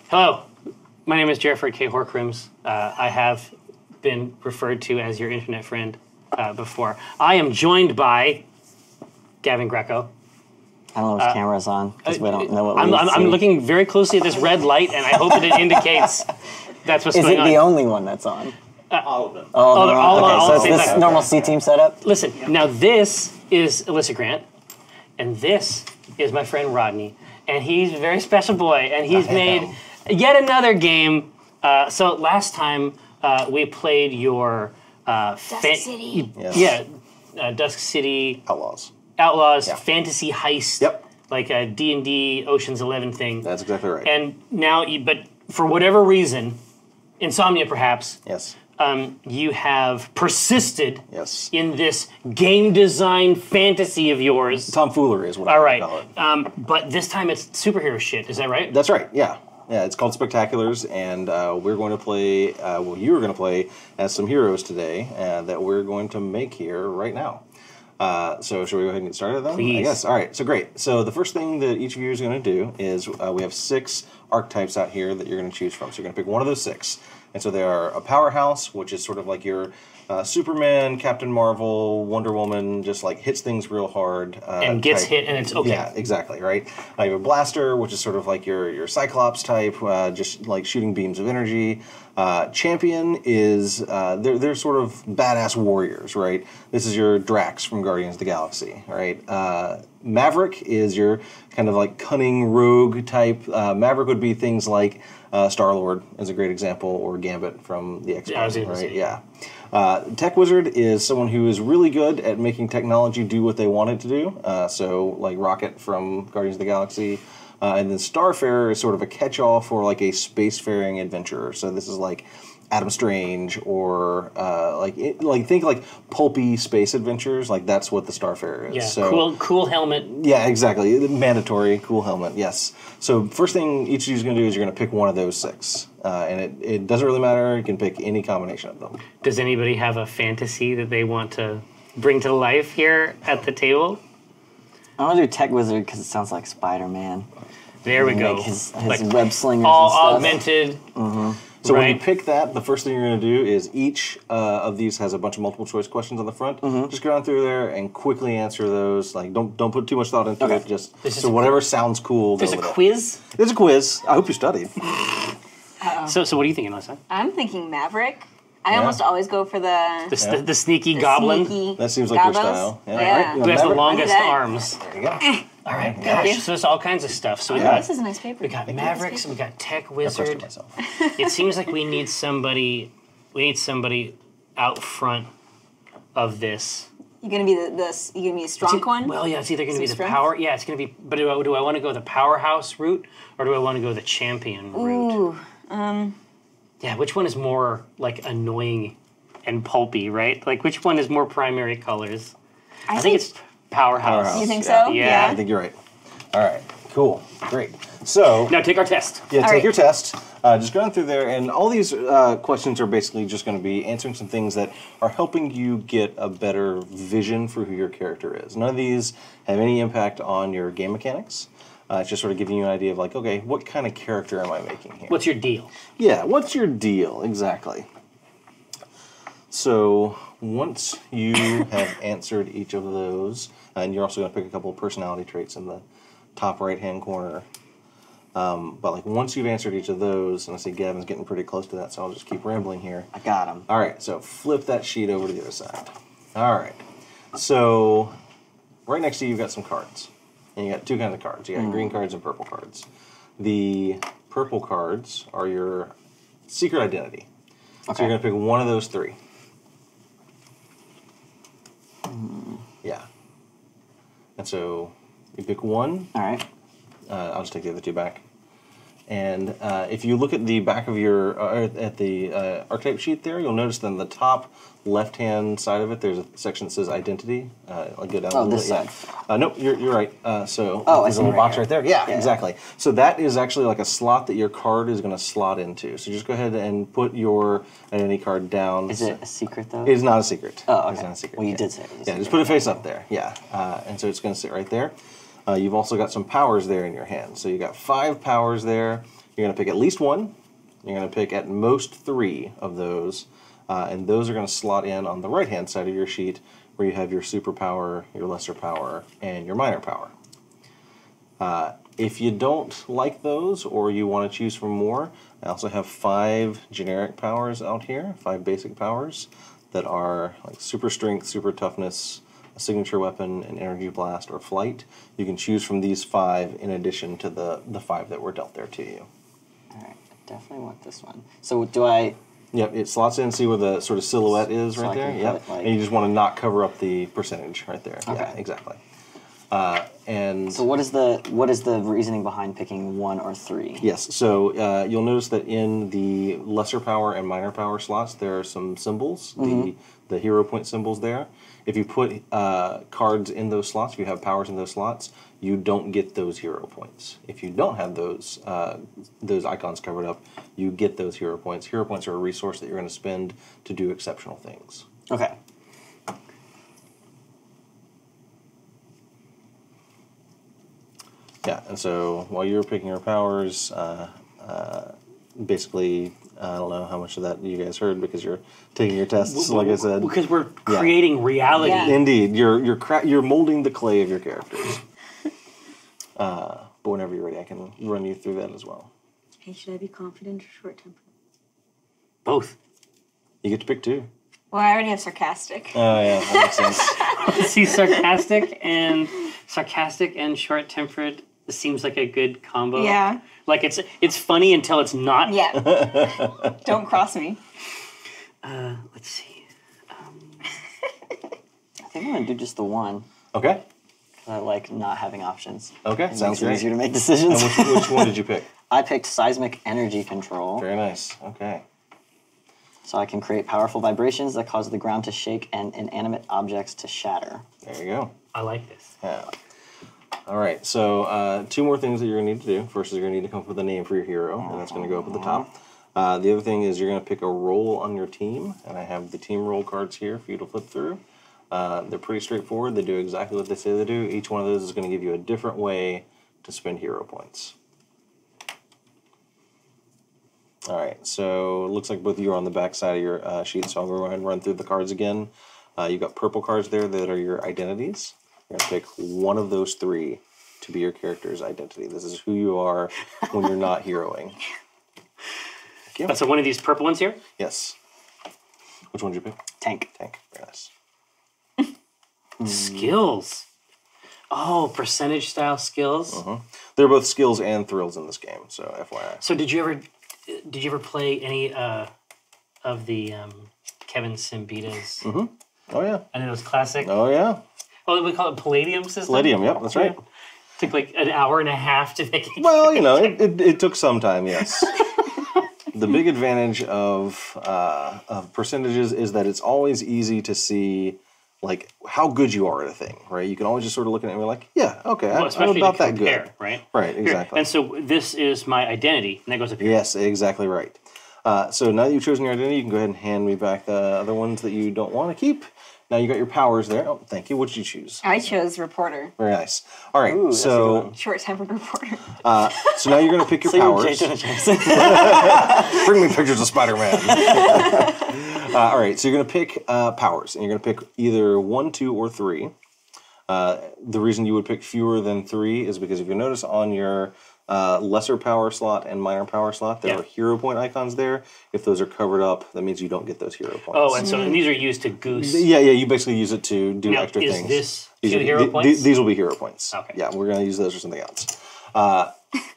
Hello, my name is Jeffrey K. Horcrims. I have been referred to as your internet friend before. I am joined by Gavin Greco. I don't know which camera's on, because we don't know what I'm looking very closely at this red light, and I hope that it indicates that's what's going on. Is it the only one that's on? All of them. So it's this normal C-Team setup? Listen, now this is Elyssa Grant, and this is my friend Rodney, and he's a very special boy, and he's made yet another game. So last time we played your Dusk City. Dusk City Outlaws. fantasy heist. Yep. Like a D&D Ocean's 11 thing. That's exactly right. And now, but for whatever reason, insomnia perhaps. Yes. You have persisted Yes. in this game design fantasy of yours. Tomfoolery is what All I right. call it. But this time it's superhero shit. Is that right? That's right, yeah. Yeah, it's called Spectaculars, and we're going to play, you're going to play as some heroes today that we're going to make here right now. So should we go ahead and get started then? Please. I guess. All right, so great. So the first thing that each of you is going to do is we have 6 archetypes out here that you're going to choose from. So you're going to pick one of those 6. And so they are a powerhouse, which is sort of like your Superman, Captain Marvel, Wonder Woman, just like hits things real hard. And gets type. hit and it's okay. Yeah, exactly, right? You have a blaster, which is sort of like your Cyclops type, just like shooting beams of energy. Champion is, they're sort of badass warriors, right? This is your Drax from Guardians of the Galaxy, right? Maverick is your kind of like cunning rogue type. Maverick would be things like Star-Lord is a great example, or Gambit from the X-Men, right? Yeah. Tech Wizard is someone who is really good at making technology do what they want it to do. So like Rocket from Guardians of the Galaxy. And then Starfarer is sort of a catch-all for like a spacefaring adventurer. So this is like Adam Strange, or think like pulpy space adventures. Like that's what the Starfarer is. Yeah, so, cool helmet. Yeah, exactly. Mandatory cool helmet. Yes. So first thing each of you is going to do is you're going to pick one of those 6, and it doesn't really matter. You can pick any combination of them. Does anybody have a fantasy that they want to bring to life here at the table? I want to do Tech Wizard because it sounds like Spider-Man. There we go. Like his like web slingers all and stuff. augmented. So right. when you pick that, the first thing you're going to do is each of these has a bunch of multiple choice questions on the front. Just go down through there and quickly answer those. Like don't put too much thought into it. Just so whatever sounds cool. There's a quiz. There's a quiz. I hope you studied. So what are you thinking, Elyssa? I'm thinking Maverick. I almost alys go for The sneaky goblin. That seems like your style. Yeah. Right? Who has the longest that. arms? There you go. All right, gosh. So there's all kinds of stuff. So we This is a nice paper. We got Mavericks. We got Tech Wizard. Myself. It seems like we need somebody. We need somebody out front of this. You're gonna be you gonna be a strong one. Well, yeah, it's either going to be the strength? power. Yeah, it's going to be. But do I want to go the powerhouse route, or do I want to go the champion route? Yeah, which one is more like annoying and pulpy, right? Like which one is more primary colors? I think it's powerhouse. You think so? Yeah. I think you're right. All right. Cool. Great. So Now take our test. yeah, All take right. your test. Just going through there, and all these questions are basically just going to be answering some things that are helping you get a better vision for who your character is. None of these have any impact on your game mechanics. It's just sort of giving you an idea of like, okay, what kind of character am I making here? What's your deal? Yeah, what's your deal? Exactly. So once you have answered each of those, and you're also going to pick a couple of personality traits in the top right-hand corner. But like once you've answered each of those, and I see Gavin's getting pretty close to that, so I'll just keep rambling here. I got him. All right, so flip that sheet over to the other side. All right. So right next to you, you've got some cards. And you got 2 kinds of cards. You got green cards and purple cards. The purple cards are your secret identity. So you're going to pick one of those 3. Yeah. And so you pick one. All right. I'll just take the other 2 back. And if you look at the back of your, at the archetype sheet there, you'll notice that on the top left-hand side of it, there's a section that says identity. I'll go down a little this bit. side. Yeah. Nope, you're right. So I there's see a little right box here. right there. Yeah, exactly. So that is actually like a slot that your card is going to slot into. So just go ahead and put your identity card down. Is it a secret, though? It is not a secret. Oh, okay. It's not a secret. Well, you did say it was a Yeah, secret. just put it face up there. Yeah. And so it's going to sit right there. You've also got some powers there in your hand. So you got 5 powers there. You're going to pick at least one. You're going to pick at most 3 of those. And those are going to slot in on the right-hand side of your sheet where you have your superpower, your lesser power, and your minor power. If you don't like those or you want to choose from more, I also have 5 generic powers out here, 5 basic powers that are like super strength, super toughness, a signature weapon, an energy blast, or flight. You can choose from these 5 in addition to the 5 that were dealt there to you. All right, I definitely want this one. So do I... Yep, it slots in. See where the sort of silhouette is So right I there? can Yep. put, like- And you just want to not cover up the percentage right there. Okay. Yeah, exactly. And So what is the reasoning behind picking 1 or 3? yes, so you'll notice that in the lesser power and minor power slots, there are some symbols, the hero point symbols there. If you put cards in those slots, if you have powers in those slots, you don't get those hero points. If you don't have those icons covered up, you get those hero points. Hero points are a resource that you're going to spend to do exceptional things. Okay. Yeah, and so while you were picking your powers, basically, I don't know how much of that you guys heard because you're taking your tests, like I said. Because we're creating reality. Yeah. Indeed, you're molding the clay of your characters. But whenever you're ready, I can run you through that as well. Hey, should I be confident or short-tempered? Both. You get to pick 2. Well, I already have sarcastic. Oh yeah, that makes sense. See, sarcastic and short-tempered seems like a good combo. Yeah. Like it's funny until it's not. Yeah. Don't cross me. Let's see. I think I'm going to do just the 1. Okay. I like not having options. Okay, It sounds makes it great. easier to make decisions. And which one did you pick? I picked seismic energy control, Very nice. Okay. so I can create powerful vibrations that cause the ground to shake and inanimate objects to shatter. There you go. I like this. Yeah. All right, so 2 more things that you're going to need to do. First is you're going to need to come up with a name for your hero, and that's going to go up at the top. The other thing is you're going to pick a role on your team, and I have the team role cards here for you to flip through. They're pretty straightforward. They do exactly what they say they do. Each one of those is going to give you a different way to spend hero points. All right, so it looks like both of you are on the back side of your sheet, so I'll go ahead and run through the cards again. You've got purple cards there that are your identities. You're going to pick one of those 3 to be your character's identity. This is who you are when you're not heroing. Thank you. So one of these purple ones here? Yes. Which one did you pick? Tank. Tank. Very nice. Skills. Oh, percentage style skills. They're both skills and thrills in this game, so FYI. So did you ever play any of the Kevin Simbita's? Oh, yeah. I know it was classic. Oh, yeah. Oh, we call it Palladium system. Palladium, yep, that's right. Took like an hour and a half to make it. Well, you know, it took some time, yes. The big advantage of percentages is that it's always easy to see, like, how good you are at a thing, right? You can always just sort of look at it and be like, yeah, okay, I'm especially about to that compare, good. right? Right, Here. exactly. And so this is my identity, and that goes up here. Yes, exactly right. So now that you've chosen your identity, you can go ahead and hand me back the other ones that you don't want to keep. Now you got your powers there. Oh, thank you. What did you choose? I chose reporter. Very nice. All right, Ooh, that's a good so one. Short-tempered reporter. so now you're going to pick your So you're powers. Jason Jackson. Bring me pictures of Spider-Man. All right, so you're going to pick powers, and you're going to pick either 1, 2, or 3. The reason you would pick fewer than 3 is because if you notice on your lesser power slot and minor power slot, there are hero point icons there. If those are covered up, that means you don't get those hero points. Oh, and so and these are used to goose. Yeah, you basically use it to do Now, extra is things. this These 2 are- hero th- points? These will be hero points. Okay. Yeah, we're going to use those for something else.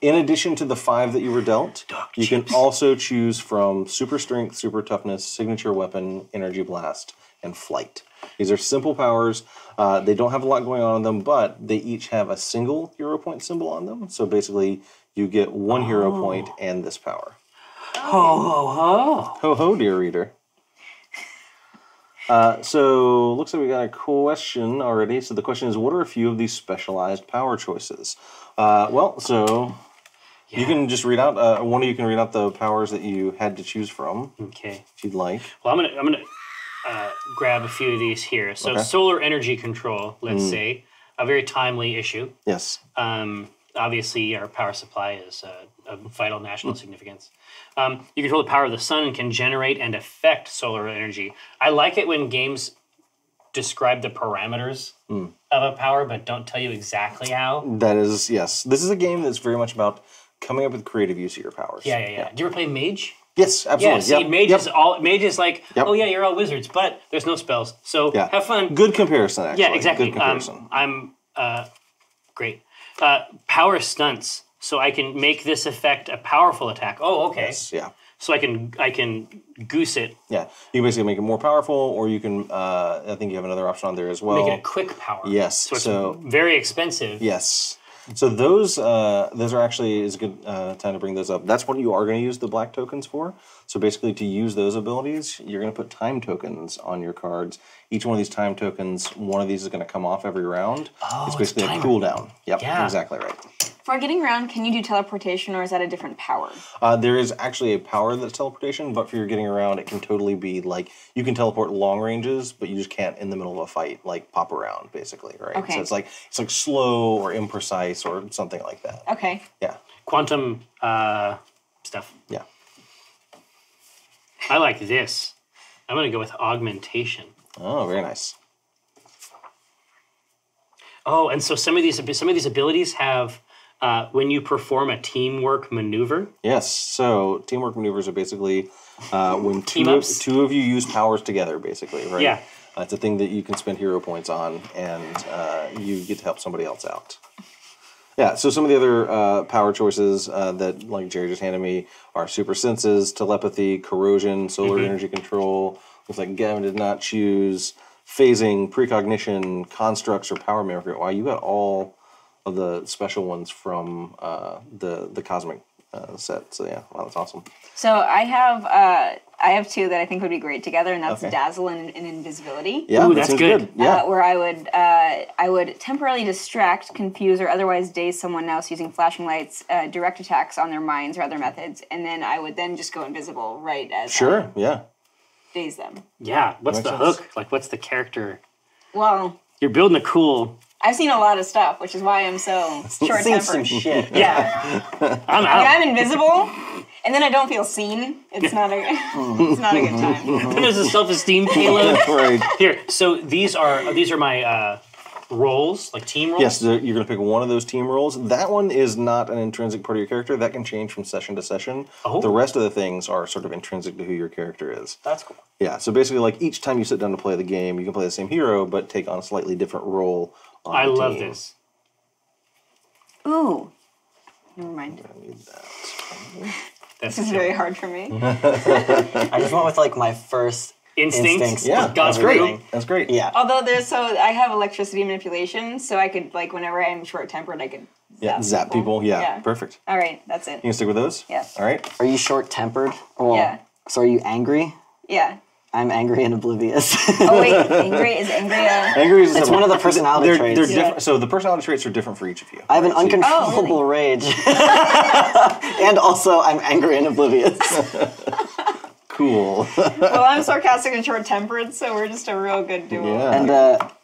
In addition to the 5 that you were dealt, you can also choose from super strength, super toughness, signature weapon, energy blast, and flight. These are simple powers. They don't have a lot going on in them, but they each have a single hero point symbol on them. So basically, you get 1 hero point and this power. Ho ho ho! Ho ho, dear reader. So looks like we got a question already. So the question is, what are a few of these specialized power choices? You can just read out one of you can read out the powers that you had to choose from, Okay. if you'd like. Well, I'm gonna grab a few of these here. So Okay. solar energy control, let's say, a very timely issue. Yes. Obviously, our power supply is of vital national significance. You control the power of the sun and can generate and affect solar energy. I like it when games describe the parameters of a power, but don't tell you exactly how. That is, yes. This is a game that's very much about coming up with creative use of your powers. Yeah. Do you ever play Mage? Yes, absolutely. Yeah, see, Mage is like, oh yeah, you're all wizards, but there's no spells, so have fun. Good comparison, actually. Yeah, exactly. Good comparison. I'm great. Power stunts, so I can make this effect a powerful attack. Oh, okay. Yes, yeah. So I can goose it. Yeah, you can basically make it more powerful, or you can, I think you have another option on there as well. Make it a quick power. Yes. So it's very expensive. Yes. So those are actually is a good time to bring those up. That's what you are going to use the black tokens for. So basically, to use those abilities, you're going to put time tokens on your cards. Each one of these time tokens, one of these is going to come off every round. Oh, it's basically a cooldown. Yep, Yeah. exactly right. For getting around, can you do teleportation, or is that a different power? There is actually a power that's teleportation, but for your getting around, it can totally be like you can teleport long ranges, but you just can't in the middle of a fight, like pop around, basically, right? Okay. So it's like slow or imprecise or something like that. Okay. Yeah. Quantum stuff. Yeah. I like this. I'm going to go with augmentation. Oh, very nice. Oh, and so some of these abilities have when you perform a teamwork maneuver. Yes. So teamwork maneuvers are basically when Team-ups? two of you use powers together, basically, right? Yeah. It's a thing that you can spend hero points on, and you get to help somebody else out. Yeah, so some of the other power choices that, like Jerry just handed me, are super senses, telepathy, corrosion, solar energy control. Looks like Gavin did not choose phasing, precognition, constructs, or power memory. Wow, you got all of the special ones from the cosmic set. So yeah, wow, that's awesome. So I have two that I think would be great together, and that's Dazzle and Invisibility. Yeah, Ooh, that that's seems good. Yeah. Where I would temporarily distract, confuse, or otherwise daze someone else using flashing lights, direct attacks on their minds or other methods, and then I would then just go invisible right as I Sure. Yeah. daze them. Yeah. What's Makes the sense. hook? Like, what's the character? Well, You're building a cool. I've seen a lot of stuff, which is why I'm so short Seen some tempered. shit. Yeah. I'm When out. I'm invisible, and then I don't feel seen. It's not a it's not a good time. There's a self-esteem payload. Right. Here, so these are my roles, like team roles. Yes, you're going to pick one of those team roles. That one is not an intrinsic part of your character. That can change from session to session. Oh. The rest of the things are sort of intrinsic to who your character is. That's cool. Yeah, so basically, like each time you sit down to play the game, you can play the same hero, but take on a slightly different role on I the love team. this. Ooh. Never mind. I need that. That's This is very hard for me. I just went with like my first Instincts. Yeah, God's that's great. great. That's great. Yeah. Although I have electricity manipulation, so I could like whenever I'm short tempered, I could Zap people. Yeah, perfect. All right, that's it. You can stick with those? Yes. All right. Are you short-tempered? Well, Yeah. So are you angry? Yeah. I'm angry and oblivious. Oh wait, angry is angry. Angry is It's one of the personality they're traits. They're different. So the personality traits are different for each of you. I have an right? So you- uncontrollable rage. And also, I'm angry and oblivious. Cool. Well, I'm sarcastic and short tempered, so we're just a real good duo. Yeah. And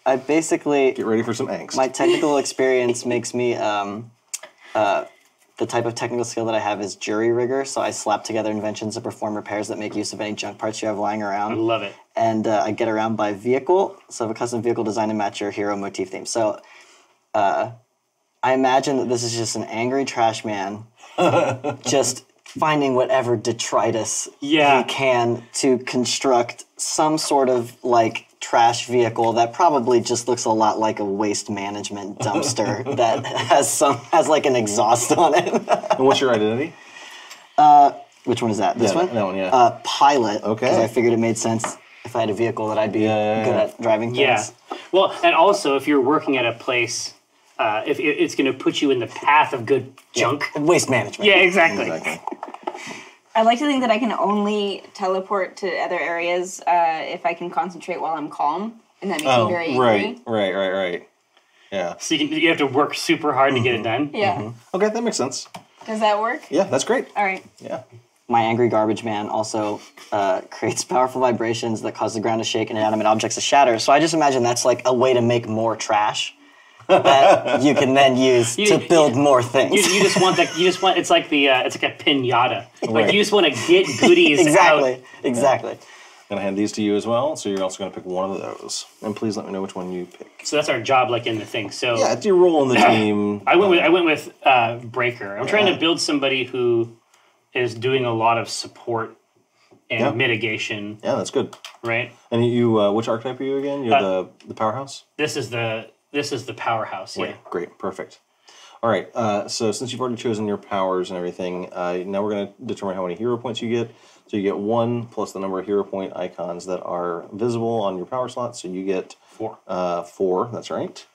I basically, Get ready for some angst. my technical experience makes me, the type of technical skill that I have is jury rigor, so I slap together inventions to perform repairs that make use of any junk parts you have lying I around. love it. And I get around by vehicle, so I have a custom vehicle designed to match your hero motif theme. So I imagine that this is just an angry trash man just finding whatever detritus Yeah. he can to construct some sort of like trash vehicle that probably just looks a lot like a waste management dumpster that has like an exhaust on it. And what's your identity? Which one is that? This Yeah, one? that one, yeah. Pilot. Okay. Because I figured it made sense if I had a vehicle that I'd be good at driving things. Yeah. Well, and also if you're working at a place, if it's going to put you in the path of good junk. Waste management. Yeah, exactly. Exactly. I like to think that I can only teleport to other areas if I can concentrate while I'm calm, and that makes me very angry. right. Yeah. So you have to work super hard to get it done. Yeah. Okay, that makes sense. Does that work? Yeah, that's great. All right. Yeah. My angry garbage man also creates powerful vibrations that cause the ground to shake and inanimate objects to shatter. So I just imagine that's like a way to make more trash. that you can then use to build more things. You just want that. You just want. It's like the. It's like a pinata. Like Right. you just want to get goodies out. Exactly. I'm going to hand these to you as well, so you're also going to pick one of those. And please let me know which one you pick. So that's our job, like in the thing. So Yeah, it's your role in the team. I went with Breaker. I'm trying to build somebody who is doing a lot of support and mitigation. Yeah, that's good. Right. And you, which archetype are you again? You're the powerhouse? This is the powerhouse. Yeah. Right, great, perfect. All right, so since you've already chosen your powers and everything, now we're going to determine how many hero points you get. So you get 1 plus the number of hero point icons that are visible on your power slot. So you get 4. 4, that's right.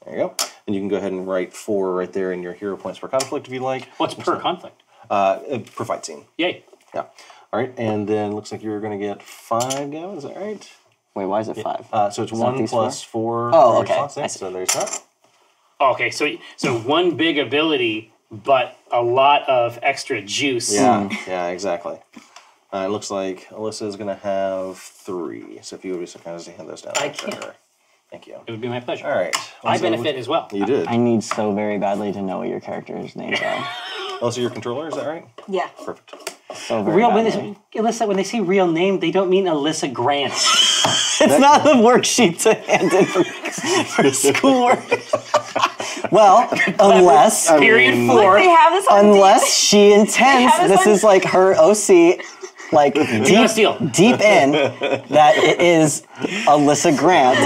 There you go. And you can go ahead and write 4 right there in your hero points per conflict if you like. What's per conflict? Per fight scene. Yay. Yeah. All right, and then looks like you're going to get 5, Gavin, is that right? Wait, why is it 5? So it's 1 plus 4. Oh, okay. Slots there. So there's that. Okay, so one big ability, but a lot of extra juice. Yeah, yeah, exactly. It looks like Elyssa is going to have 3. So if you would be so kind as to hand those down. I to can. her. Thank you. It would be my pleasure. All right. I Elyssa, benefit as well. You did. I need so very badly to know what your character's names are. Elyssa, your controller, is that right? Yeah. Perfect. So very Real, badly. Alyssa, when they say real name, they don't mean Alyssa Grant. It's not the worksheet to hand in for schoolwork. Well, unless Period 4. They have this on unless she intends have this this is like her OC, like steal. deep in that it is Alyssa Grant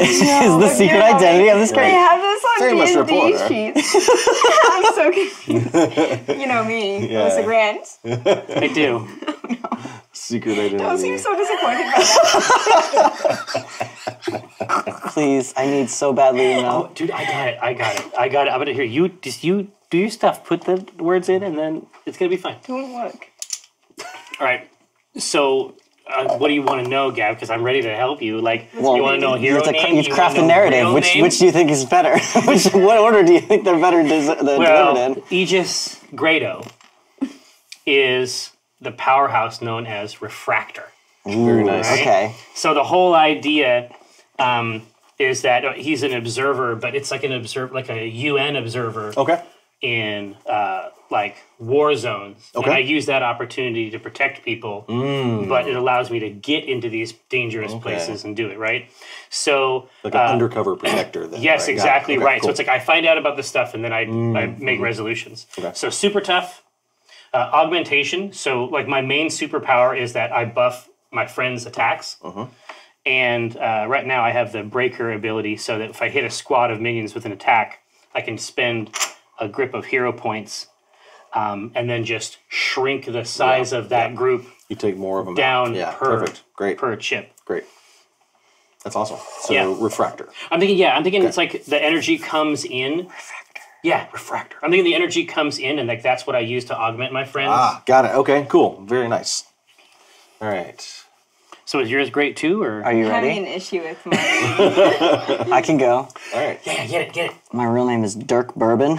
is the secret identity of this They character. have this on Famous D&D reporter. sheets. I'm so confused. You know me, Yeah. Alyssa Grant. I do. Secret identity. Don't seem so disappointed by that. Please, I need so badly to know. Oh, dude, I got it. I'm gonna hear you. Just you do your stuff. Put the words in, and then it's gonna be fine. Don't look. All right. So, what do you want to know, Gav? Because I'm ready to help you. Like, Well, you want to know hero you have to, name? you've You wanna crafted a know narrative. real Which name? do you think is better? What order do you think they're better delivered Well, in? Aegis Grado is the powerhouse known as Refractor. Very nice. Right? Okay. So the whole idea is that he's an observer, but it's like like a UN observer Okay. in like war zones. Okay. And I use that opportunity to protect people, but it allows me to get into these dangerous places and do it, right? So Like an undercover protector then. yes, right? Got it. exactly Okay, right. cool. So it's like I find out about the stuff and then I make resolutions. Okay. So super tough. Augmentation. So like my main superpower is that I buff my friends' attacks. And right now I have the breaker ability so that if I hit a squad of minions with an attack, I can spend a grip of hero points and then just shrink the size of that group You take more of them down out. Yeah, per perfect. Great. per chip. Great. That's awesome. So Yeah. refractor. I'm thinking it's like the energy comes in. Refractor. Yeah, refractor. I'm thinking the energy comes in and like that's what I use to augment my friends. Ah, got it. Okay, cool. Very nice. All right. So is yours great too, or? Are you I'm having ready? an issue with my. I can go. All right. Yeah, get it. My real name is Dirk Bourbon.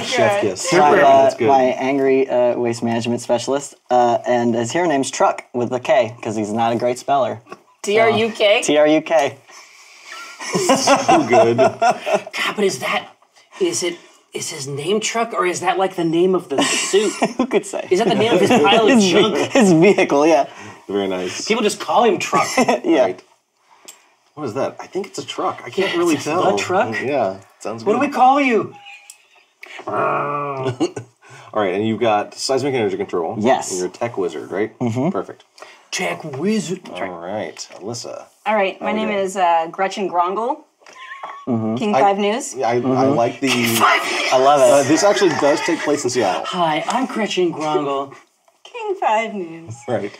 Chef kiss. My, That's good. my angry waste management specialist, and his hero name's Truck with a K because he's not a great speller. TRUK? TRUK. So good. God, but is his name Truck or is that like the name of the suit? Who could say? Is that the name of his pile of junk? His vehicle, yeah. Very nice. People just call him Truck. Yeah. Right. What is that? I think it's a truck. I can't really tell. a truck? Yeah. Sounds What good. do we call you? All right, and you've got seismic energy control. Yes. And you're a tech wizard, right? Mm-hmm. Perfect. Tech Wizard. All right, Elyssa. All right, my name Okay. is Gretchen Grongle. King 5 News. Yeah, I like the. I love it. This actually does take place in Seattle. Hi, I'm Gretchen Grongle. King 5 News. Right.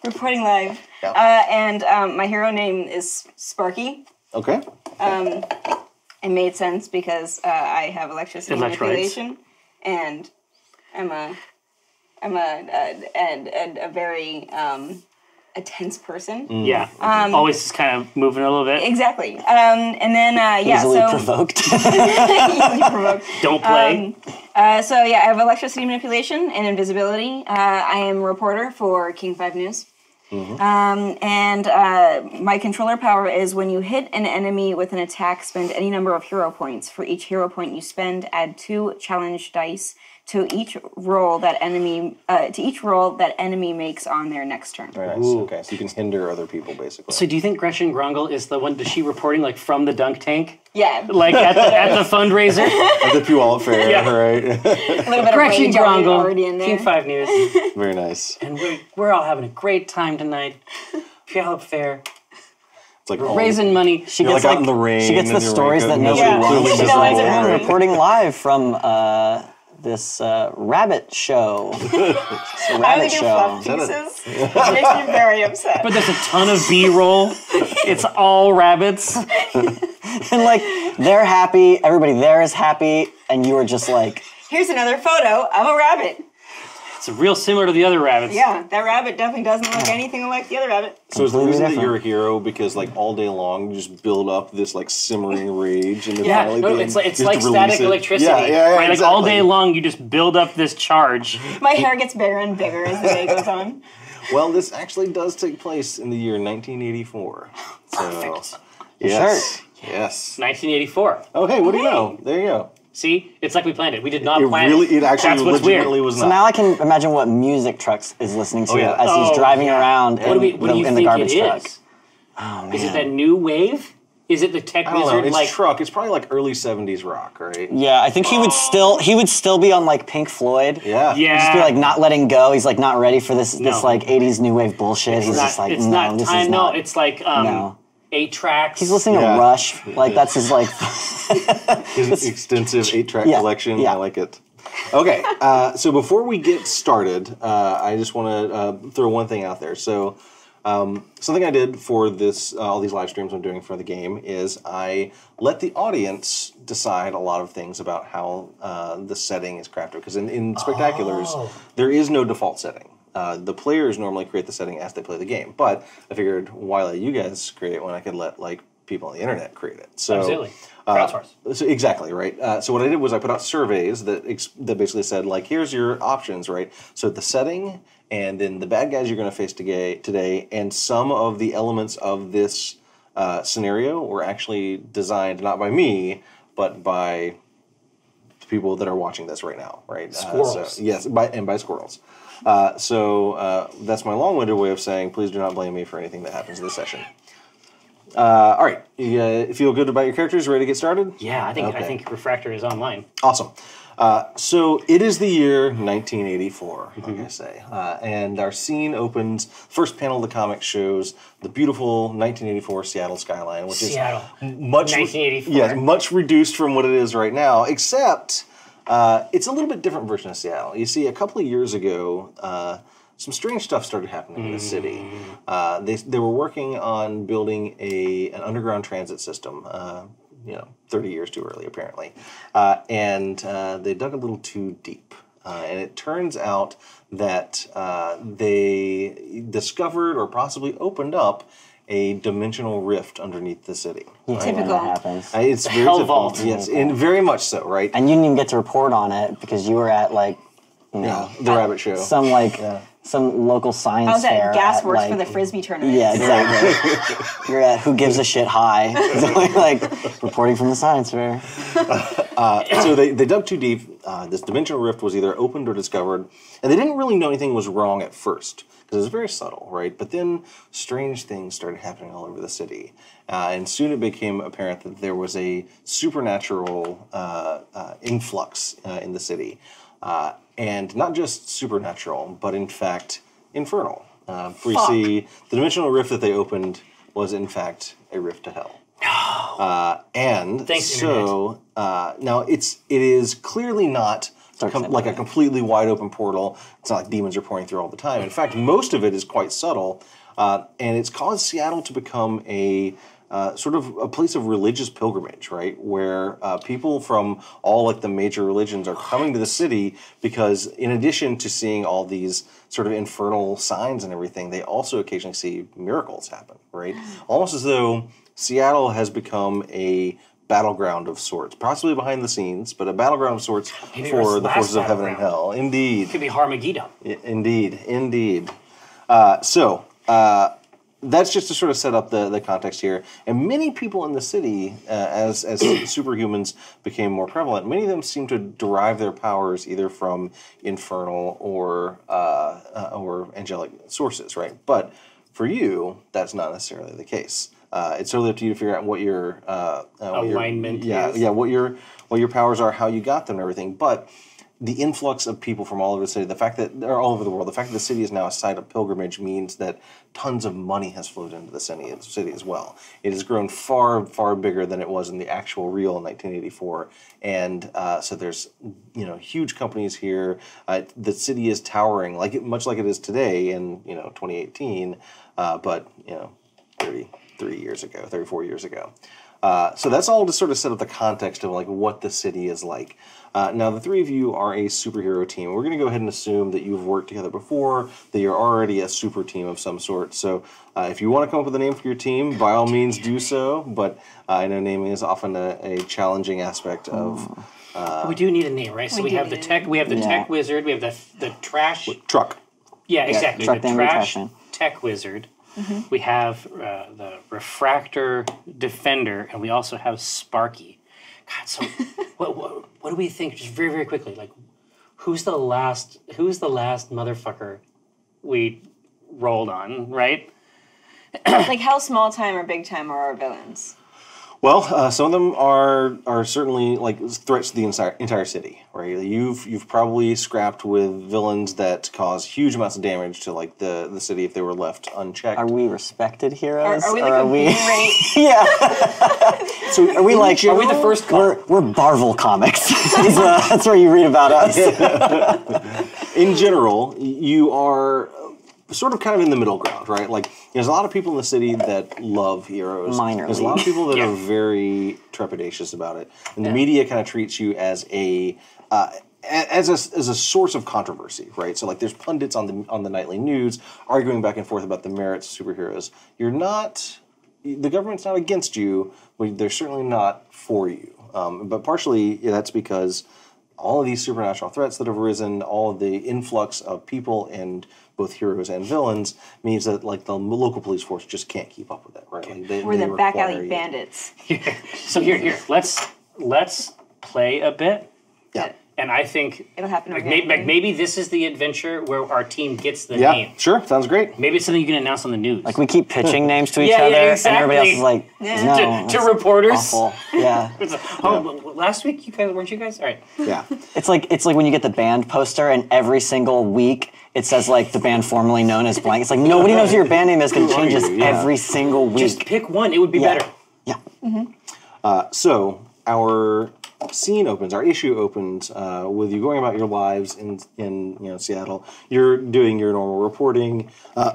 Reporting live. Yeah. And my hero name is Sparky. Okay. It made sense because I have electricity Electrolytes. manipulation, and I'm a very a tense person. Yeah. Always just kind of moving a little bit. Exactly. And then Easily so provoked. easily provoked. Don't play. So I have electricity manipulation and invisibility. I am a reporter for King 5 News. And my controller power is when you hit an enemy with an attack, spend any number of hero points. For each hero point you spend, add 2 challenge dice to each roll that enemy makes on their next turn. Very nice. Okay, so you can hinder other people basically. So do you think Gretchen Grongel is the one? Is she reporting like from the dunk tank? Yeah. Like at the fundraiser? At the Puyallup Fair, Yeah. right? A little bit Gretchen of rage already in Grongel, there. King 5 News. Very nice. And we're all having a great time tonight. Puyallup Fair. It's like We're raising money. She You're gets like out in the rain. She gets the in your stories that raincoat, nobody Yeah. wants. Clearly She's doesn't like, want I'm to. reporting live from this rabbit show. It's a I only rabbit do show. fluff pieces. It makes me very upset. But there's a ton of B-roll. It's all rabbits. And like they're happy, everybody there is happy, and you are just like, Here's another photo of a rabbit. It's real similar to the other rabbits. Yeah, that rabbit definitely doesn't look anything like the other rabbit. So is the Completely reason that different. you're a hero because like all day long you just build up this like simmering rage and then Yeah, finally no, the it's end, like you have to release static it. electricity. Yeah, right? Like all exactly. day long, you just build up this charge. My hair gets bigger and bigger as the day goes on. Well, this actually does take place in the year 1984. Perfect. Yes. Yes. 1984. Oh, hey, what do you know? There you go. See, it's like we planned it. We did not It plan really, it. it actually That's what's weird. legitimately was so not. now I can imagine what music Trucks is listening to yeah. as he's Oh, driving yeah. around What do you in think the garbage it truck. is? Oh man. Is it that new wave? Is it the tech I don't know. wizard? It's Like truck. It's probably like early 70s rock, right? Yeah, I think he would still be on like Pink Floyd. Yeah. yeah, Just be like not letting go. He's like not ready for this No. like 80s new wave bullshit. He's It's just not, like it's no, not this time. is No, not. it's like No. 8 tracks. He's listening Yeah. to Rush. Like that's his like His extensive 8-track Yeah, collection. yeah. I like it. Okay, so before we get started, I just want to throw one thing out there. So, something I did for this, all these live streams I'm doing for the game is I let the audience decide a lot of things about how the setting is crafted. Because in Spectaculars, there is no default setting. The players normally create the setting as they play the game. But I figured, why let you guys create it when I could let like people on the internet create it? So, Absolutely. Crowdsource. So exactly right. So what I did was I put out surveys that basically said like, here's your options, right? So the setting, and then the bad guys you're going to face today, and some of the elements of this scenario were actually designed not by me, but by the people that are watching this right now, right? Squirrels. So, yes, by squirrels. So that's my long-winded way of saying, please do not blame me for anything that happens in this session. All right, you feel good about your characters? Ready to get started? Yeah, I think Okay. Refractor is online. Awesome. So it is the year 1984, like I say, and our scene opens. First panel of the comic shows the beautiful 1984 Seattle skyline, which Seattle. is much 1984. Yes, much reduced from what it is right now, except it's a little bit different version of Seattle. You see, a couple of years ago, some strange stuff started happening in the city. They were working on building an underground transit system. 30 years too early, apparently. And they dug a little too deep. And it turns out that they discovered or possibly opened up a dimensional rift underneath the city. when Typical. that happens. It's very Hell typical. vault. Yes, and very much so, right? And you didn't even get to report on it because you were at like, you know, The rabbit show. some like some local science I was fair. at Gas Works like, for the Frisbee tournament. Yeah, exactly. You're at Who Gives a Shit High. Like reporting from the science fair. So they dug too deep. This dimensional rift was either opened or discovered, and they didn't really know anything was wrong at first because it was very subtle, right? But then strange things started happening all over the city, and soon it became apparent that there was a supernatural influx in the city, and not just supernatural, but in fact infernal. We see the dimensional rift that they opened was in fact a rift to hell. And Thanks, so now it is clearly not like a completely wide open portal. It's not like demons are pouring through all the time. In fact, most of it is quite subtle, and it's caused Seattle to become a sort of a place of religious pilgrimage, right? Where people from all like the major religions are coming to the city because, in addition to seeing all these sort of infernal signs and everything, they also occasionally see miracles happen, right? Almost as though Seattle has become a battleground of sorts, possibly behind the scenes, but a battleground of sorts Maybe for our the last forces of heaven and battleground. hell. Indeed. Could be Harmageddon. Indeed. So, that's just to sort of set up the context here. And many people in the city, as superhumans became more prevalent, many of them seem to derive their powers either from infernal or angelic sources, right? But for you, that's not necessarily the case. It's totally up to you to figure out what your alignment is. What your powers are, how you got them, and everything. But the influx of people from all over the city, the fact that they're all over the world, the fact that the city is now a site of pilgrimage means that tons of money has flowed into the city as well. It has grown far, far bigger than it was in the actual real in 1984. And so there's, huge companies here. The city is towering, much like it is today in, 2018, but, 34 years ago. So that's all to sort of set up the context of what the city is like. Now, the three of you are a superhero team. We're going to go ahead and assume that you've worked together before, that you're already a super team of some sort. So if you want to come up with a name for your team, by all means do so. But I know naming is often a challenging aspect of... we do need a name, right? So we have the tech wizard, we have the trash... Truck. Yeah, exactly. Truck the trash tech wizard. Mm-hmm. We have the refractor defender, and we also have Sparky. God, so what do we think? Just very, very quickly, who's the last motherfucker we rolled on, right? How small time or big time are our villains? Well, some of them are certainly threats to the entire city, right? You've probably scrapped with villains that cause huge amounts of damage to the city if they were left unchecked. Are we respected heroes? Are we a B-rate? Yeah. So are we are we the first call? We're Marvel comics. That's where you read about us. In general, you are sort of kind of in the middle ground, right? There's a lot of people in the city that love heroes. Minorly. There's a lot of people that are very trepidatious about it. And the media kind of treats you as a source of controversy, right? So there's pundits on the nightly news arguing back and forth about the merits of superheroes. The government's not against you, but they're certainly not for you. But partially that's because all of these supernatural threats that have arisen, all of the influx of people and both heroes and villains means that the local police force just can't keep up with that, right? We're the back alley bandits. So here, let's play a bit. Yeah. And I think it'll happen. Maybe this is the adventure where our team gets the name. Sure, sounds great. Maybe it's something you can announce on the news. We keep pitching names to each other, exactly. and everybody else is no. To reporters. Awful. Yeah. Last week weren't you guys? All right. Yeah. It's like when you get the band poster, and every single week it says the band formerly known as blank. It's nobody knows what your band name is because it changes every single week. Just pick one; it would be better. Yeah. Mm-hmm. So our scene opens, our issue opens with you going about your lives in Seattle. You're doing your normal reporting.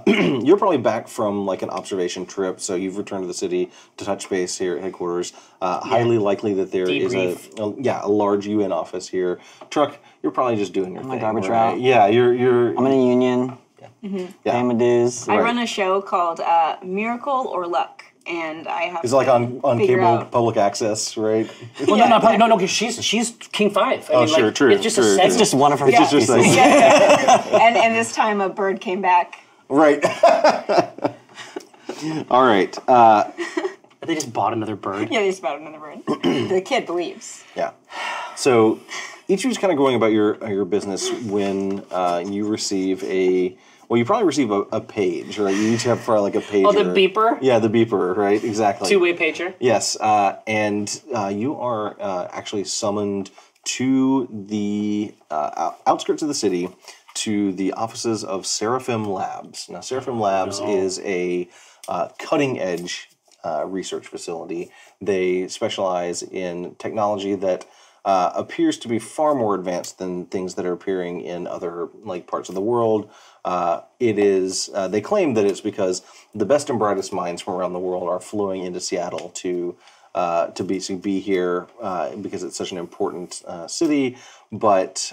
You're probably back from an observation trip, so you've returned to the city to touch base here at headquarters. Highly likely that there is a large UN office here. Truck, you're probably just doing your thing. Garbage right? route. Yeah, you're. I'm in a union. Mm-hmm. Pay my dues. I run a show called Miracle or Luck. And I have it's on cable public access, right? Well, no, because she's King 5. I mean, true. It's just a segment. It's just one of her. It's just and this time a bird came back. Right. All right. They just bought another bird. Yeah, they just bought another bird. The kid believes. Yeah. So each of you is kind of going about your business when you receive you probably receive a page, right? You each have probably a pager. Oh, the beeper? Yeah, the beeper, right? Exactly. Two-way pager? Yes. And you are actually summoned to the outskirts of the city to the offices of Seraphim Labs. Now, Seraphim Labs is a cutting-edge research facility. They specialize in technology that appears to be far more advanced than things that are appearing in other parts of the world. It is. They claim that it's because the best and brightest minds from around the world are flowing into Seattle to be here because it's such an important city. But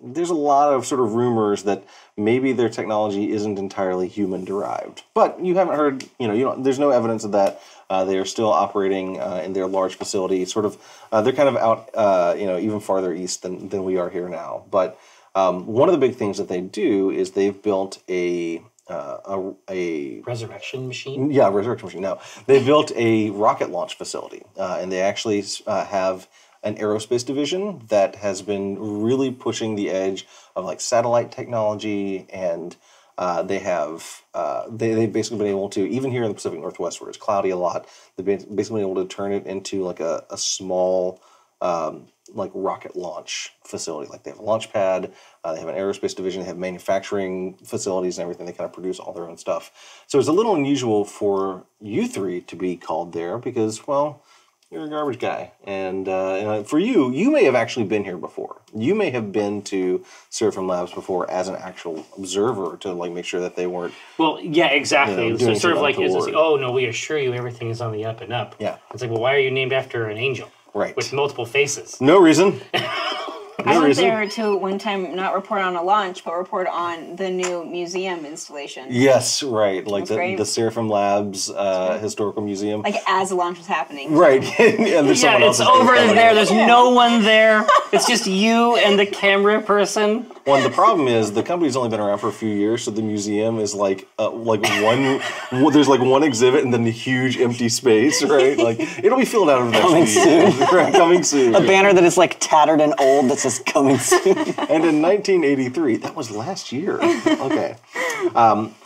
there's a lot of sort of rumors that maybe their technology isn't entirely human derived. But you haven't heard. There's no evidence of that. They are still operating in their large facility. Sort of. They're kind of out. Even farther east than we are here now. But one of the big things that they do is they've built a a resurrection machine. Yeah, resurrection machine. No, they built a rocket launch facility, and they actually have an aerospace division that has been really pushing the edge of like satellite technology, and they've basically been able to, even here in the Pacific Northwest where it's cloudy a lot, they've basically been able to turn it into like a small like rocket launch facility. Like they have a launch pad, they have an aerospace division, they have manufacturing facilities and everything. They kind of produce all their own stuff. So it's a little unusual for you three to be called there because, well, you're a garbage guy. And for you may have actually been here before. You may have been to Seraphim Labs before as an actual observer to like make sure that they weren't. Well, yeah, exactly. You know, So sort of like, it's oh no, we assure you everything is on the up and up. Yeah. It's like, well, why are you named after an angel? Right. With multiple faces. No reason. I went there to one time not report on a launch, but report on the new museum installation. Yes, right. Like the Seraphim Labs Historical Museum. Like as the launch was happening. Right. And there's someone else. It's over there. There's no one there. It's just you and the camera person. Well, and the problem is the company's only been around for a few years, so the museum is like one. There's like one exhibit and then the huge empty space, right? Like it'll be filled out over the next few years. Right, coming soon. A banner that is like tattered and old that says "coming soon." And in 1983, that was last year. Okay.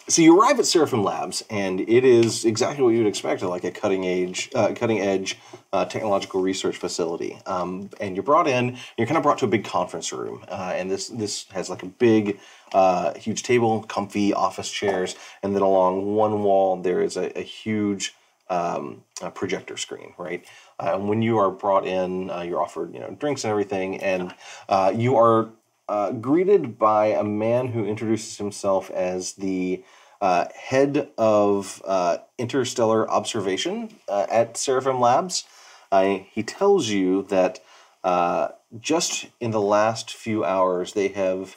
So you arrive at Seraphim Labs, and it is exactly what you would expect, like a cutting edge technological research facility. And you're brought in. You're kind of brought to a big conference room, and this has like a big, huge table, comfy office chairs, and then along one wall there is a huge projector screen, right? And when you are brought in, you're offered drinks and everything, and you are greeted by a man who introduces himself as the head of interstellar observation at Seraphim Labs. He tells you that just in the last few hours, they have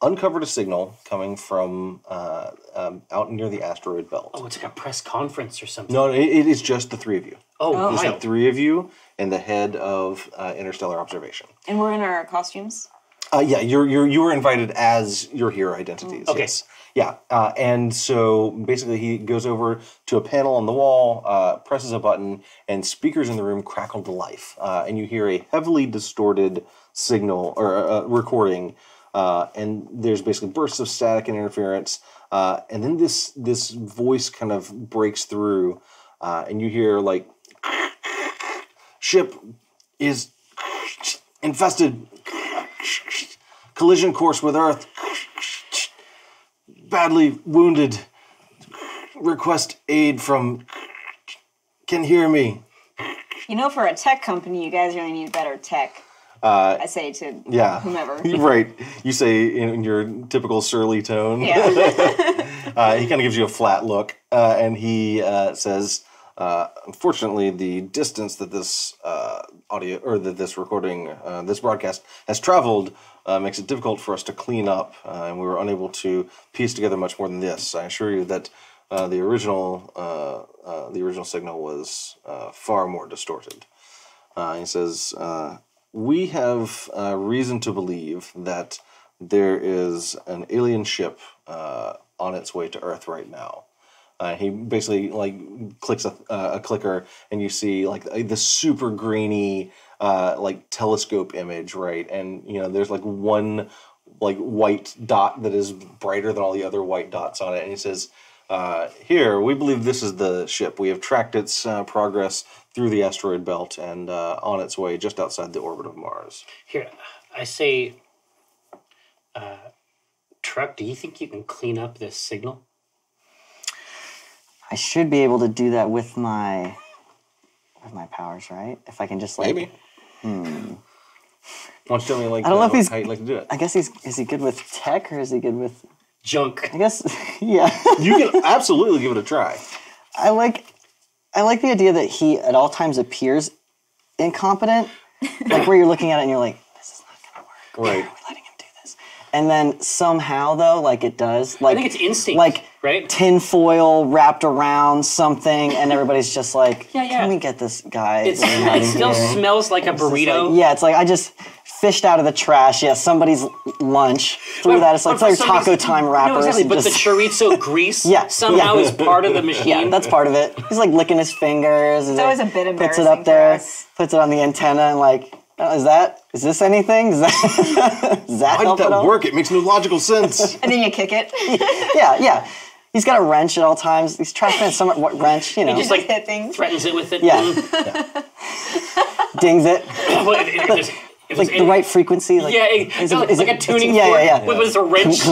uncovered a signal coming from out near the asteroid belt. Oh, it's like a press conference or something. No, it is just the three of you. Oh, just the three of you and the head of interstellar observation. And we're in our costumes? Yeah, you were invited as your hero identities. Okay. Yes. Yeah, and so basically he goes over to a panel on the wall, presses a button, and speakers in the room crackle to life. And you hear a heavily distorted signal or recording, and there's basically bursts of static and interference. And then this voice kind of breaks through, and you hear like, "Ship is infested. Collision course with Earth. Badly wounded. Request aid from. Can hear me." For a tech company, you guys really need better tech. I say to whomever. Right. You say in your typical surly tone. Yeah. He kind of gives you a flat look, and he says, "Unfortunately, the distance that this audio or that this recording, this broadcast has traveled, makes it difficult for us to clean up, and we were unable to piece together much more than this. I assure you that the original signal was far more distorted." He says, "We have reason to believe that there is an alien ship on its way to Earth right now." He basically clicks a clicker, and you see the super grainy telescope image, right? And there's one white dot that is brighter than all the other white dots on it. And he says, "Here, we believe this is the ship. We have tracked its progress through the asteroid belt and on its way just outside the orbit of Mars." Here, I say, Truck, do you think you can clean up this signal? I should be able to do that with my powers, right? If I can just maybe. Why don't you tell me I don't know if he's how you'd like to do it? I guess is he good with tech or is he good with junk? I guess yeah. You can absolutely give it a try. I like the idea that he at all times appears incompetent, like where you're looking at it and you're like, this is not gonna work. Right. Why are we letting him do this? And then somehow though, it does. I think it's instinct. Right? Tinfoil wrapped around something, and everybody's just like, yeah. Can we get this guy? It still smells like a burrito. It's like I just fished out of the trash. Yeah, somebody's lunch. Threw that. It's like Taco Time wrappers. No, exactly. But the chorizo grease somehow is part of the machine. Yeah, that's part of it. He's like licking his fingers. It's always a bit embarrassing. Puts it up there. Puts it on the antenna and like, is this anything? Does that Why help did at that all? work? It makes no logical sense. And then you kick it. Yeah. He's got a wrench at all times. These trash men, what wrench, you know. He just like hit things. threatens it with it. Yeah. Dings it. Well, if Like the right frequency. Like, like a tuning fork with a wrench.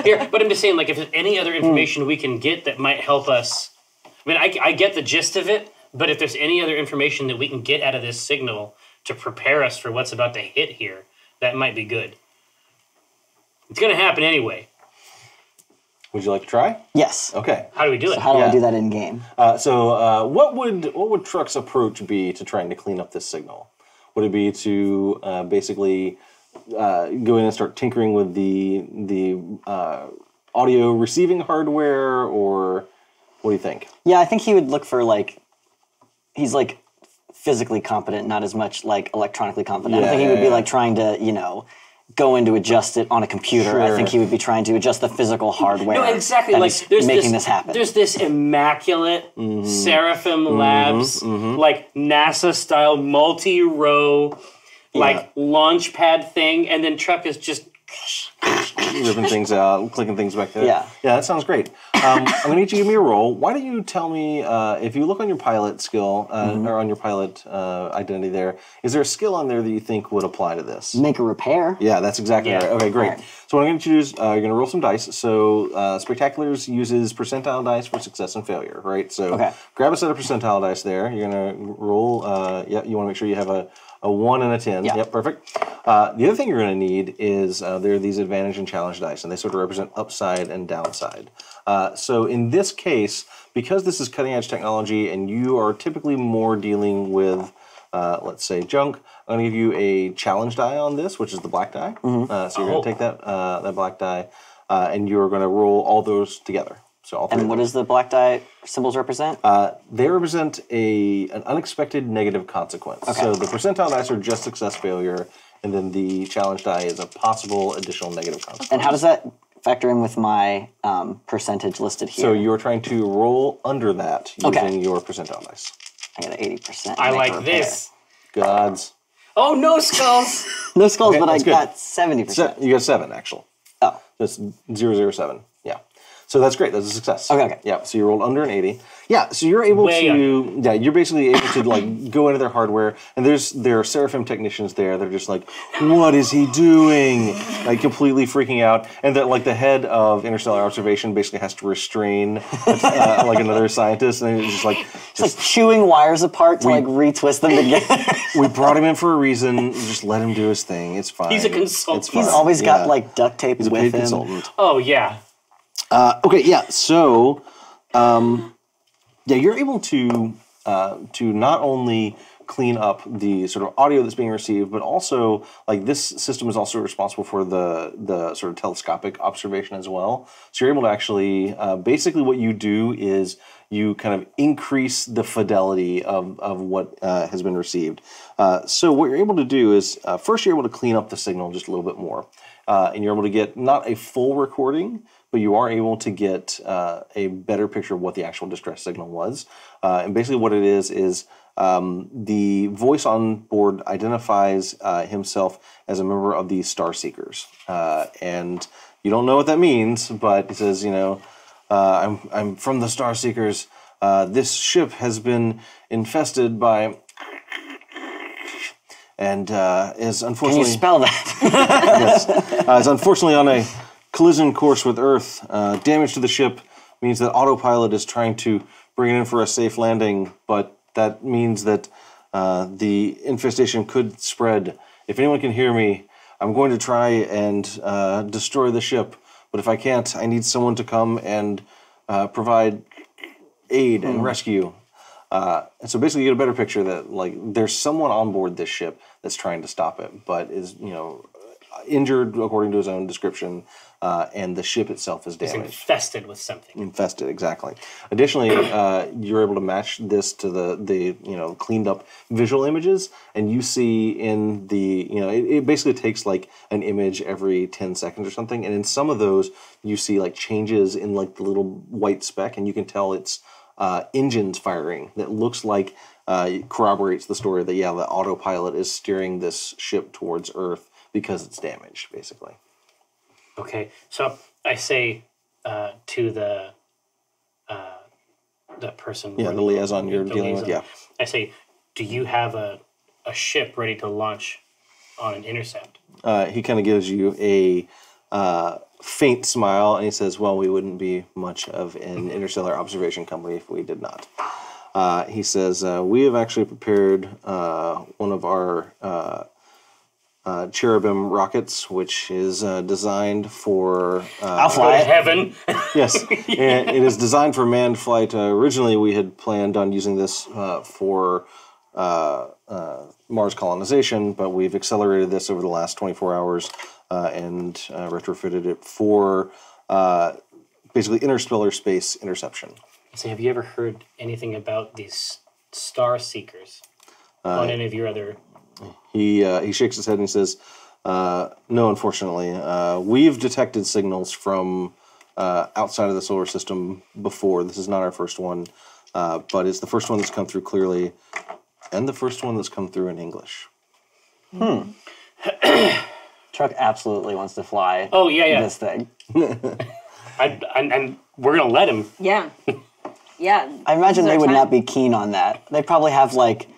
Here, but I'm just saying, like, if there's any other information we can get that might help us. I mean, I get the gist of it, but if there's any other information that we can get out of this signal to prepare us for what's about to hit here, that might be good. It's going to happen anyway. Would you like to try? Yes. Okay. How do we do it? So how do I do that in game? What would Truck's approach be to trying to clean up this signal? Would it be to basically go in and start tinkering with the audio receiving hardware, or what do you think? Yeah, I think he would look for he's like physically competent, not as much like electronically competent. I think he would be like trying to, go in to adjust it on a computer. Sure. I think he would be trying to adjust the physical hardware. No, exactly. That Like is making this happen. There's this immaculate Seraphim Labs, like NASA style multi-row, like launch pad thing, and then Truck is just Ripping things out, clicking things back there. Yeah. Yeah, that sounds great. I'm going to need you to give me a roll. Why don't you tell me, if you look on your pilot skill, or on your pilot identity there, is there a skill on there that you think would apply to this? Make a repair. Yeah, that's exactly right. Okay, great. Right. So what I'm going to do is you're going to roll some dice. So Spectaculars uses percentile dice for success and failure, right? So grab a set of percentile dice there. You're going to roll, you want to make sure you have a 1 and a 10. Yeah. Yep, perfect. The other thing you're going to need is there are these advantage and challenge dice, and they sort of represent upside and downside. So in this case, because this is cutting edge technology and you are typically more dealing with, let's say, junk, I'm going to give you a challenge die on this, which is the black die. So you're going to take that black die, and you're going to roll all those together. So all three. And what does the black die symbols represent? They represent an unexpected negative consequence. Okay. So the percentile dice are just success, failure, and then the challenge die is a possible additional negative consequence. And how does that factor in with my percentage listed here? So you're trying to roll under that using your percentile dice. I got an 80%. I make a like repair. this. Gods. Oh, no skulls. No skulls, Okay, but I that's good. got 70%. You got 7, actually. Oh. That's 007. Yeah. So that's great. That's a success. Okay. Yeah. So you rolled under an 80. Yeah. So you're able Way to. under. Yeah. You're basically able to like go into their hardware, and there are Seraphim technicians there. They're just like, what is he doing? Like completely freaking out, and that like the head of Interstellar Observation basically has to restrain like another scientist, and it's just like chewing wires apart to retwist them together. we brought him in for a reason. Just let him do his thing. It's fine. He's a consultant. It's fine. He's always got like duct tape He's a with paid him. consultant. Oh, yeah. Okay, yeah. So, you're able to not only clean up the sort of audio that's being received, but also like this system is also responsible for the sort of telescopic observation as well. So you're able to actually basically what you do is you kind of increase the fidelity of what has been received. So what you're able to do is first you're able to clean up the signal just a little bit more, and you're able to get not a full recording, but you are able to get a better picture of what the actual distress signal was. And basically what it is the voice on board identifies himself as a member of the Star Seekers. And you don't know what that means, but it says, I'm from the Star Seekers. This ship has been infested by... and is unfortunately... Can you spell that? Yes. Is unfortunately on a collision course with Earth. Damage to the ship means that autopilot is trying to bring it in for a safe landing, but that means that the infestation could spread. If anyone can hear me, I'm going to try and destroy the ship, but if I can't, I need someone to come and provide aid and rescue. And so basically you get a better picture that like there's someone on board this ship that's trying to stop it, but is, injured, according to his own description, and the ship itself is It's damaged. infested with something. Infested, exactly. Additionally, you're able to match this to the cleaned up visual images, and you see in the it basically takes like an image every 10 seconds or something, and in some of those you see like changes in like the little white speck, and you can tell it's engines firing that looks like corroborates the story that the autopilot is steering this ship towards Earth because it's damaged, basically. Okay, so I say to the person... Yeah, the liaison you're dealing with, yeah. I say, do you have a ship ready to launch on an intercept? He kind of gives you a faint smile, and he says, well, we wouldn't be much of an interstellar observation company if we did not. He says, we have actually prepared one of our cherubim rockets, which is designed for... I'll fly it. Heaven. Yes, and it is designed for manned flight. Originally, we had planned on using this for Mars colonization, but we've accelerated this over the last 24 hours and retrofitted it for basically interstellar space interception. So have you ever heard anything about these star seekers on any of your other... He shakes his head and he says, no, unfortunately. We've detected signals from outside of the solar system before. This is not our first one, but it's the first one that's come through clearly and the first one that's come through in English. Truck absolutely wants to fly this thing. And we're going to let him. Yeah. Yeah. I imagine This is they our would time. not be keen on that. They probably have, like,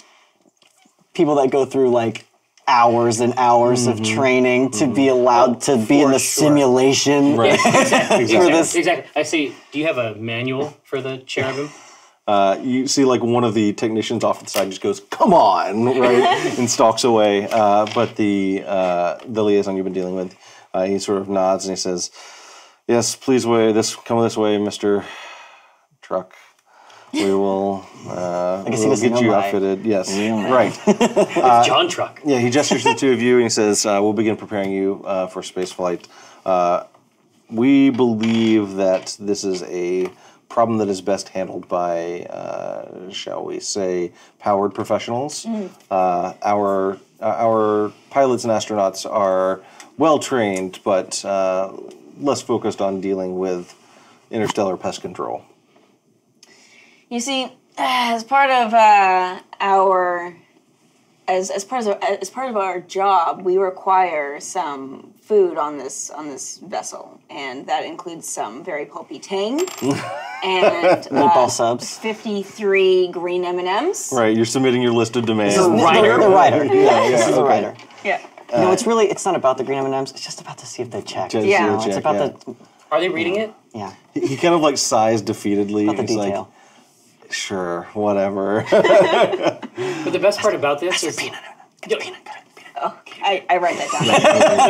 people that go through, like, hours and hours of training to be allowed to be in the simulation. Right. Exactly. I say, do you have a manual for the cherubim? You see, like, one of the technicians off to the side just goes, "Come on!" right, and stalks away. But the liaison you've been dealing with, he sort of nods and he says, "Yes, please come this way, Mr. Truck. We will we'll get you outfitted." Yes, right. It's John Truck. Yeah, he gestures to the two of you and he says, "We'll begin preparing you for space flight. We believe that this is a problem that is best handled by, shall we say, powered professionals. Our pilots and astronauts are well trained, but less focused on dealing with interstellar pest control." You see, as part of our job, we require some food on this vessel, and that includes some very pulpy tang and Meatball subs. 53 green M&Ms. Right, you're submitting your list of demands. The writer. This is the writer. Yeah. No, it's not about the green M&Ms. It's just about to see if they check. Just Yeah. to It's check, about the Are they reading it? yeah. He kind of like sighs defeatedly. About the He's like, detail. "Sure, whatever." But the best part about this is... I write that down.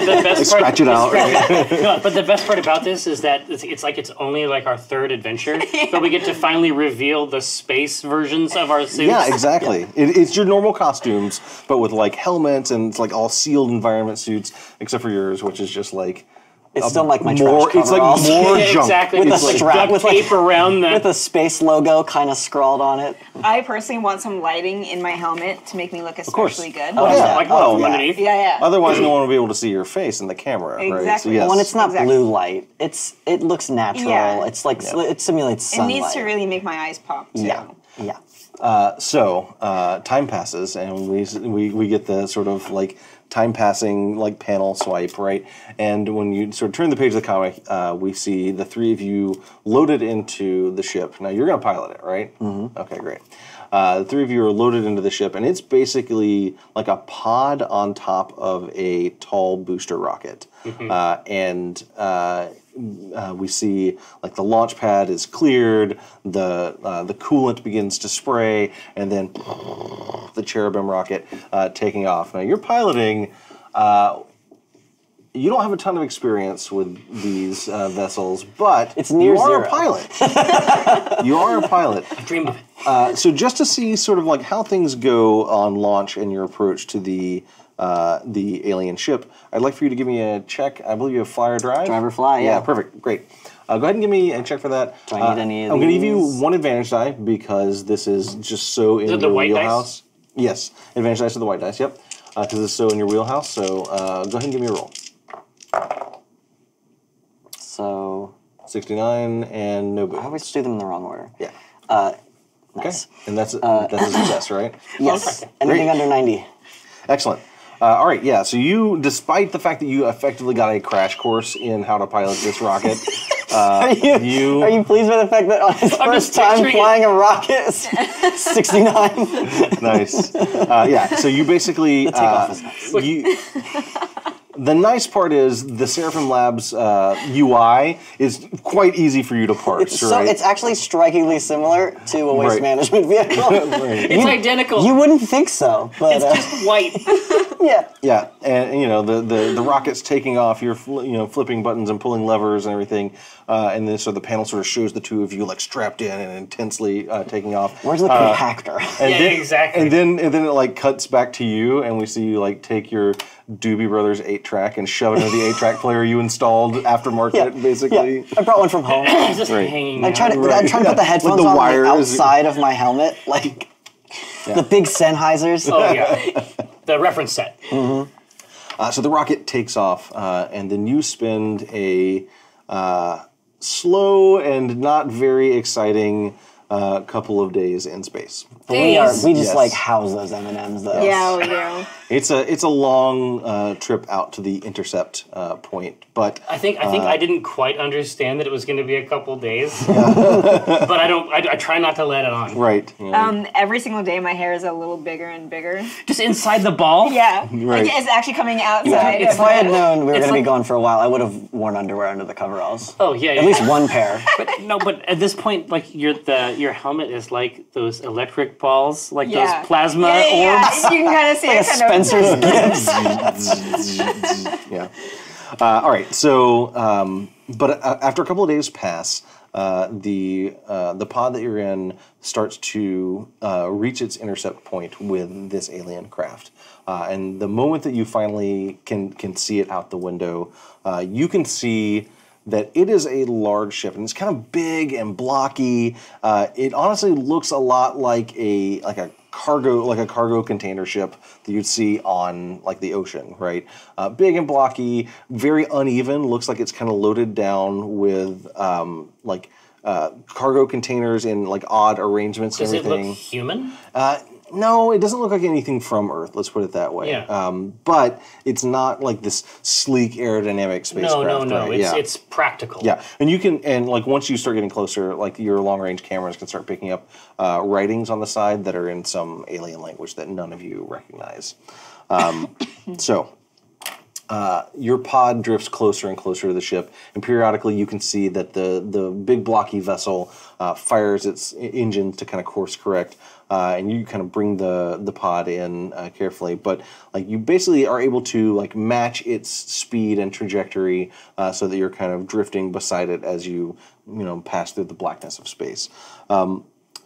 The best part, Scratch it out. No, but the best part about this is that it's only like our third adventure, but we get to finally reveal the space versions of our suits. Yeah, exactly. It's your normal costumes, but with like helmets and it's like all sealed environment suits, except for yours, which is just like It's still like my more. trash It's like coveralls. more Yeah, junk. exactly. With It's a like strap, duct with like- tape around the... with a space logo kind of scrawled on it. I personally want some lighting in my helmet to make me look course. especially good. Oh, yeah. Like Oh, from yeah. underneath. Yeah. Otherwise, no one will be able to see your face in the camera, right? So Exactly. yes. When it's not Exactly. blue light, it looks natural. Yeah. It's like it simulates It sunlight. needs to really make my eyes pop, too. Yeah. So time passes, and we get the sort of like time passing like panel swipe, right? And when you sort of turn the page of the comic, we see the three of you loaded into the ship. Now you're going to pilot it, right? Mm-hmm. Okay, great. The three of you are loaded into the ship, and it's basically like a pod on top of a tall booster rocket. And we see like the launch pad is cleared, the coolant begins to spray, and then the cherubim rocket taking off. Now you're piloting you don't have a ton of experience with these vessels, but it's near you are zero. a pilot. You are a pilot. I dreamed of it. So just to see sort of like how things go on launch and your approach to the alien ship, I'd like for you to give me a check. I believe you have fly or drive? Driver fly, yeah. Perfect. Great. Go ahead and give me a check for that. Do I need any of I'm going to give these? you one advantage die because this is just so in it your the white wheelhouse. Yes, advantage dice are the white dice, yep. Because it's so in your wheelhouse, so go ahead and give me a roll. So 69 and no I boo. always do them in the wrong order. Yeah. Nice. Okay. And that's a success, right? Yes. Anything under 90. Excellent. All right, yeah. So you, despite the fact that you effectively got a crash course in how to pilot this rocket, Are you pleased with the fact that on his first time picturing flying a rocket, 69? nice. Yeah. So you basically takeoff is nice. The nice part is the Seraphim Labs UI is quite easy for you to parse, So right? it's actually strikingly similar to a waste Right. management vehicle. It's identical. You wouldn't think so, but it's just white. yeah. Yeah, and you know the rocket's taking off. You're flipping buttons and pulling levers and everything, and then so the panel sort of shows the two of you like strapped in and intensely taking off. Where's the compactor? And Yeah, then, exactly. And then it like cuts back to you, and we see you like take your Doobie Brothers 8-track and shove it into the 8-track player you installed aftermarket, basically. Yeah. I brought one from home. It's just Right. hanging I'm trying to, out. I'm trying to put the headphones the on wires. like, outside of my helmet, like the big Sennheisers. Oh, yeah. The reference set. So the rocket takes off, and then you spend a slow and not very exciting couple of days in space. We just Yes. like house those M&Ms though. Yeah, we do. It's a long trip out to the intercept point, but I think I didn't quite understand that it was going to be a couple days, but I try not to let it on. right. Yeah. Every single day, my hair is a little bigger and bigger. Just inside the ball. Yeah, Right. like it's actually coming outside. If I had known we were It's going to be like- gone for a while, I would have worn underwear under the coveralls. Oh yeah. At least one pair. But at this point, like your helmet is like those electric balls, like Yeah. those plasma yeah, orbs. you can kind of see Like a it kind of. Spencer's gift. Yeah. All right. So, but after a couple of days pass, the pod that you're in starts to reach its intercept point with this alien craft, and the moment that you finally can see it out the window, you can see that it is a large ship, and it's kind of big and blocky. It honestly looks a lot like a cargo container ship that you'd see on like the ocean, right? Big and blocky, very uneven. Looks like it's kind of loaded down with cargo containers in like odd arrangements Does and it look everything. human? No, it doesn't look like anything from Earth. Let's put it that way. Yeah. But it's not like this sleek aerodynamic spacecraft. No. Right? It's practical. Yeah, and like once you start getting closer, like your long range cameras can start picking up writings on the side that are in some alien language that none of you recognize. So your pod drifts closer and closer to the ship, and periodically you can see that the big blocky vessel fires its engines to kind of course correct, and you kind of bring the pod in carefully. But like you basically are able to like match its speed and trajectory so that you're kind of drifting beside it as you pass through the blackness of space.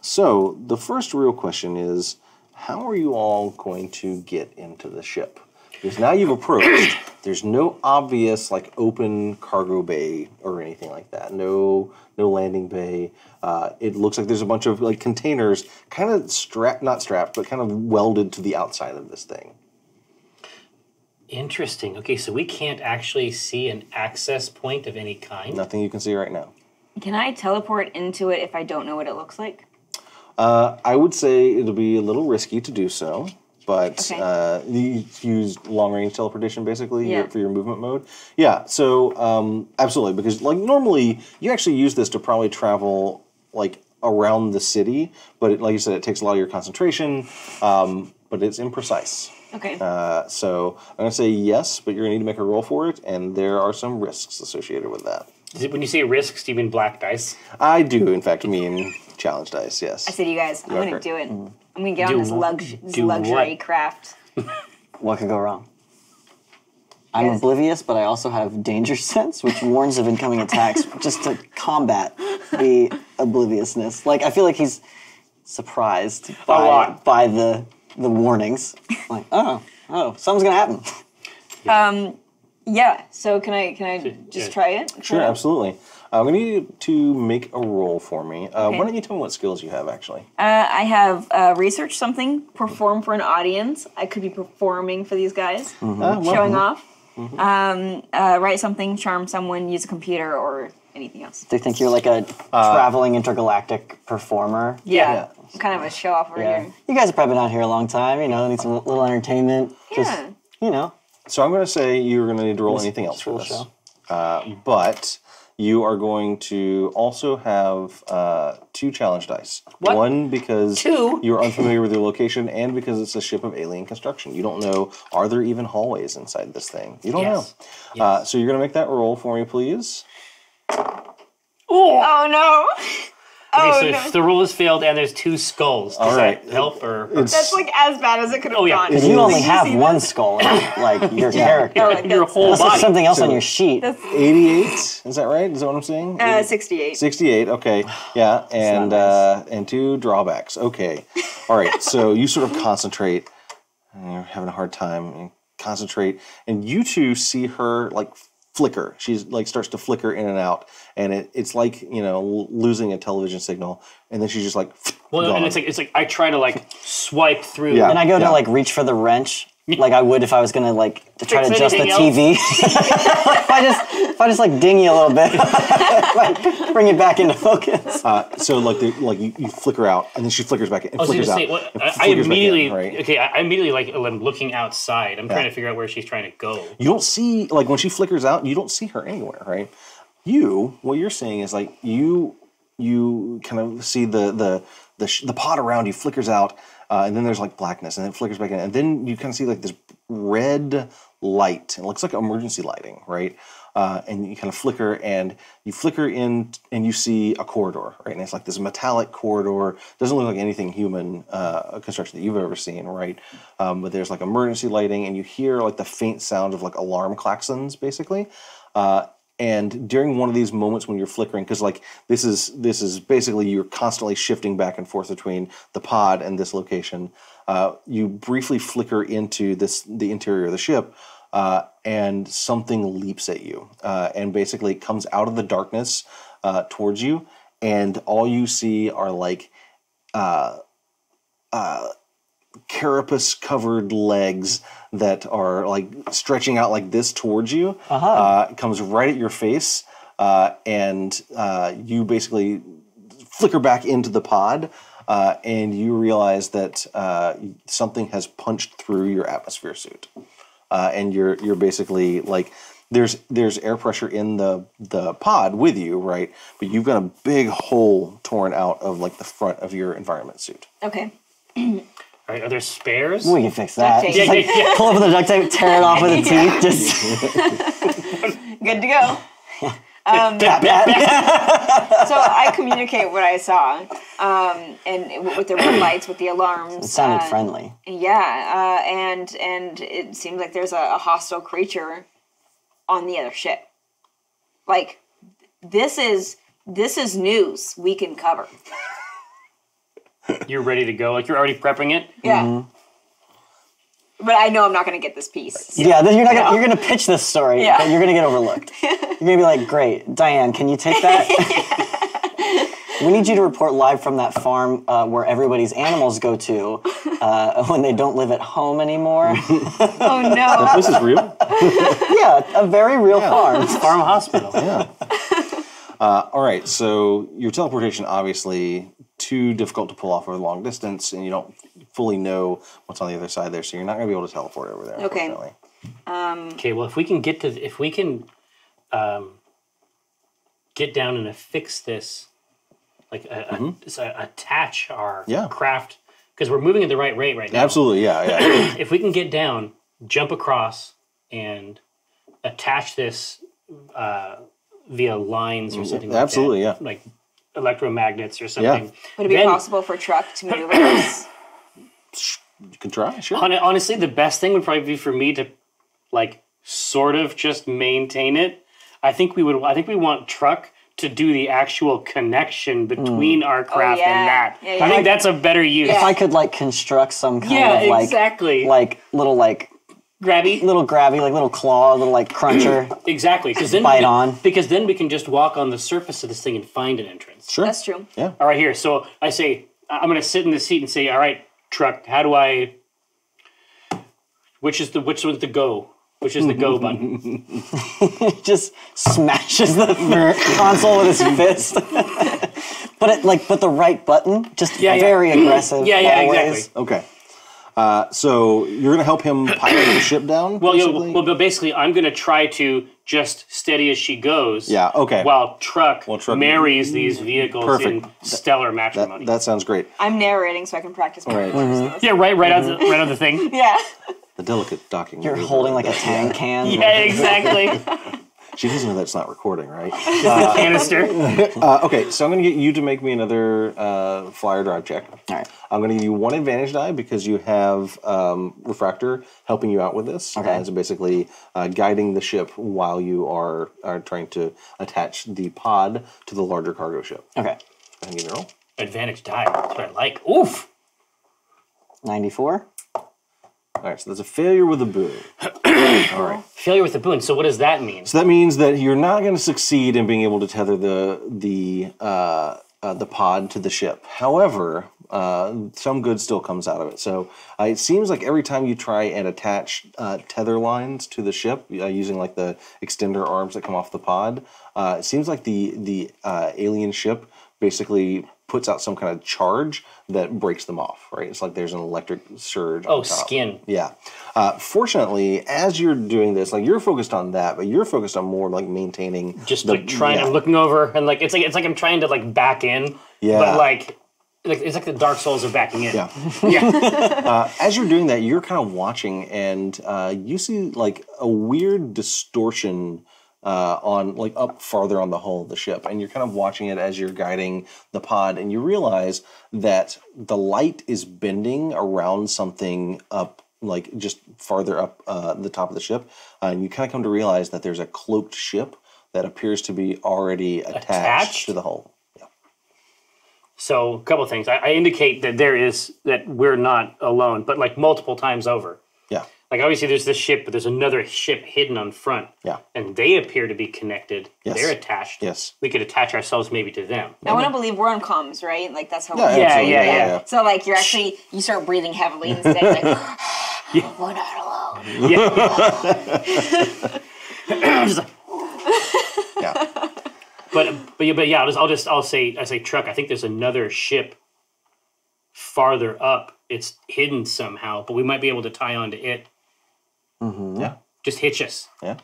So the first real question is, how are you all going to get into the ship? Because now you've approached, there's no obvious like open cargo bay or anything like that. No landing bay. It looks like there's a bunch of like containers, kind of not strapped, but kind of welded to the outside of this thing. Interesting. Okay, so we can't actually see an access point of any kind. Nothing you can see right now. Can I teleport into it if I don't know what it looks like? I would say it'll be a little risky to do so. But Okay. you use long-range teleportation basically Yeah. for your movement mode. Yeah, so absolutely, because like normally you actually use this to probably travel like around the city, but like you said, it takes a lot of your concentration, but it's imprecise. Okay. So I'm going to say yes, but you're going to need to make a roll for it, and there are some risks associated with that. When you say risks, do you mean black dice? I do, in fact, mean challenge dice, yes. I said, you guys, I'm are going to correct. do it. I'm going to get on Do this do luxury what? craft. What could go wrong? I'm Yes. oblivious, but I also have danger sense, which warns of incoming attacks, just to combat the obliviousness. Like I feel like he's surprised by the warnings. Like, oh, something's gonna happen. Yeah. So can I just try it? Sure, absolutely. I'm going to need you to make a roll for me. Why don't you tell me what skills you have, actually? I have research something, perform for an audience. I could be performing for these guys, showing off. Write something, charm someone, use a computer, or anything else. They think you're like a traveling intergalactic performer. Yeah. I'm kind of a show off over here. You guys have probably been out here a long time. You know, need some little entertainment. Yeah. Just, you know. So I'm going to say you're going to need to roll anything else for this. But you are going to also have 2 challenge dice. What? One because 2? you're unfamiliar with your location, and because it's a ship of alien construction. You don't know, are there even hallways inside this thing? You don't know. Yes. So you're going to make that roll for me, please. Oh no! Okay, so if the roll is failed and there's 2 skulls, does right. that help or? That's like as bad as it could have Oh, yeah. gone. Because you only Did have see one that? skull, like your character. like Your that's- whole Unless there's body. something else on your sheet. 88, is that right? Is that what I'm saying? 68. 68, okay. Yeah, and not and 2 drawbacks. Okay. All right, so you sort of concentrate, and you're having a hard time, and concentrate, and you 2 see her like flicker. She's like starts to flicker in and out, and it's like, you know, losing a television signal, and then she's just like Well, gone. and it's like I try to like swipe through. Yeah. And I go to like reach for the wrench, like I would if I was gonna like to try to Fix adjust the anything TV. if I just like ding you a little bit, like, bring it back into focus. So like you flicker out, and then she flickers back in, and I was going flickers to out. say, what, and I flickers back in, immediately, right? okay, I immediately like am looking outside. I'm trying to figure out where she's trying to go. You don't see, like, when she flickers out, you don't see her anywhere, right? What you're seeing is like you kind of see the pod around you flickers out, and then there's like blackness, and then it flickers back in, and then you kind of see like this red light. It looks like emergency lighting, right? And you kind of flicker, and you flicker in, and you see a corridor, right? And it's like this metallic corridor. Doesn't look like anything human construction that you've ever seen, right? But there's like emergency lighting, and you hear like the faint sound of like alarm klaxons, basically. And during one of these moments when you're flickering, because like this is basically you're constantly shifting back and forth between the pod and this location. You briefly flicker into the interior of the ship, and something leaps at you, and basically comes out of the darkness towards you, and all you see are like carapace-covered legs that are like stretching out like this towards you. It comes right at your face, and you basically flicker back into the pod, and you realize that something has punched through your atmosphere suit, and you're basically like there's air pressure in the pod with you, right? But you've got a big hole torn out of like the front of your environment suit. Okay. All right, are there spares? We can fix that. Duct tape. Just, like, Yeah. pull over the duct tape, tear it off with the teeth. Just Good to go. So I communicate what I saw, and with the red lights, with the alarms. it sounded friendly. Yeah, and it seems like there's a hostile creature on the other ship. Like, this is news we can cover. You're ready to go? Like you're already prepping it? Yeah. But I know I'm not going to get this piece. Yeah, then you're not gonna, you're gonna pitch this story, Yeah. but you're gonna get overlooked. You're gonna be like, "Great, Diane, can you take that? We need you to report live from that farm where everybody's animals go to when they don't live at home anymore." Oh no. This is real? Yeah, a very real farm. Farm hospital. Yeah. All right, so your teleportation obviously too difficult to pull off over long distance, and you don't fully know what's on the other side there, so you're not going to be able to teleport over there. Okay. Unfortunately. Okay, well, if we can get down and affix this, like attach our craft, because we're moving at the right rate right now. Absolutely, yeah. If we can get down, jump across, and attach this via lines or something like that. Absolutely, yeah. Like electromagnets or something. Would it be possible for Truck to maneuver this? You can try, sure. Honestly, the best thing would probably be for me to, like, sort of just maintain it. I think we want Truck to do the actual connection between our craft and that. I think that's a better use. If I could like construct some kind of like exactly. like little like grabby, like little claw, little like cruncher. Exactly, because then because then we can just walk on the surface of this thing and find an entrance. Sure. That's true. Yeah. All right, here. So I say I'm going to sit in the seat and say, "All right, Truck, how do I? Which one's the go? Which is the go button?" He just smashes the console with his fist. But the right button, just very aggressive. Yeah, always. exactly. Okay. So you're going to help him pilot the ship down? Well, basically, I'm going to try to just steady as she goes. Yeah, okay. While Truck marries these vehicles in stellar matrimony. That sounds great. I'm narrating so I can practice my Yeah, right on the thing. Yeah. The delicate docking. You're holding like a Tang can. Yeah, exactly. She doesn't know that's not recording, right? Canister. Okay, so I'm going to get you to make me another flyer drive check. All right. I'm going to give you one advantage die because you have Refractor helping you out with this. Okay. So basically guiding the ship while you are trying to attach the pod to the larger cargo ship. Okay. And give me a roll. Advantage die. That's what I like. Oof. 94. All right, so that's a failure with a boon. All right. Failure with the boon. So what does that mean? So that means that you're not going to succeed in being able to tether the pod to the ship. However, some good still comes out of it. So it seems like every time you try and attach tether lines to the ship using like the extender arms that come off the pod, it seems like the alien ship basically puts out some kind of charge that breaks them off, right? It's like there's an electric surge. Oh, on top. skin. Yeah. Fortunately, as you're doing this, like you're focused on that, but you're focused on more like maintaining. Just like trying. I'm looking over and like it's like I'm trying to like back in. Yeah. But like it's like the Dark Souls are backing in. Yeah. Yeah. As you're doing that, you're kind of watching, and you see like a weird distortion on like up farther on the hull of the ship, and you're kind of watching it as you're guiding the pod, and you realize that the light is bending around something up, like just farther up the top of the ship, and you kind of come to realize that there's a cloaked ship that appears to be already attached to the hull. Yeah. So a couple of things. I indicate that we're not alone, but like multiple times over. Yeah. Like obviously there's this ship, but there's another ship hidden on front. Yeah. And they appear to be connected. Yes. They're attached. Yes. We could attach ourselves maybe to them. I want to believe we're on comms, right? Like that's how. Yeah. So like you start breathing heavily instead. Like, we're not alone. Yeah. But yeah, I'll say Truck. I think there's another ship farther up. It's hidden somehow, but we might be able to tie onto it. Mm-hmm. Yeah. Just hitch us. Yeah.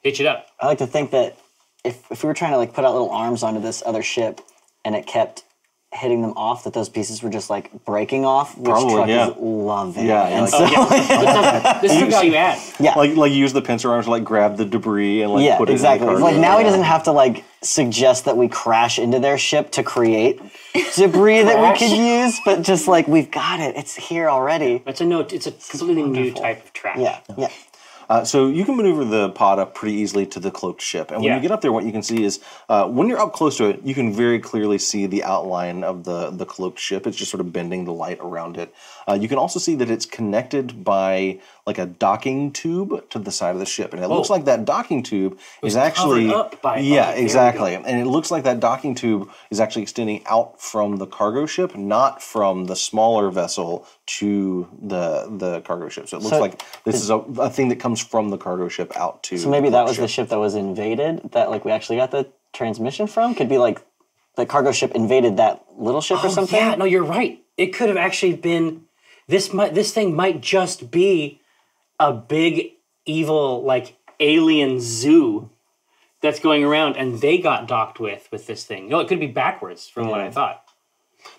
Hitch it up. I like to think that if we were trying to like put out little arms onto this other ship and it kept hitting them off, that those pieces were just like breaking off, which Truck is loving. Yeah, and This is the value add. Yeah. Like you use the pincer arms to like grab the debris and like put it exactly. in the Like cargo. now he doesn't have to like suggest that we crash into their ship to create debris that we could use, but just like we've got it. It's here already. It's a completely new type of trash. Yeah. So you can maneuver the pod up pretty easily to the cloaked ship. And when you get up there, what you can see is when you're up close to it, you can very clearly see the outline of the cloaked ship. It's just sort of bending the light around it. You can also see that it's connected by like a docking tube to the side of the ship. And it looks like that docking tube is actually... covered up by... exactly. And it looks like that docking tube is actually extending out from the cargo ship, not from the smaller vessel to the cargo ship. So it looks like this is a thing that comes from the cargo ship out to... So maybe that was the ship that was invaded, that like we actually got the transmission from? Could be like the cargo ship invaded that little ship or something? Yeah, no, you're right. It could have actually been... This thing might just be a big, evil, like, alien zoo that's going around, and they got docked with this thing. It could be backwards from what I thought.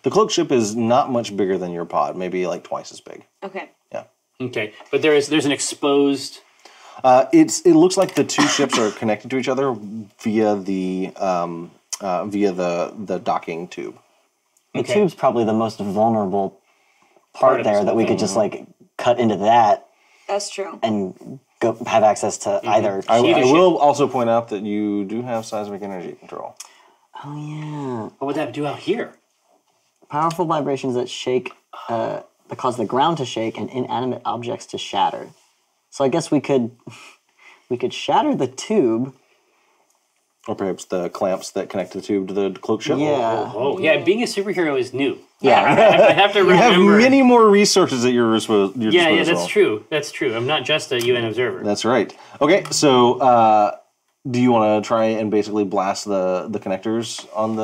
The cloaked ship is not much bigger than your pod, maybe like twice as big. Okay. Yeah. Okay, but there's an exposed... It looks like the two ships are connected to each other via the docking tube. The tube's probably the most vulnerable part there that we could just like cut into that. That's true. And have access to either. I Ship. will also point out that you do have seismic energy control. Oh yeah. What would that do out here? Powerful vibrations that shake, that cause the ground to shake and inanimate objects to shatter. So I guess we could shatter the tube. Or perhaps the clamps that connect the tube to the cloak ship. Yeah. Oh, yeah. Being a superhero is new. Yeah. I have to You remember. have many more resources at your disposal. Yeah, that's true. That's true. I'm not just a UN observer. That's right. Okay, so do you want to try and basically blast the connectors on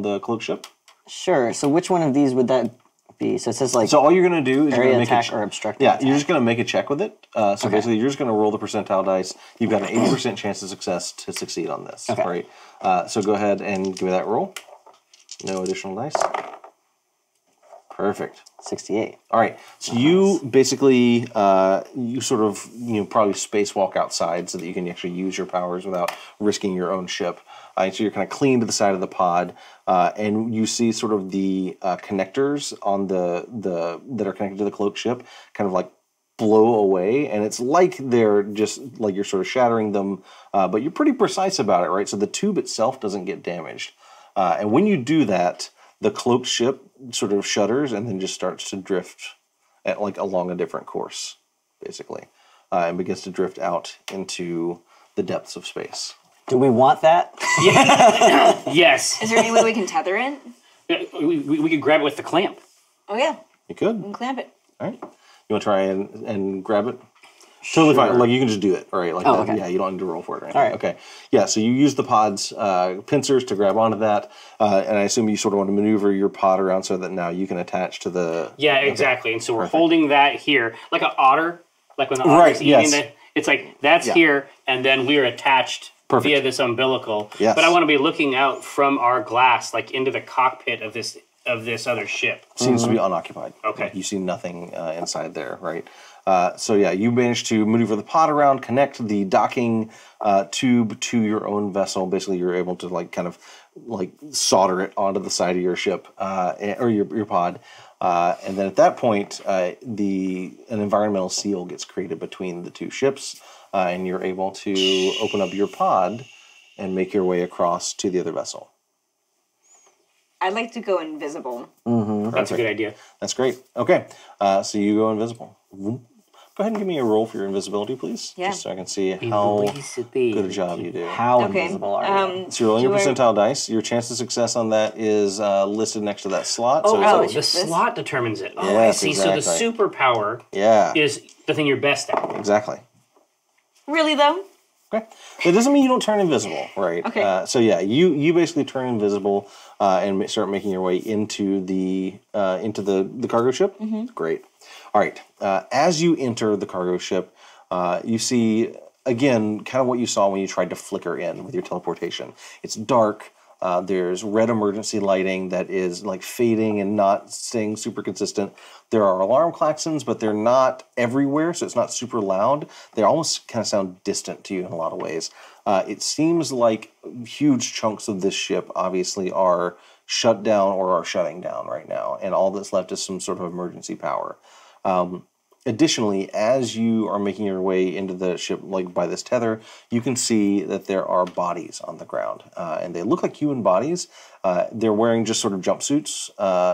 the cloak ship? Sure. So which one of these would that be? So it says like So all you're going to do is you're area going to make attack or obstructive Yeah, attack. you're just going to make a check with it. So basically, you're just going to roll the percentile dice. You've got an 80% chance of success to succeed on this. Okay. Right. So go ahead and give me that roll. No additional dice. Perfect. 68. All right. So you basically you sort of probably spacewalk outside so that you can actually use your powers without risking your own ship. So you're kind of clean to the side of the pod, and you see sort of the connectors on the that are connected to the cloak ship kind of like blow away, and it's like they're just like you're sort of shattering them, but you're pretty precise about it, right? So the tube itself doesn't get damaged, and when you do that, the cloaked ship sort of shudders and then just starts to drift at like along a different course, basically, and begins to drift out into the depths of space. Do we want that? Yes. Is there any way we can tether it? We could grab it with the clamp. Oh yeah, You could. we can clamp it. All right. You want to try and grab it? Totally fine. Like you can just do it, all right? Like Oh, that. okay. Yeah, you don't need to roll for it or anything. All right. Okay. Yeah. So you use the pod's pincers to grab onto that, and I assume you sort of want to maneuver your pod around so that now you can attach to the. Yeah, exactly. And so we're holding that here, like an otter, like when the otter's eating yes. it. It's like that's here, and then we are attached via this umbilical. Yes. But I want to be looking out from our glass, like into the cockpit of this other ship. Seems to be unoccupied. Okay. You see nothing inside there, right? So yeah, you manage to maneuver the pod around, connect the docking tube to your own vessel. Basically, you're able to like kind of like solder it onto the side of your ship or your pod, and then at that point, an environmental seal gets created between the two ships, and you're able to open up your pod and make your way across to the other vessel. I'd like to go invisible. That's a good idea. That's great. Okay, so you go invisible. Go ahead and give me a roll for your invisibility, please. Yeah. Just so I can see how good a job you do. How Okay. invisible are you? So you're rolling your do I- percentile dice. Your chance of success on that is listed next to that slot. Oh, so it's oh, like- the this? slot determines it. Oh, I Yes, see. exactly. So the superpower yeah, is the thing you're best at. exactly. Really though? Okay. It doesn't mean you don't turn invisible, right? Okay. So yeah, you basically turn invisible and start making your way into the cargo ship. Great. All right. As you enter the cargo ship, you see again kind of what you saw when you tried to flicker in with your teleportation. It's dark. There's red emergency lighting that is like fading and not staying super consistent. There are alarm klaxons, but they're not everywhere, so it's not super loud. They almost kind of sound distant to you in a lot of ways. It seems like huge chunks of this ship obviously are shut down or are shutting down right now, and all that's left is some sort of emergency power. Additionally, as you are making your way into the ship, like by this tether, you can see that there are bodies on the ground, and they look like human bodies. They're wearing just sort of jumpsuits,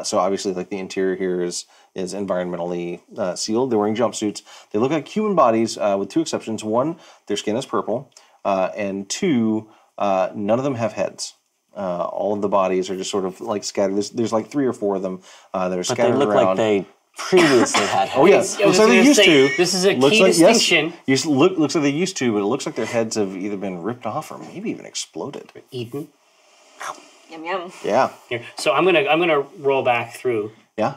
so obviously, like the interior here is environmentally sealed. They're wearing jumpsuits. They look like human bodies, with two exceptions. One, their skin is purple, and two, none of them have heads. All of the bodies are just sort of like scattered. There's like 3 or 4 of them that are But scattered they look around. like they previously had heads. Oh yes, I was looks like they gonna used say, to. this is a Looks key like, distinction. Yes, looks like they used to, but it looks like their heads have either been ripped off or maybe even exploded. Eden. Yum yum. Yeah, Here. So I'm gonna roll back through. yeah.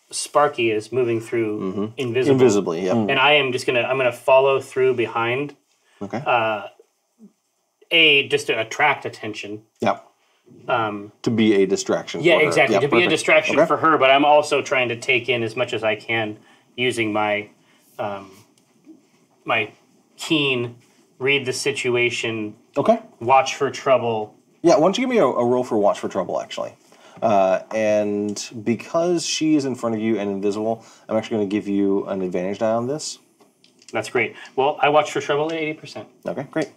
Sparky is moving through invisible. Invisibly, yeah. And I'm gonna follow through behind. Okay. Just to attract attention. Yeah. To be a distraction. Yeah, for her. exactly. Yeah, To be a perfect. distraction Okay. for her, but I'm also trying to take in as much as I can using my my keen read the situation, Okay. watch for trouble. Yeah. Why don't you give me a roll for watch for trouble? Actually, And because she is in front of you and invisible, I'm actually going to give you an advantage die on this. That's great. Well, I watched for trouble at 80%. Okay, great.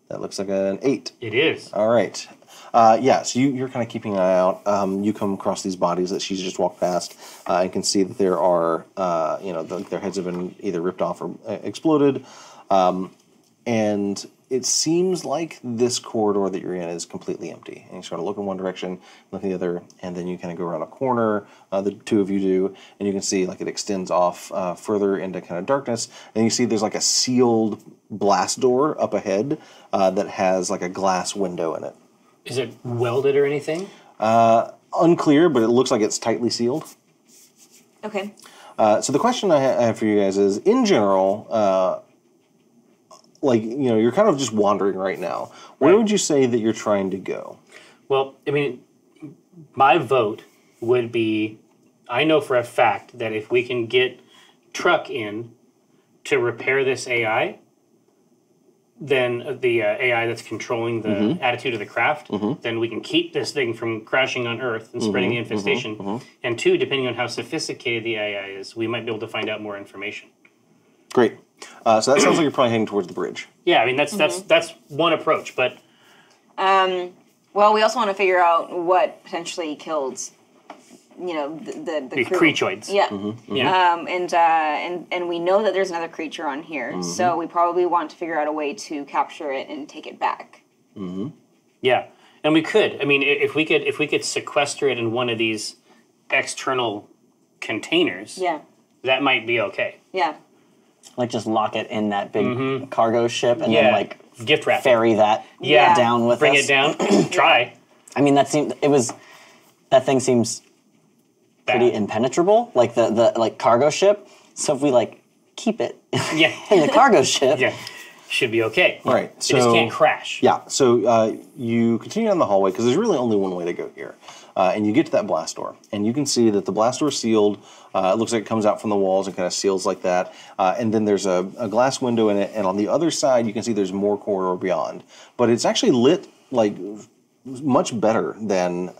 That looks like an 8. It is. All right. Yeah, so you're kind of keeping an eye out. You come across these bodies that she's just walked past and can see that there are, their heads have been either ripped off or exploded. And it seems like this corridor that you're in is completely empty. And you sort of look in one direction, look in the other, and then you kind of go around a corner, the two of you do, and you can see like it extends off further into kind of darkness. And you see there's like a sealed blast door up ahead that has like a glass window in it. Is it welded or anything? Unclear, but it looks like it's tightly sealed. Okay. So the question I have for you guys is, in general, you're kind of just wandering right now. Where would you say that you're trying to go? Well, I mean, my vote would be, I know for a fact that if we can get Truck in to repair this AI, then the AI that's controlling the attitude of the craft, then we can keep this thing from crashing on Earth and spreading the infestation. And 2, depending on how sophisticated the AI is, we might be able to find out more information. Great. So that sounds like you're probably heading towards the bridge. Yeah, I mean, that's one approach, but... Well, we also want to figure out what potentially killed, the crew. Creachoids. Yeah. Yeah. And we know that there's another creature on here, so we probably want to figure out a way to capture it and take it back. Yeah, and we could. I mean, if we could sequester it in one of these external containers, that might be okay. Yeah. Like just lock it in that big cargo ship and Yeah. then like Gift wrap. ferry that Yeah. down with Bring us. it down. Try. I mean, that thing seems pretty Bad. impenetrable, like the like cargo ship. So if we like keep it Yeah. in the cargo ship, Yeah. Should be okay. Right. It just can't crash. Yeah, so you continue down the hallway, because there's really only one way to go here. And you get to that blast door, and you can see that the blast door is sealed. It looks like it comes out from the walls and kind of seals like that. And then there's a glass window in it, and on the other side you can see there's more corridor beyond. But it's actually lit like much better than...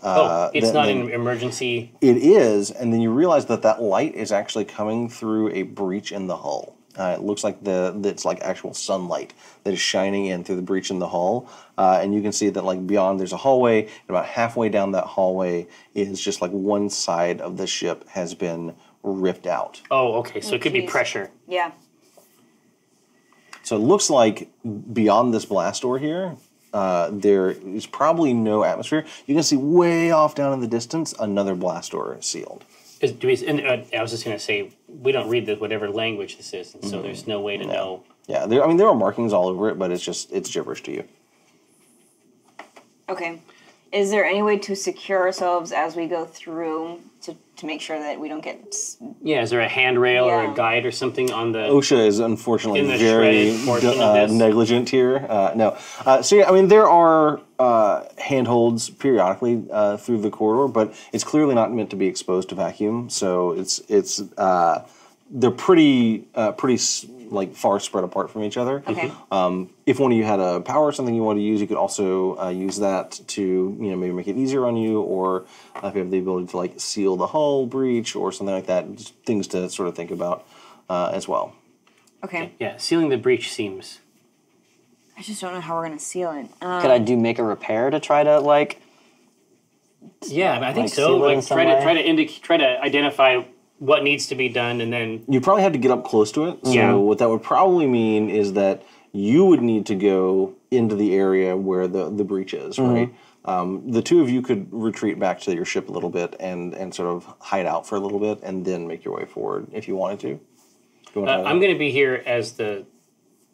it's not an emergency... It is, and then you realize that that light is actually coming through a breach in the hull. It looks like it's like actual sunlight that is shining in through the breach in the hull, and you can see that like beyond there's a hallway, and about halfway down that hallway is just like one side of the ship has been ripped out. Oh, okay, so it could be pressure. Yeah. So it looks like beyond this blast door here, there is probably no atmosphere. You can see way off down in the distance another blast door sealed. I was just going to say, we don't read whatever language this is, and so there's no way to know. Yeah, there are markings all over it, but it's gibberish to you. Okay. Is there any way to secure ourselves as we go through to make sure that we don't get... Yeah, is there a handrail or Yeah. a guide or something on the... OSHA is unfortunately In the very shredded portion of this? negligent here. No. So yeah, I mean, there are handholds periodically through the corridor, but it's clearly not meant to be exposed to vacuum. So they're pretty like far spread apart from each other. Okay. If one of you had a power or something you want to use, you could also use that to maybe make it easier on you, or if you have the ability to like seal the hull breach or something like that. Just things to sort of think about as well. Okay. Yeah, sealing the breach seems... I just don't know how we're going to seal it. could I make a repair to try to like? Yeah, I think Like so. seal it in Like some try to identify what needs to be done, and then... You probably have to get up close to it. So Yeah. what that would probably mean is that you would need to go into the area where the breach is, right? The two of you could retreat back to your ship a little bit and sort of hide out for a little bit, and then make your way forward if you wanted to. I'm going to be here as the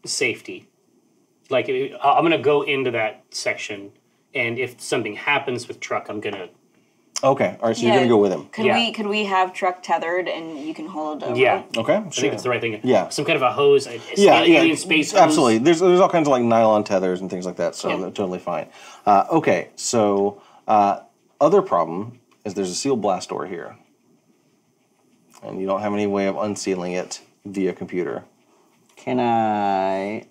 safety. Like, I'm going to go into that section, and if something happens with Truck, I'm going to... Okay, all right, so you're going to go with him. Could we have Truck tethered and you can hold a Yeah. rope? Okay, I think it's the right thing. Yeah. Some kind of a hose, alien space hose. Absolutely. There's all kinds of like nylon tethers and things like that, so they're totally fine. Okay, so other problem is there's a sealed blast door here, and you don't have any way of unsealing it via computer. Can I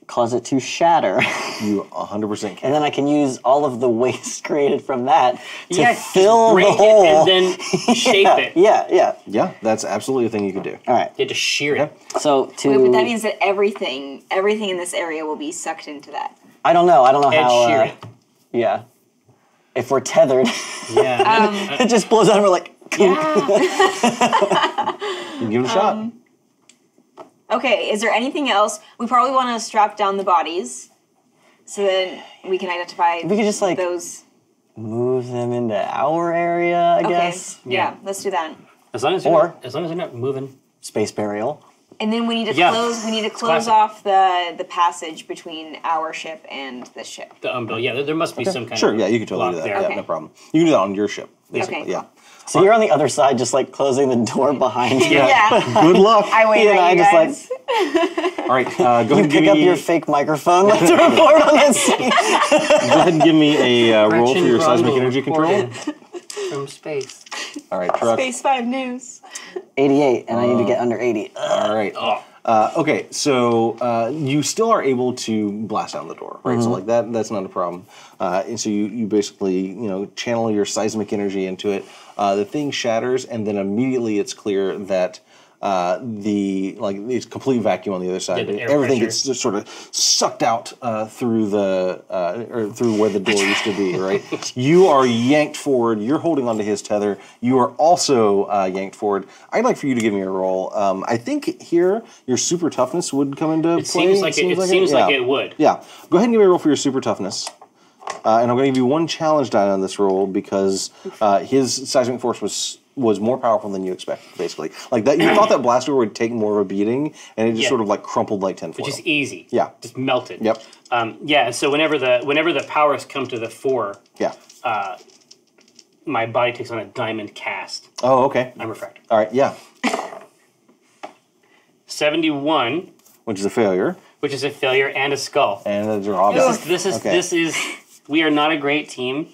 cause it to shatter. You 100% can. And then I can use all of the waste created from that to just fill the break hole. it and then shape it. Yeah. Yeah, that's absolutely a thing you can do. All right. You have to shear it. So to... Wait, but that means that everything in this area will be sucked into that. I don't know And how... shear it. Yeah. If we're tethered, Yeah. it just blows out and we're like... You can give it a shot. Okay, is there anything else? We probably want to strap down the bodies so that we can identify We could just, like, those. move them into our area, I guess. Yeah, let's do that. As long as they're not moving. Space burial. And then we need to Yeah. close. We need to close classic. off the passage between our ship and the ship. The umbilical. Yeah, there must be some kind Sure, of yeah, you can totally do block that. there. Yeah, Okay. no problem. You can do that on your ship, basically. Okay. Yeah. So you're on the other side, just like closing the door behind you. Yeah. Good luck. I wait And at I you just guys. All right, go ahead and give Pick up me. your fake microphone like to report on this scene. Go ahead and give me a roll for Gretchen your seismic Grundle energy control. reporting from space. All right, truck. Space 5 news. 88, and I need to get under 80. All right. Okay, so you still are able to blast down the door, right? So like that's not a problem. And so you basically channel your seismic energy into it. The thing shatters, and then immediately it's clear that it's complete vacuum on the other side. Yeah, the air Everything pressure. gets just sort of sucked out through the or through where the door used to be. Right? You are yanked forward. You're holding onto his tether. You are also yanked forward. I'd like for you to give me a roll. I think here your super toughness would come into play. It seems like it would. Yeah. Go ahead and give me a roll for your super toughness. And I'm going to give you one challenge die on this roll because his seismic force was more powerful than you expected, basically. Like that, you thought that blaster would take more of a beating, and it just sort of like crumpled like tinfoil. Which is easy. Yeah. Just melted. Yep. And so whenever the powers come to the fore, Yeah. my body takes on a diamond cast. Oh, okay. I'm refractor. All right. Yeah. 71, Which is a failure, which is a failure and a skull. and a draw. This Okay. is. We are not a great team.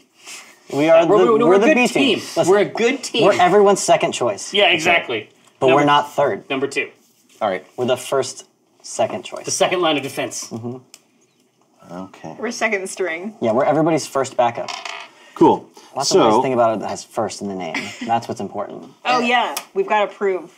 We are We're a the good B team. Listen, We're a good team. we're everyone's second choice. Yeah, exactly. But we're not third. Number 2. All right. We're the second The choice. second line of defense. Okay. We're second string. Yeah, we're everybody's first backup. Cool. Lots of nice So thing about it that has first in the name. That's what's important. Oh yeah, we've got to prove.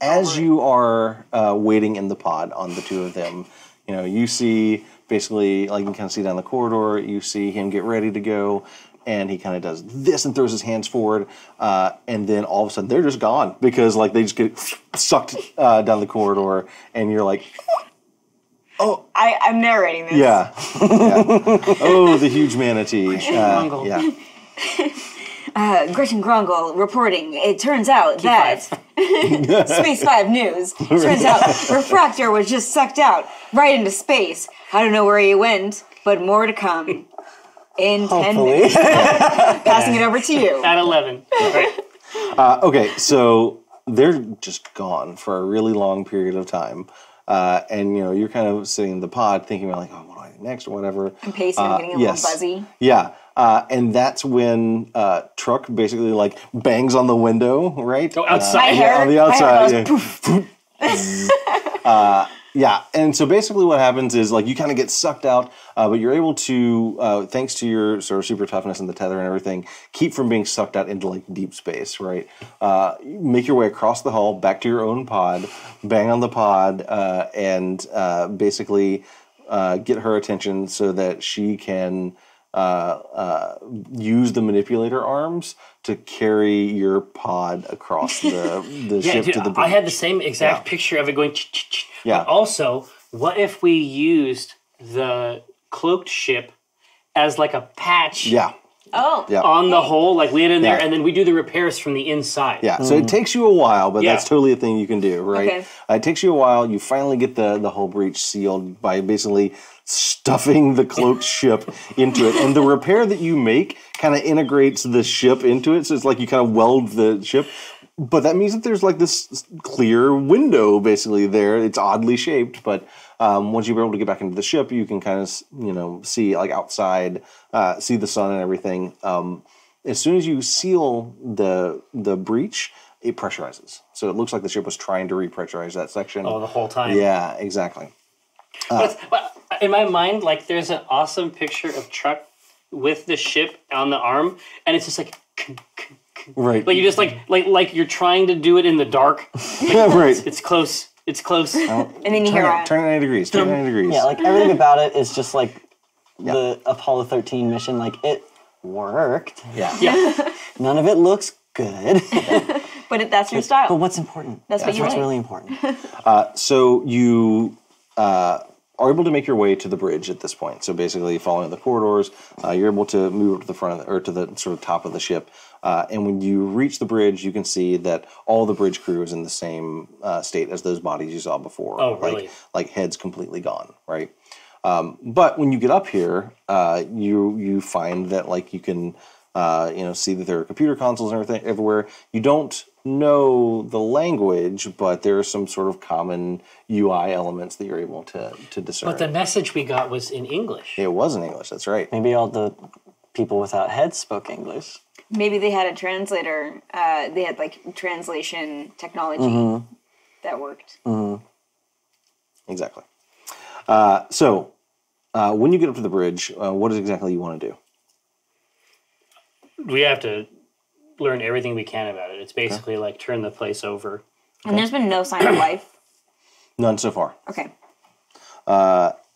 as you are waiting in the pod on the two of them, you see basically, like you can kind of see down the corridor, you see him get ready to go, and he kind of does this and throws his hands forward, and then all of a sudden they're just gone because like they just get sucked down the corridor, and you're like, oh, I'm narrating this. yeah. Oh, the huge manatee. Grungle. Yeah. Gretchen Grungle reporting. It turns out that Space 5 News. Turns out Refractor was just sucked out right into space. I don't know where he went, but more to come in 10 Hopefully. minutes. Passing it over to you. At 11. Right. Okay, so they're just gone for a really long period of time. And you're kind of sitting in the pod thinking about like, oh, what do I do next or whatever. I'm pacing, I'm getting a little buzzy. Yeah. And that's when Truck basically like bangs on the window, right? Oh, outside. My hair, on the my hair outside. goes Yeah. Yeah, and so basically what happens is like you kind of get sucked out, but you're able to, thanks to your sort of super toughness and the tether and everything, keep from being sucked out into like deep space, right? Make your way across the hull, back to your own pod, bang on the pod, and basically get her attention so that she can use the manipulator arms to carry your pod across the ship Dude, to the I had the bridge. same exact Yeah. picture of it going. Ch-ch-ch. Yeah. But also, what if we used the cloaked ship as like a patch Yeah. Oh. Yeah. on the hole, like we had in there, Yeah. and then we do the repairs from the inside. Yeah, so it takes you a while, but Yeah. that's totally a thing you can do, right? Okay. It takes you a while. You finally get the whole breach sealed by basically stuffing the cloaked ship into it. And the repair that you make kind of integrates the ship into it. So it's like you kind of weld the ship. But that means that there's like this clear window basically there. It's oddly shaped, but once you're able to get back into the ship, you can kind of, see like outside, see the sun and everything. As soon as you seal the breach, it pressurizes. So it looks like the ship was trying to repressurize that section. Oh, the whole time. Yeah, exactly. But in my mind, like, there's an awesome picture of Truck with the ship on the arm, and it's just like, Right. like you just like you're trying to do it in the dark. Yeah, right. It's close. It's close. And then you hear Turn it 90 degrees. Turn it 90 degrees. Yeah, like everything about it is just like the Apollo 13 mission. Like it worked. Yeah. Yeah. None of it looks good. But that's your style. But what's important? That's what you what's like. really important. So you are able to make your way to the bridge at this point. So basically, following the corridors, you're able to move up to the front or to the sort of top of the ship. And when you reach the bridge, you can see that all the bridge crew is in the same state as those bodies you saw before. Oh, really? Like heads completely gone, right? But when you get up here, you find that like you can see that there are computer consoles and everything everywhere. You don't know the language, but there are some sort of common UI elements that you're able to discern. But the message we got was in English. It was in English. That's right. Maybe all the people without heads spoke English. Maybe they had a translator. They had like translation technology that worked. Exactly. So when you get up to the bridge, what is exactly you want to do? We have to learn everything we can about it. It's basically like turn the place over. And there's been no sign of life. None so far, Okay.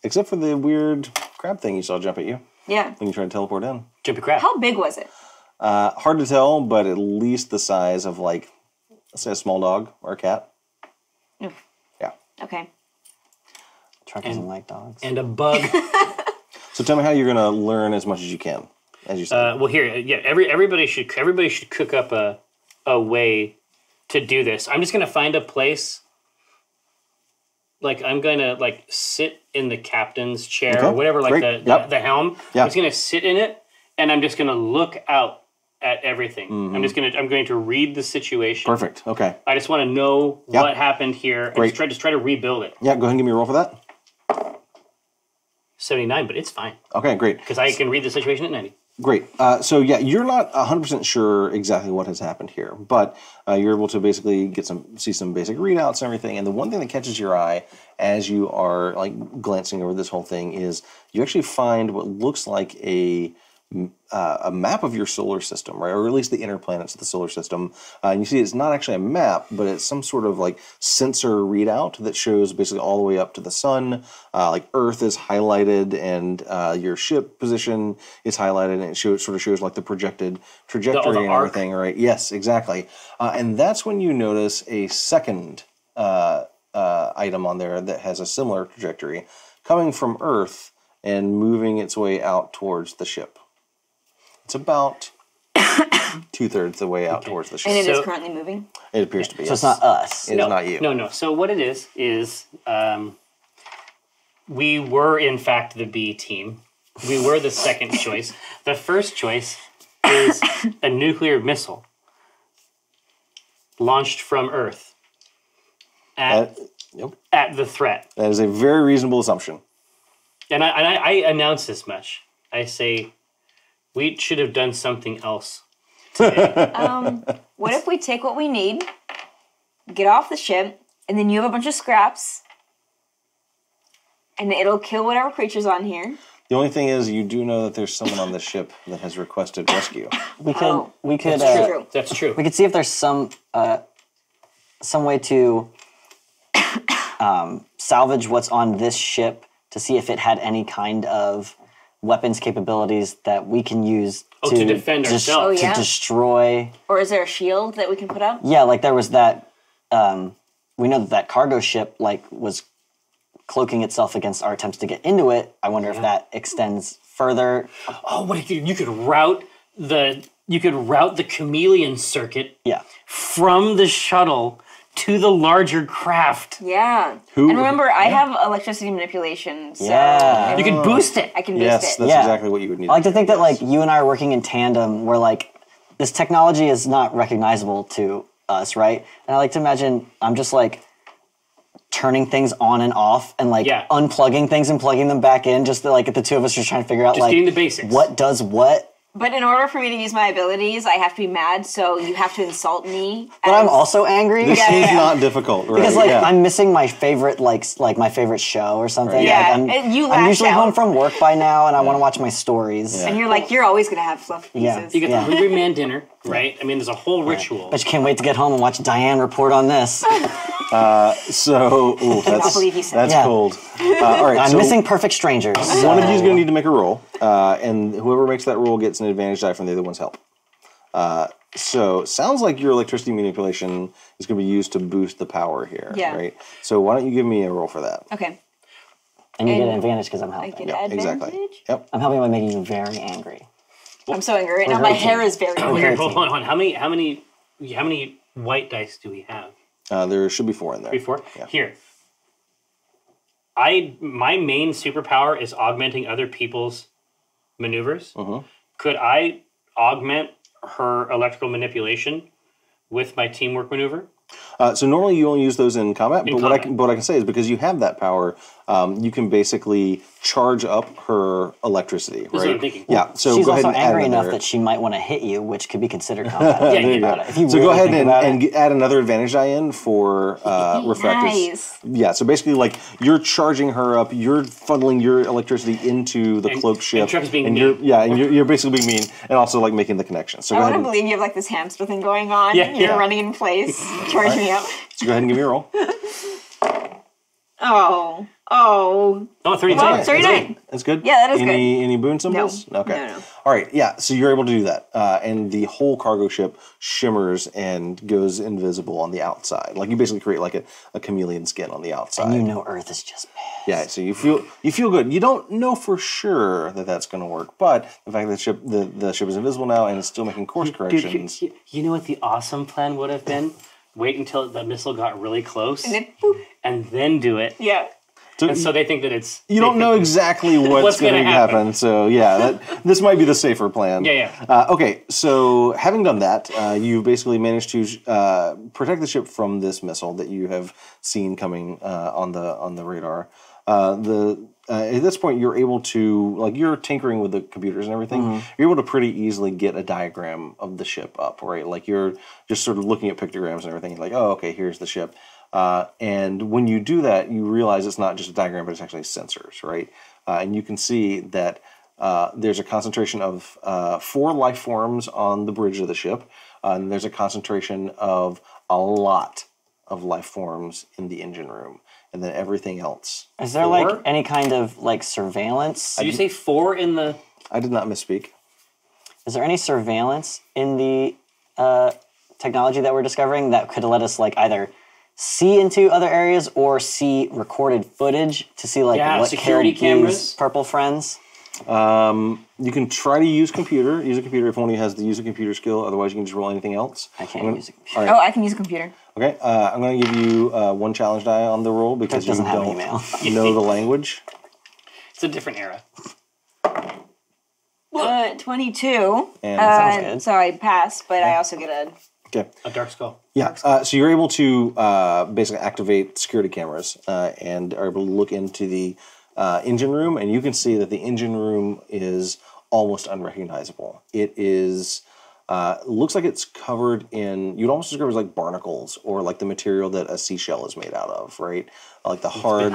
except for the weird crab thing you saw jump at you Yeah. when you tried to teleport in. Jumpy crab. How big was it? Hard to tell, but at least the size of like, let's say, a small dog or a cat. Oof. Yeah. Okay. Truck doesn't like dogs. And a bug. So tell me how you're going to learn as much as you can, as you said. Well, here, yeah, everybody should cook up a way to do this. I'm just gonna find a place. Like I'm gonna like sit in the captain's chair or whatever, like great. the helm. Yep. I'm just gonna sit in it, and I'm just gonna look out at everything. I'm going to read the situation. Perfect. Okay. I just want to know what happened here, and Great. just try to rebuild it. Yeah, go ahead and give me a roll for that. 79, but it's fine Okay, great. because I can read the situation at 90. Great. So yeah, you're not 100% sure exactly what has happened here, but you're able to basically see some basic readouts and everything. And the one thing that catches your eye as you are like glancing over this whole thing is you actually find what looks like a map of your solar system, right? Or at least the inner planets of the solar system. And you see it's not actually a map, but it's some sort of like sensor readout that shows basically all the way up to the sun. Like Earth is highlighted and your ship position is highlighted, and it sort of shows like the projected trajectory and arc. everything, right? Yes, exactly. And that's when you notice a second item on there that has a similar trajectory coming from Earth and moving its way out towards the ship. It's about 2/3 the way out towards the ship. And it is So- currently moving. It appears to be. So it's not us. It is not you. No. So what it is we were in fact the B team. We were the second choice. The first choice is a nuclear missile launched from Earth at the threat. That is a very reasonable assumption. And I announce this much. I say we should have done something else. What if we take what we need, get off the ship, and then you have a bunch of scraps, and it'll kill whatever creature's on here. The only thing is, you do know that there's someone on the ship that has requested rescue. We could Oh, we could That's true. true. That's true. we could see if there's some way to salvage what's on this ship to see if it had any kind of weapons capabilities that we can use to defend ourselves. Oh, yeah. to destroy. Or is there a shield that we can put up? Yeah, like there was that. We know that cargo ship like was cloaking itself against our attempts to get into it. I wonder if that extends further. Oh, what if you could route the chameleon circuit Yeah. from the shuttle to the larger craft. Yeah. And remember, I have electricity manipulation, so Yeah. You could boost it. I can boost Yes, it. that's Yeah. exactly what you would need. I like to think that like you and I are working in tandem where like this technology is not recognizable to us, right? And I like to imagine I'm just like turning things on and off and like unplugging things and plugging them back in, just to, like the two of us are trying to figure out Just like getting the basics. what does what But in order for me to use my abilities, I have to be mad, so you have to insult me. But I'm also angry. This seems not difficult, right? Because I'm missing my favorite like my favorite show or something. Right. Yeah, Like, and you I'm lash usually out. home from work by now, and I want to watch my stories. Yeah. And you're like, you're always going to have fluff pieces. Yeah. You get the Hungry Man dinner, right? I mean, there's a whole ritual. But you can't wait to get home and watch Diane report on this. So, that's believe he said that's that. cold. All right, I'm so missing perfect strangers. one of you is going to need to make a roll, and whoever makes that roll gets an advantage die from the other one's help. So, sounds like your electricity manipulation is going to be used to boost the power here, Yeah. right? So, why don't you give me a roll for that? Okay. And you get And an advantage because I'm I helping. get advantage? Exactly. Yep. I'm helping by making you very angry. I'm so angry right now. We're My very hair team. is very We're weird. very Hold on. How many white dice do we have? There should be 4 in there. 3, 4? Yeah. Here. My main superpower is augmenting other people's maneuvers. Could I augment her electrical manipulation with my teamwork maneuver? So normally you only use those in combat, but combat. what I can say is because you have that power, you can basically charge up her electricity, right? what I'm thinking. Yeah. So She's go ahead also and add angry enough another. that she might want to hit you, which could be considered combat. Yeah, Think you about go. it. If you So really go ahead think and, about and it. add another advantage die in for refractors. Nice. Yeah. So basically, like you're charging her up, you're funneling your electricity into the cloak ship, Truck's being and mean. you're basically being mean, and also like making the connection. So I go want ahead. to believe you have like this hamster thing going on. Yeah. You're Yeah. running in place, charging me up. So go ahead and give me a roll. Oh. Oh, 39. Well, 39. That's good. Yeah, that is Any boon symbols? No. Okay. No. All right. Yeah. So you're able to do that, and the whole cargo ship shimmers and goes invisible on the outside. Like you basically create like a chameleon skin on the outside. And you know Earth is just bad. Yeah. So you feel good. You don't know for sure that that's going to work, but the fact that the ship is invisible now and it's still making course corrections. Dude, you know what the awesome plan would have been? Wait until the missile got really close, And then, boop. and then do it. Yeah. And so they think that it's... You don't know exactly what's going to happen. So yeah, this might be the safer plan. Yeah. Okay, so having done that, you basically managed to protect the ship from this missile that you have seen coming on the radar. At this point, you're able to, like, you're tinkering with the computers and everything. You're able to pretty easily get a diagram of the ship up, right? Like you're just sort of looking at pictograms and everything. Like, oh, okay, here's the ship. And when you do that, you realize it's not just a diagram, but it's actually sensors, right? And you can see that there's a concentration of 4 life forms on the bridge of the ship, and there's a concentration of a lot of life forms in the engine room, and then everything else. Is there 4? like any kind of like surveillance? Did you say 4 in the... I did not misspeak. Is there any surveillance in the technology that we're discovering that could let us like either see into other areas or see recorded footage to see like what security killed cameras. these purple friends? You can try to use a computer if only has the use a computer skill. Otherwise, you can just roll anything else. I can't use a computer. All right. Oh, I can use a computer. Okay, I'm going to give you 1 challenge die on the roll because you doesn't have don't email. know the language. It's a different era. 22. And sounds good. So I pass, but I also get a... Okay. A dark skull. Yeah. So you're able to basically activate security cameras and are able to look into the engine room, and you can see that the engine room is almost unrecognizable. It is looks like it's covered in, you'd almost describe it as like barnacles or like the material that a seashell is made out of, right? Like the hard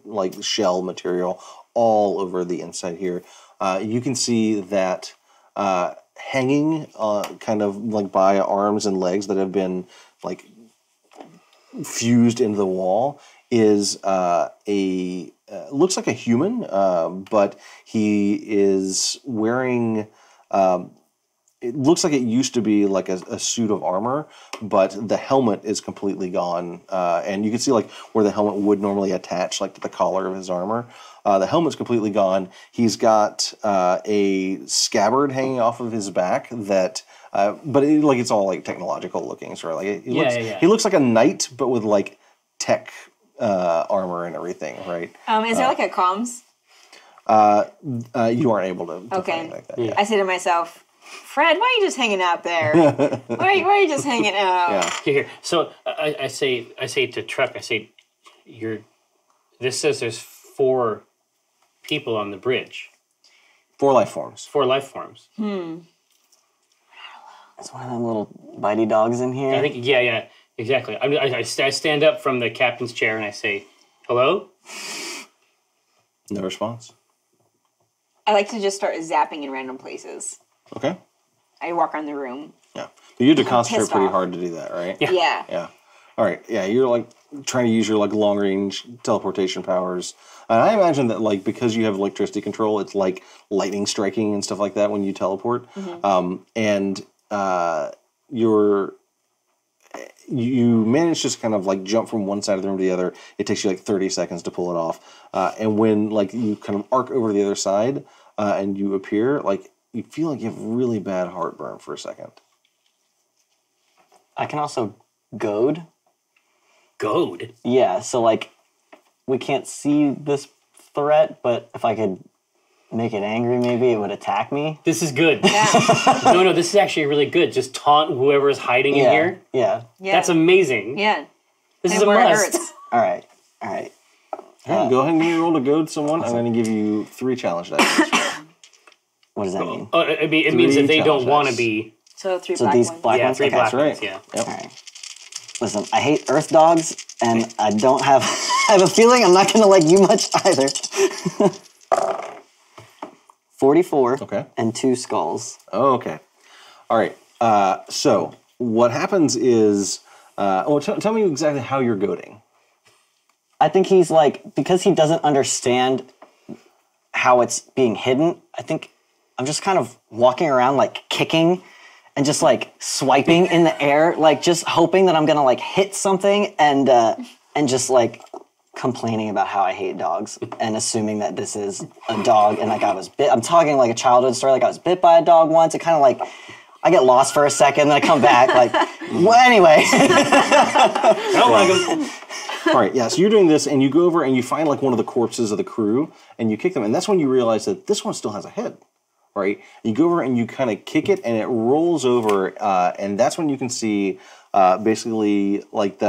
like shell material all over the inside here. You can see that hanging kind of like by arms and legs that have been like fused into the wall is looks like a human, but he is wearing it looks like it used to be like a suit of armor, but the helmet is completely gone, and you can see like where the helmet would normally attach like to the collar of his armor. The helmet's completely gone. He's got a scabbard hanging off of his back that, but it's all like technological looking, sort of like he looks like a knight, but with like tech armor and everything, right? Is there like a comms? You aren't able to Okay. find like that. Yeah. I say to myself, Fred, why are you just hanging out there? why are you just hanging out? Yeah. Here. So I say to Truck, this says there's 4 people on the bridge. 4 life forms. 4 life forms. It's one of them little bitey dogs in here. I think, yeah, exactly. I stand up from the captain's chair and I say, hello? No response. I like to just start zapping in random places. Okay. I walk around the room. Yeah. But you have to concentrate pissed pretty off. hard to do that, right? Yeah. Yeah. All right. Yeah, you're like trying to use your like long range teleportation powers. And I imagine that like because you have electricity control, it's like lightning striking and stuff like that when you teleport. You manage to just kind of like jump from one side of the room to the other. It takes you like 30 seconds to pull it off. And when like you kind of arc over to the other side and you appear, like you feel like you have really bad heartburn for a second. I can also goad. Goad? Yeah, so like we can't see this threat, but if I could make it angry, maybe it would attack me. This is good. Yeah. No, this is actually really good. Just taunt whoever is hiding in here. Yeah. That's amazing. Yeah. This is And a where it must. hurts. All right. All right, go ahead and give me a roll to goad someone. I'm going to give you 3 challenge dice. What does that mean? It means that 3 they don't challenge want to dice. be. So 3 So black these ones. black Yeah, ones? 3 Okay. black right. ones, yeah. Yep. All right. Listen, I hate earth dogs, and I don't have... I have a feeling I'm not going to like you much either. 44 Okay. and 2 skulls. Oh, okay. All right. So what happens is... tell me exactly how you're goading. I think he's like... Because he doesn't understand how it's being hidden, I think I'm just kind of walking around like kicking and just like swiping in the air, like just hoping that I'm gonna like hit something and just like complaining about how I hate dogs and assuming that this is a dog and like I was bit. I'm talking like a childhood story, like I was bit by a dog once. It kind of like I get lost for a second, then I come back. Like, well, anyway. I don't like them. All right, yeah, so you're doing this, and you go over and you find like one of the corpses of the crew, and you kick them, and that's when you realize that this one still has a head, right? You go over and you kind of kick it, and it rolls over, and that's when you can see basically like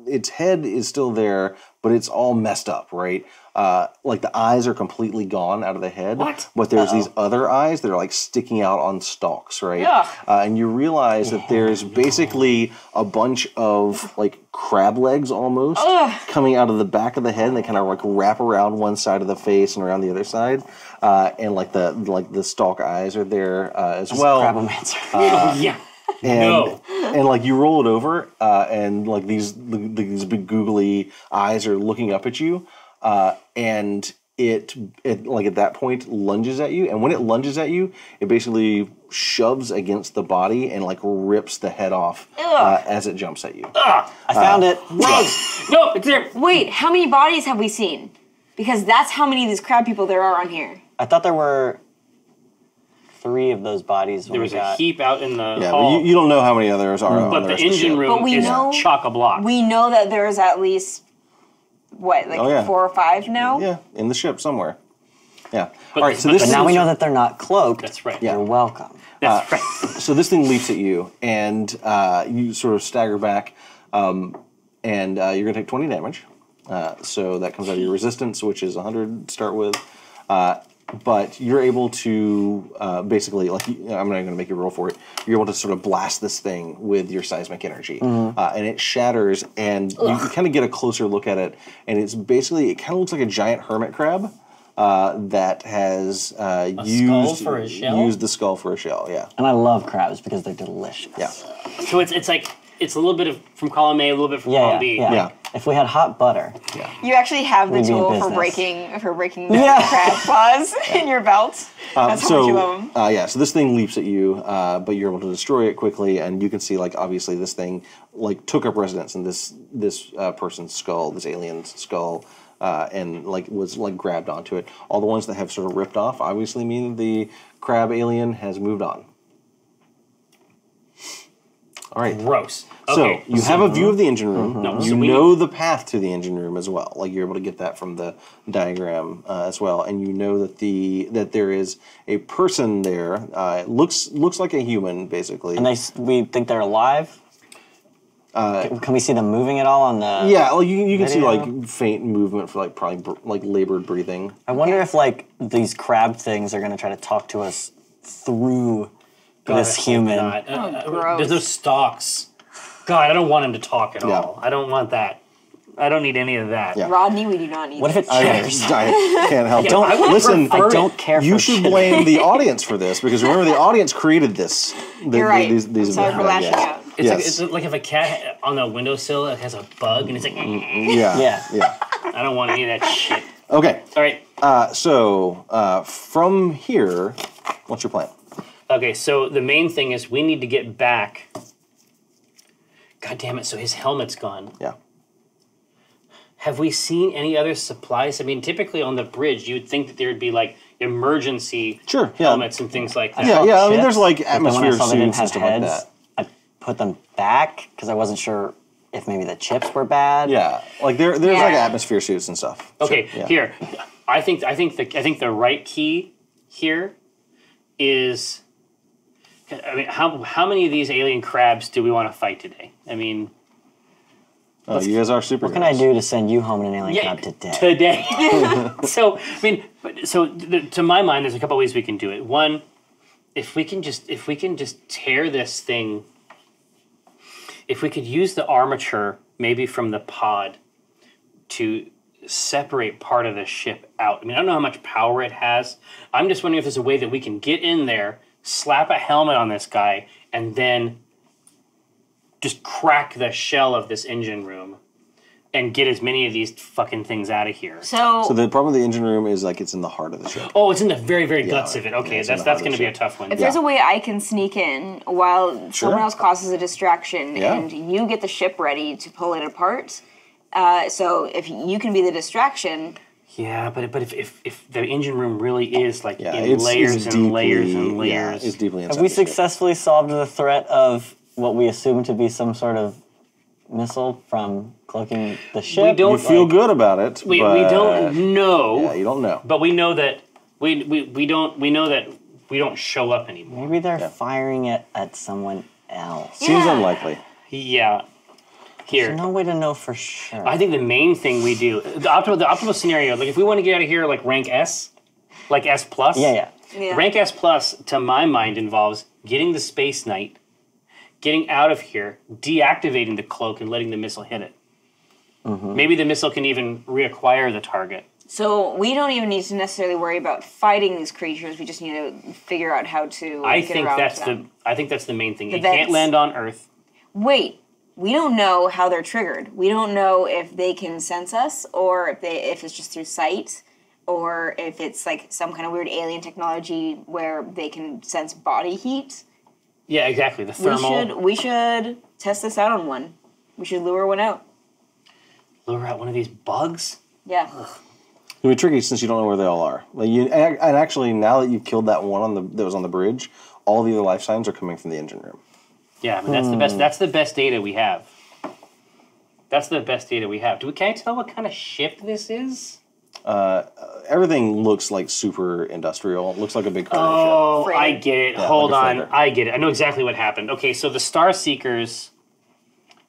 its head is still there, but it's all messed up, right? Like the eyes are completely gone out of the head. What? But there's these other eyes that are like sticking out on stalks, right? Ugh. And you realize that there's basically a bunch of like crab legs almost coming out of the back of the head, and they kind of like wrap around one side of the face and around the other side. And like the stalk eyes are there as well. Crabomancer. Yeah. And like you roll it over, and like these big googly eyes are looking up at you, and it like at that point lunges at you, and when it lunges at you, it basically shoves against the body and like rips the head off as it jumps at you. I found it. Gross. No, it's there. Wait, how many bodies have we seen? Because that's how many of these crab people there are on here. I thought there were 3 of those bodies. There was a heap out in the Yeah, hall. but you don't know how many others are. But on the rest of engine ship. room But we is know- chock-a-block. We know that there's at least, what, like Oh, yeah. 4 or 5 now? Yeah, in the ship somewhere. Yeah. But- All right. So but this But thing- now we know that they're not cloaked. That's right. You're welcome. That's right. So this thing leaps at you, and you sort of stagger back, and you're going to take 20 damage. So that comes out of your resistance, which is 100 to start with. But you're able to basically, like, I'm not going to make you roll for it. You're able to sort of blast this thing with your seismic energy, and it shatters. And you kind of get a closer look at it, and it's basically it kind of looks like a giant hermit crab that has used for a shell? used the skull for a shell. Yeah, And I love crabs because they're delicious. yeah. So it's like it's a little bit of from column A, a little bit from Yeah, column yeah, B. yeah. Yeah. If we had hot butter. You actually have the We'd be in tool for business. breaking the Yeah. crab claws in your belt. That's how much you love them. Yeah, so this thing leaps at you, but you're able to destroy it quickly, and you can see, like, obviously this thing, like, took up residence in this person's skull, this alien's skull, and, like, was, like, grabbed onto it. All the ones that have sort of ripped off obviously mean the crab alien has moved on. All right. Gross. So Okay. you have a view of the engine room. No, You so we know the path to the engine room as well. Like you're able to get that from the diagram as well, and you know that there is a person there. It looks like a human basically. And we think they're alive? Can we see them moving at all on the? Yeah, well, you can see video? like faint movement for like probably like labored breathing. I wonder if like these crab things are going to try to talk to us through this human. gross. There's no stalks. God, I don't want him to talk at Yeah. all. I don't want that. I don't need any of that. Yeah. Rodney, we do not need What if it I chitters? can't help it. I would Listen, prefer I don't care. you for should chitters. blame the audience for this because remember the audience created this. You're right. These I'm sorry for lashing out. It's, Yes. it's like if a cat on the windowsill has a bug and it's like, Yeah. Yeah. I don't want any of that shit. Okay. All right. So from here, what's your plan? Okay, so the main thing is we need to get back. God damn it, so his helmet's gone. Yeah. Have we seen any other supplies? I mean, typically on the bridge, you would think that there would be like emergency Sure, yeah. helmets and things like that. Yeah. I mean, Chips, there's like but then when I atmosphere saw they didn't suits and have stuff like heads, that. I put them back because I wasn't sure if maybe the chips were bad. Yeah, like there's like Yeah. atmosphere suits and stuff. Okay, Sure, yeah. here. I think the right key here is. I mean, how many of these alien crabs do we want to fight today? I mean, Oh, you guys are super. What can I do to send you home in an alien crab today? Today. So I mean, to my mind, there's a couple ways we can do it. One, if we can just tear this thing. If we could use the armature, maybe from the pod, to separate part of the ship out. I mean, I don't know how much power it has. I'm just wondering if there's a way that we can get in there, slap a helmet on this guy, and then just crack the shell of this engine room and get as many of these fucking things out of here. So So the problem with the engine room is like it's in the heart of the ship. Oh, it's in the very, very guts of it. yeah, Okay, it's in that's the heart of going to the be a ship. tough one. if there's a way I can sneak in while someone else causes a distraction Yeah. and you get the ship ready to pull it apart, so if you can be the distraction, Yeah, but if the engine room really is like Yeah, in layers and layers and layers. Yeah, it's deeply inside Have we the ship. successfully solved the threat of what we assume to be some sort of missile from cloaking the ship? We don't You feel good about it. We but, don't know. Yeah, you don't know. But we know that we know that we don't show up anymore. Maybe they're firing it at someone else. Seems Yeah. unlikely. Yeah. Here. There's no way to know for sure. I think the main thing we do, the optimal scenario, like if we want to get out of here like rank S, like S plus. Yeah. yeah. Rank S plus, to my mind, involves getting the Space Knight, getting out of here, deactivating the cloak, and letting the missile hit it. Maybe the missile can even reacquire the target. So we don't even need to necessarily worry about fighting these creatures. We just need to figure out how to I get think around that's to them. the main thing. The It can't vents. land on Earth. Wait, we don't know how they're triggered. We don't know if they can sense us, or if it's just through sight, or if it's like some kind of weird alien technology where they can sense body heat. Yeah, exactly. The thermal. We should test this out on one. We should lure one out. Lure out one of these bugs. Yeah. It'll be tricky since you don't know where they all are. Like and actually, now that you've killed that one that was on the bridge, all the other life signs are coming from the engine room. Yeah, I mean, that's the best. That's the best data we have. That's the best data we have. Can I tell what kind of ship this is? Everything looks like super industrial. It looks like a big cargo Oh, Freighter. I get it. Yeah, Hold like a on. freighter. I get it. I know exactly what happened. Okay, so the Star Seekers,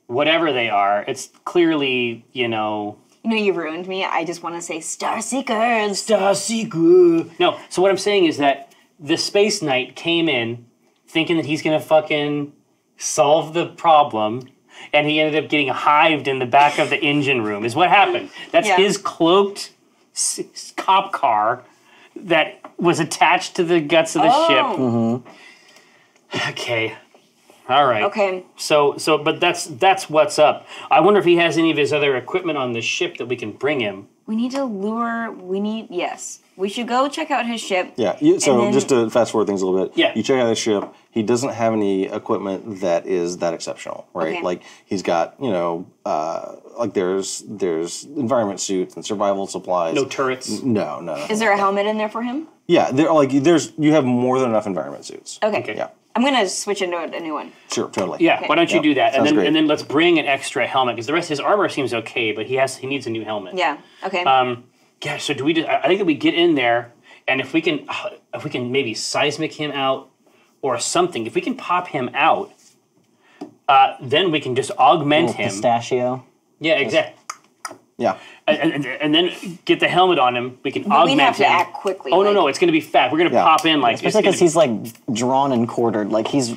whatever they are, it's clearly, You know, you ruined me. I just want to say Star Seekers. Star Seeker. No, so what I'm saying is that the Space Knight came in thinking that he's going to fucking solve the problem, and he ended up getting hived in the back of the engine room, is what happened. That's Yeah. his cloaked cop car that was attached to the guts of the ship. Okay. All right. Okay. So, but that's what's up. I wonder if he has any of his other equipment on the ship that we can bring him. We need to lure. Yes. We should go check out his ship. Yeah. So And then- just to fast forward things a little bit. Yeah. You check out the ship. He doesn't have any equipment that is that exceptional, right? Okay. Like he's got, like there's environment suits and survival supplies. No turrets. No. Is there a helmet in there for him? Yeah. You have more than enough environment suits. Okay. Yeah. I'm gonna switch into a new one. Sure. Totally. Yeah, Okay. why don't you Yep. do that, and Sounds then great. and then let's bring an extra helmet because the rest of his armor seems okay, but he needs a new helmet. Yeah. Okay. Yeah. So do we just? I think that we get in there, and if we can maybe seismic him out or something. If we can pop him out, then we can just augment Little him. pistachio. Yeah, exactly. Yeah. And then get the helmet on him. We can augment him. We have to act quickly. Oh, no, it's going to be fat. We're going to pop in like... Especially because he's like drawn and quartered. Like he's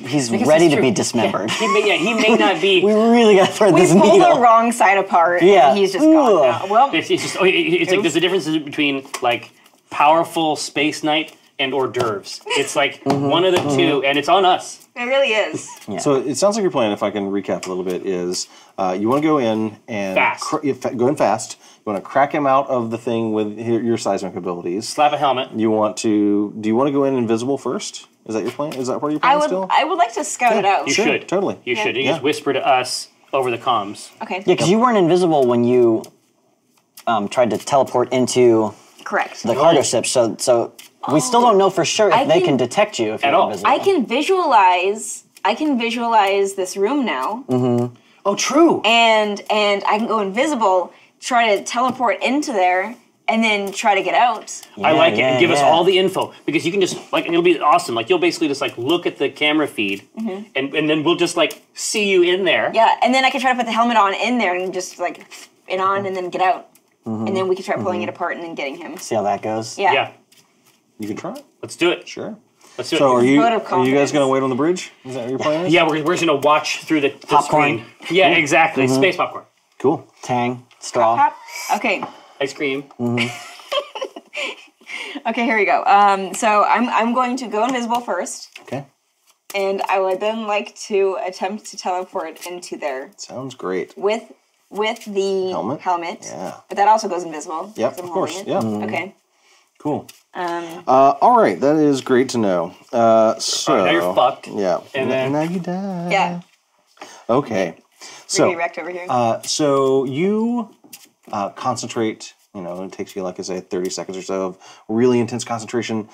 ready to be dismembered. He may not be... We really got to throw We this pull needle. the wrong side apart, Yeah. and he's just gone Ugh. now. Well, It's like there's a difference between like powerful space knight and hors d'oeuvres. It's like one of the two, and it's on us. it really is. Yeah. So it sounds like your plan, if I can recap a little bit, is you want to go in and Fast. go in fast. You want to crack him out of the thing with your seismic abilities. Slap a helmet. Do you want to go in invisible first? Is that your plan? Is that part of your plan still? I would like to scout it out. You Sure, should. totally. You should. You Yeah. just whisper to us over the comms. Okay. Yeah, because you weren't invisible when you tried to teleport into Correct. the cargo ship. So we still don't know for sure if they can detect you if At you're all. invisible. I can visualize this room now, Oh, true. and I can go invisible, try to teleport into there, and then try to get out. I like it. Yeah, And give us yeah. all the info because you can just like it'll be awesome. Like you'll basically just like look at the camera feed, and then we'll just like see you in there. Yeah, and then I can try to put the helmet on in there and just like it on and then get out. And then we can try pulling it apart and then getting him. See how that goes? Yeah. Yeah. You can try it. Let's do it. Sure. Let's do it. So are you Vote of guys confidence. going to wait on the bridge? Is that what your plan is? Yeah, we're just gonna watch through the Popcorn. screen. Yeah, exactly. Space popcorn, Cool. Tang, straw. Pop. Okay. ice cream. Okay, here we go. So I'm going to go invisible first, Okay. and I would then like to attempt to teleport into there Sounds great. with the Helmet? Yeah. But that also goes invisible. Yep, 'cause I'm of course. holding it. Yeah. Okay. Cool. All right, that is great to know. So All right, now you're fucked. Yeah. And then- now you die. Yeah. Okay. We're So gonna be wrecked over here. so you concentrate. You know, it takes you, like I say, 30 seconds or so of really intense concentration.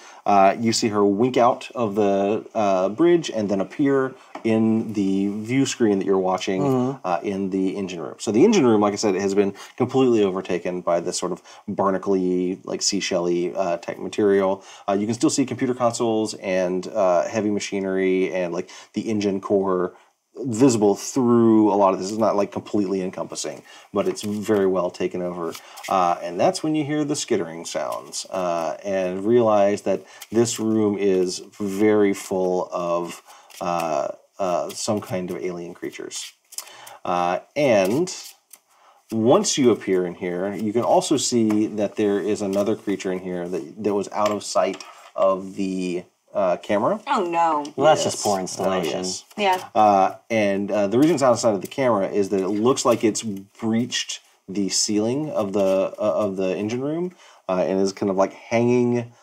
You see her wink out of the bridge and then appear in the view screen that you're watching in the engine room. So the engine room, like I said, has been completely overtaken by this sort of barnacle-y, like seashell-y type material. You can still see computer consoles and heavy machinery and like the engine core visible through a lot of this. It's not like completely encompassing, but it's very well taken over. And that's when you hear the skittering sounds and realize that this room is very full of some kind of alien creatures. And once you appear in here, you can also see that there is another creature in here that was out of sight of the camera. Oh no. Well, that's just poor installation. Yes. Yeah. And the reason it's outside of the camera is that it looks like it's breached the ceiling of the engine room and is kind of like hanging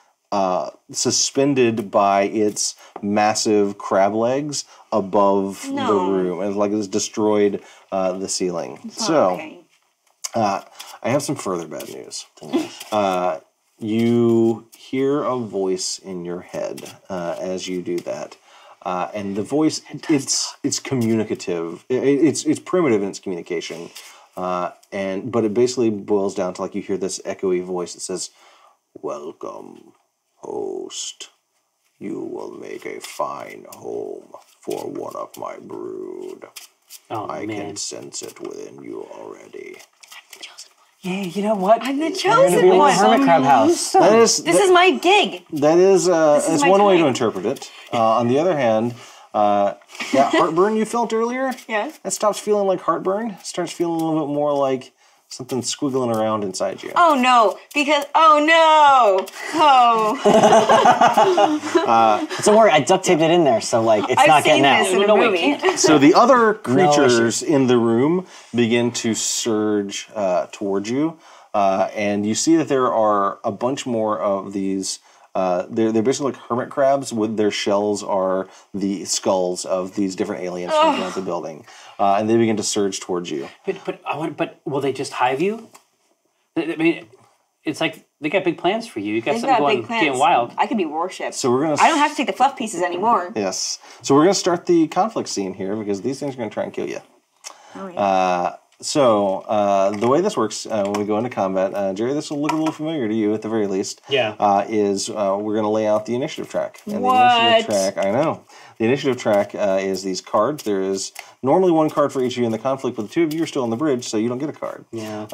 suspended by its massive crab legs above the No. room, and like it's destroyed the ceiling. Oh, So okay. I have some further bad news. You hear a voice in your head as you do that, and the voice it's communicative. It's primitive in its communication, but it basically boils down to like you hear this echoey voice that says, "Welcome, host. You will make a fine home for one of my brood. Oh I man. can sense it within you already." Yeah, you know what? I'm the You're chosen gonna be in the one. hermit crab house. This is my gig. That is, is it's my one way to time. interpret it. On the other hand, that heartburn you felt earlier, Yeah. that stops feeling like heartburn. It starts feeling a little bit more like something squiggling around inside you. Oh no, because Don't worry, I duct taped it in there, so like it's I've not seen getting this out. in a movie. So the other issue. creatures in the room begin to surge towards you, and you see that there are a bunch more of these. They're basically like hermit crabs. With their shells are the skulls of these different aliens from throughout the building, and they begin to surge towards you. But will they just hive you? I mean, it's like they got big plans for you. You got They've something got going, big plans. getting wild. I could be worshipped. So we're gonna. I don't have to take the fluff pieces anymore. Yes. So we're gonna start the conflict scene here because these things are gonna try and kill you. Oh, yeah. So the way this works when we go into combat, Jerry, this will look a little familiar to you at the very least. Yeah. Is we're going to lay out the initiative track. And What? the initiative track, I know. The initiative track is these cards. There is normally one card for each of you in the conflict, but the two of you are still on the bridge, so you don't get a card. Yeah.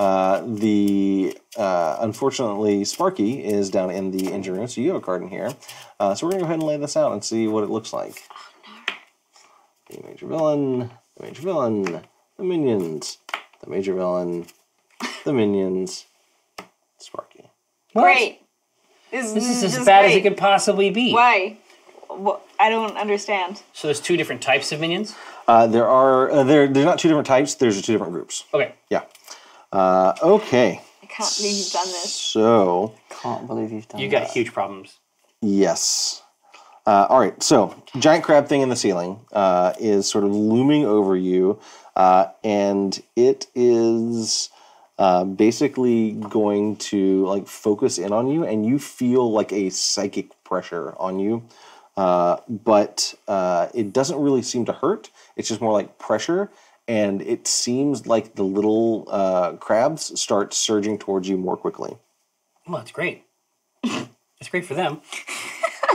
Unfortunately, Sparky is down in the engine room, so you have a card in here. So we're going to go ahead and lay this out and see what it looks like. The major villain, the minions, the major villain, the minions, Sparky. Great. This is as bad as it could possibly be. Why? Well, I don't understand. So there's two different types of minions? There's not two different types, there's two different groups. Okay. Yeah. Okay. I can't believe you've done this. So. Can't believe you've done You got that. huge problems. Yes. All right, so giant crab thing in the ceiling is sort of looming over you, and it is basically going to like focus in on you, and you feel like a psychic pressure on you, but it doesn't really seem to hurt. It's just more like pressure, and it seems like the little crabs start surging towards you more quickly. Well, that's great. It's great for them.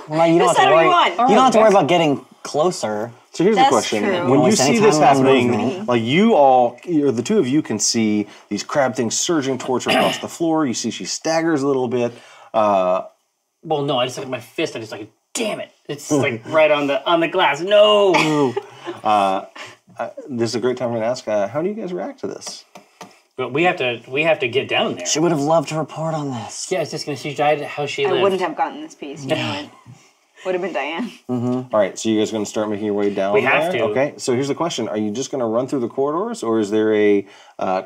Well, you don't have to Decide what worry. you want. You don't have to worry about getting closer. So here's That's the question: true. when you Waste any see this time on happening, movement. like the two of you can see these crab things surging towards her across the floor. You see she staggers a little bit. Well, no, I just like my fist. I just like, damn it! It's like right on the glass. No. This is a great time for me to ask: how do you guys react to this? But we have to get down there. She would have loved to report on this. Yeah, it's just gonna. She died how she I lived. wouldn't have gotten this piece. You know it. Would have been Diane. All right, so you guys are going to start making your way down. We have there? to. Okay, so here's the question: are you just going to run through the corridors, or is there a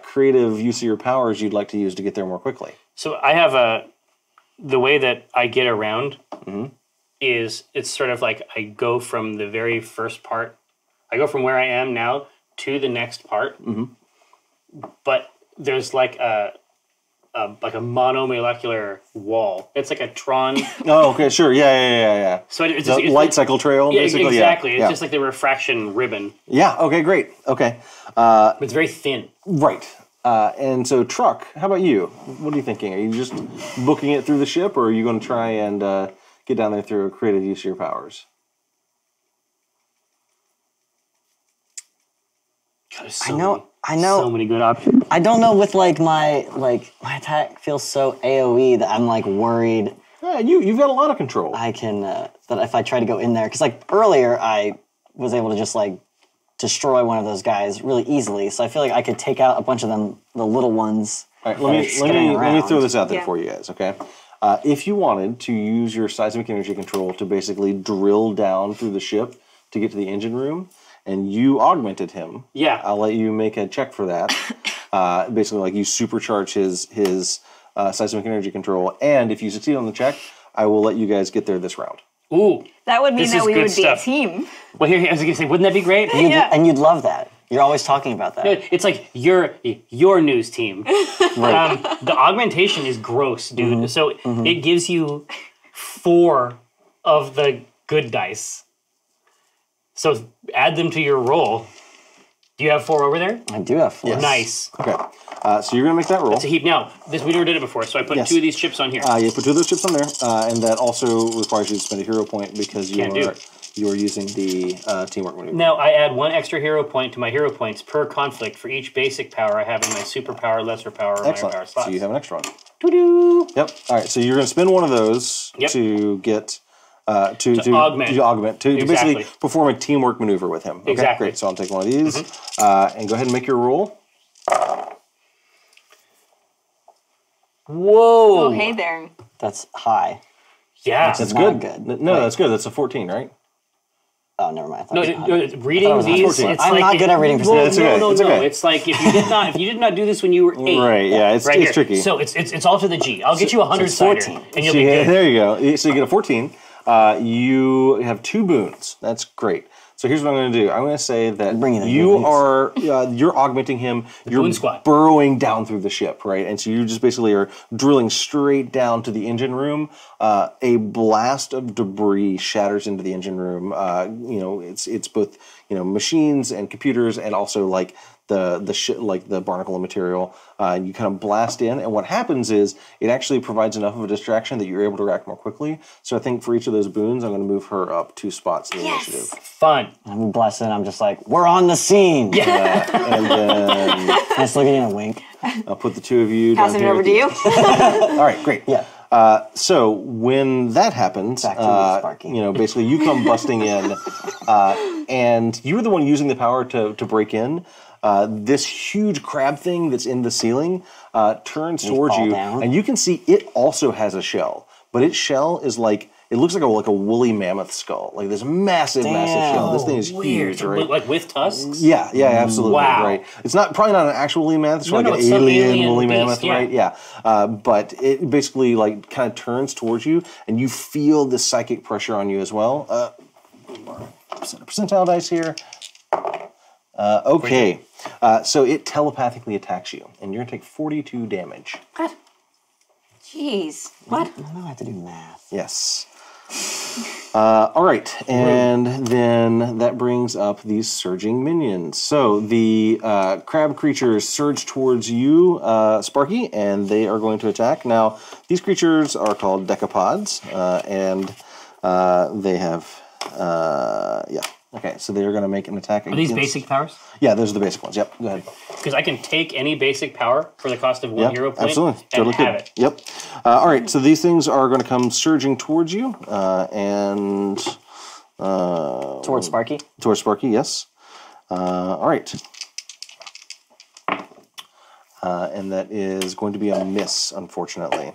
creative use of your powers you'd like to use to get there more quickly? So I have the way that I get around is it's sort of like I go from the very first part. I go from where I am now to the next part. But there's like a monomolecular wall. It's like a Tron. Oh, okay, sure, yeah. So it's The light cycle trail, yeah, basically. exactly. Yeah. It's just like the refraction ribbon. Yeah. Okay, great. Okay. But it's very thin. Right. And so, Truck, how about you? What are you thinking? Are you just booking it through the ship, or are you going to try and get down there through a creative use of your powers? God, there's I know. so many good options. I don't know. With my attack feels so AOE that I'm like worried. Yeah, you've got a lot of control. I can that if I try to go in there, because like earlier I was able to just like destroy one of those guys really easily. So I feel like I could take out a bunch of them, the little ones. All right, let me throw this out there for you guys, okay? If you wanted to use your seismic energy control to basically drill down through the ship to get to the engine room, and you augmented him, Yeah. I'll let you make a check for that. Basically, like you supercharge his seismic energy control, and if you succeed on the check, I will let you guys get there this round. Ooh. That would mean This that is we good would stuff. be a team. Well, here I was gonna say, wouldn't that be great? Yeah. And you'd love that. You're always talking about that. It's like your news team. The augmentation is gross, dude. So it gives you 4 of the good dice. So add them to your roll. Do you have 4 over there? I do have 4. Yes. Nice. Okay, so you're gonna make that roll. It's a heap. Now, we never did it before, so I put Yes. 2 of these chips on here. You put 2 of those chips on there, and that also requires you to spend a hero point because you are using the teamwork maneuver. Now, I add 1 extra hero point to my hero points per conflict for each basic power I have in my superpower, lesser power, or minor power Excellent. slots. So you have an extra one. Doo-doo. Yep. All right. So you're going to spend one of those Yep. to get to augment. to basically Exactly. perform a teamwork maneuver with him. Okay, Exactly. Great. So I'll take one of these and go ahead and make your roll. Whoa. Oh, hey there. That's high. Yeah. That's not good. good. No, Wait. that's good. That's a 14, right? Oh, never mind. I thought No, it was 100. reading was these, 14. it's I'm like not good at reading Well, percentages. Yeah, it's okay. no, It's okay. It's like if you did not do this when you were 8. Right. Yeah. It's Right here. tricky. So it's all to the G. I'll get you 100 it's cider, 14. and you'll So be good. there you go. So you get a 14. You have 2 boons. That's great. So here's what I'm going to do. I'm going to say that Bring it in, you please. are you're augmenting him. You're boon squad. burrowing down through the ship, right? And so you just basically are drilling straight down to the engine room. A blast of debris shatters into the engine room. It's both machines and computers, and also like the barnacle material. You kind of blast in, and what happens is it actually provides enough of a distraction that you're able to react more quickly. So I think for each of those boons, I'm going to move her up 2 spots in the initiative. Fun. I'm blasted. I'm just like, we're on the scene. Yeah. And then Nice looking and a wink. I'll put the 2 of you Pass down it here. over to you. All right, great. Yeah. So when that happens, Back to you, Sparky. basically you come busting in, and you're the one using the power to break in. This huge crab thing that's in the ceiling turns towards fall you, down. and you can see it also has a shell, but its shell is like, it looks like a woolly mammoth skull, like this massive shell. This thing is Weird. huge, right? Like with tusks? Yeah, absolutely. Wow. Right. It's probably not an actual woolly mammoth. It's like an it's some alien woolly beast, mammoth, yeah. right? Yeah. But it basically like kind of turns towards you, and you feel the psychic pressure on you as well. Percentile dice here. Okay. So it telepathically attacks you, and you're gonna take 42 damage. What? Jeez. What? I don't have to do math. Yes. All right, and then that brings up these surging minions. So the crab creatures surge towards you, Sparky, and they are going to attack. Now, these creatures are called decapods, and they have, Okay, so they are going to make an attack Are these basic powers? Yeah, those are the basic ones. Yep, go ahead. Because I can take any basic power for the cost of 1 hero point absolutely. and Totally have could. it. Yep. All right, so these things are going to come surging towards you, and Towards Sparky? towards Sparky, yes. All right. And that is going to be a miss, unfortunately.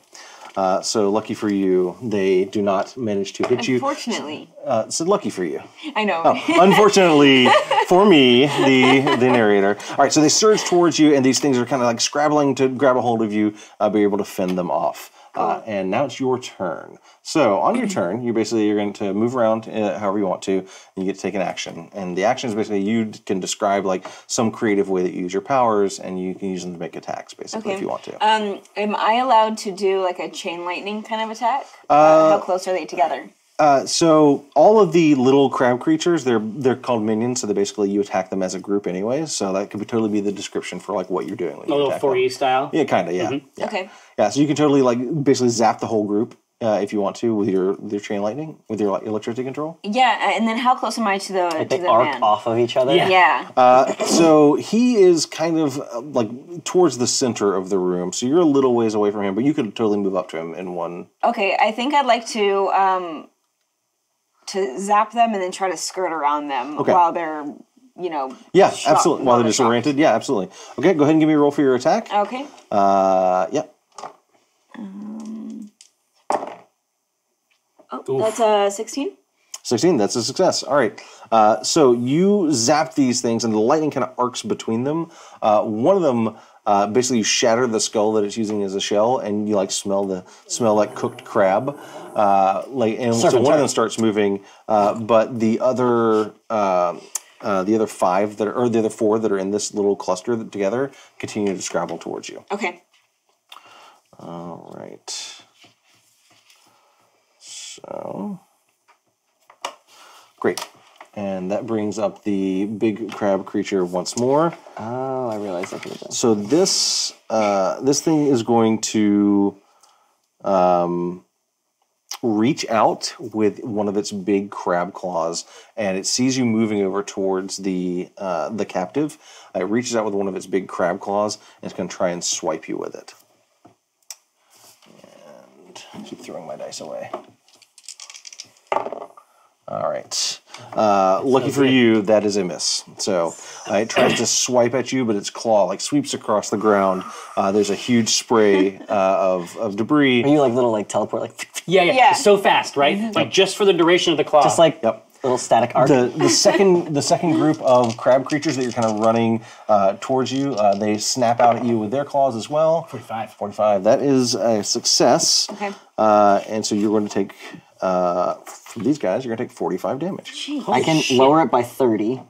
So lucky for you, they do not manage to hit you. Unfortunately. So lucky for you. I know. Unfortunately for me, the narrator. All right, so they surge towards you, and these things are kind of like scrabbling to grab a hold of you, be able to fend them off. And now it's your turn. So on your turn, you're going to move around however you want to, and you get to take an action. And the action is basically you can describe like some creative way that you use your powers, and you can use them to make attacks, basically, if you want to. Am I allowed to do like a chain lightning kind of attack? How close are they together? So all of the little crab creatures, they're called minions, so they basically you attack them as a group anyways. So that could totally be the description for like what you're doing when you A little attack 4E them. style? Yeah, kind of, yeah. Mm-hmm. Yeah. Okay. Yeah, so you can totally like basically zap the whole group if you want to with your chain lightning, with your like, electricity control. Yeah, and then how close am I to the They to the arc man? off of each other? Yeah. Yeah. So he is kind of like towards the center of the room, so you're a little ways away from him, but you could totally move up to him in one. Okay, I think I'd like to zap them and then try to skirt around them while they're, Yeah, shocked, absolutely. While they're disoriented, yeah, absolutely. Okay, go ahead and give me a roll for your attack. Okay. Yep. That's a 16. 16, that's a success. All right. So you zap these things, and the lightning kind of arcs between them. One of them, basically, you shatter the skull that it's using as a shell, and you like smell like cooked crab. And so one of them starts moving, but the other the other four that are in this little cluster together continue to scrabble towards you. Okay. All right. So, great. And that brings up the big crab creature once more. Oh, I realized I could have done. So this thing is going to reach out with one of its big crab claws, and it sees you moving over towards the captive. It reaches out with one of its big crab claws, and it's going to try and swipe you with it. And I keep throwing my dice away. All right. Lucky for you, that is a miss. So it tries to swipe at you, but its claw like sweeps across the ground. There's a huge spray of debris. Are you like little like teleport like Yeah. So fast, right? Like just for the duration of the claw. just like Yep. little static arc? The second group of crab creatures that you're kind of running towards you, they snap out at you with their claws as well. 45. That is a success. Okay. And so you're going to take, from these guys, you're going to take 45 damage. I can lower it by 30.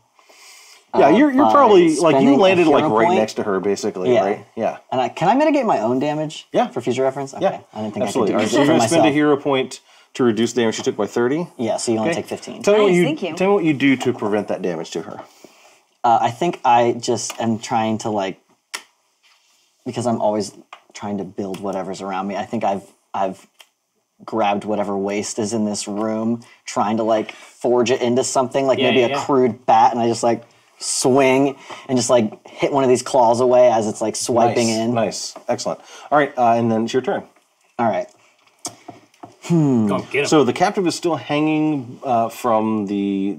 Yeah, you're probably, like, you spending a landed, like, hero right point. next to her, basically, Yeah. right? Yeah. And can I mitigate my own damage? Yeah. For future reference? Okay. Yeah. I didn't think Absolutely. I could do So it you're for going to spend a myself. hero point to reduce the damage she took by 30. Yeah, so you only take 15. Tell me what thank you. Tell me what you do to prevent that damage to her. I think I just am trying to like, because I'm always trying to build whatever's around me. I think I've grabbed whatever waste is in this room, trying to like forge it into something, like maybe a crude bat, and I just like swing and just like hit one of these claws away as it's like swiping in. Nice, excellent. All right, and then it's your turn. All right. Go on, get him. So the captive is still hanging from the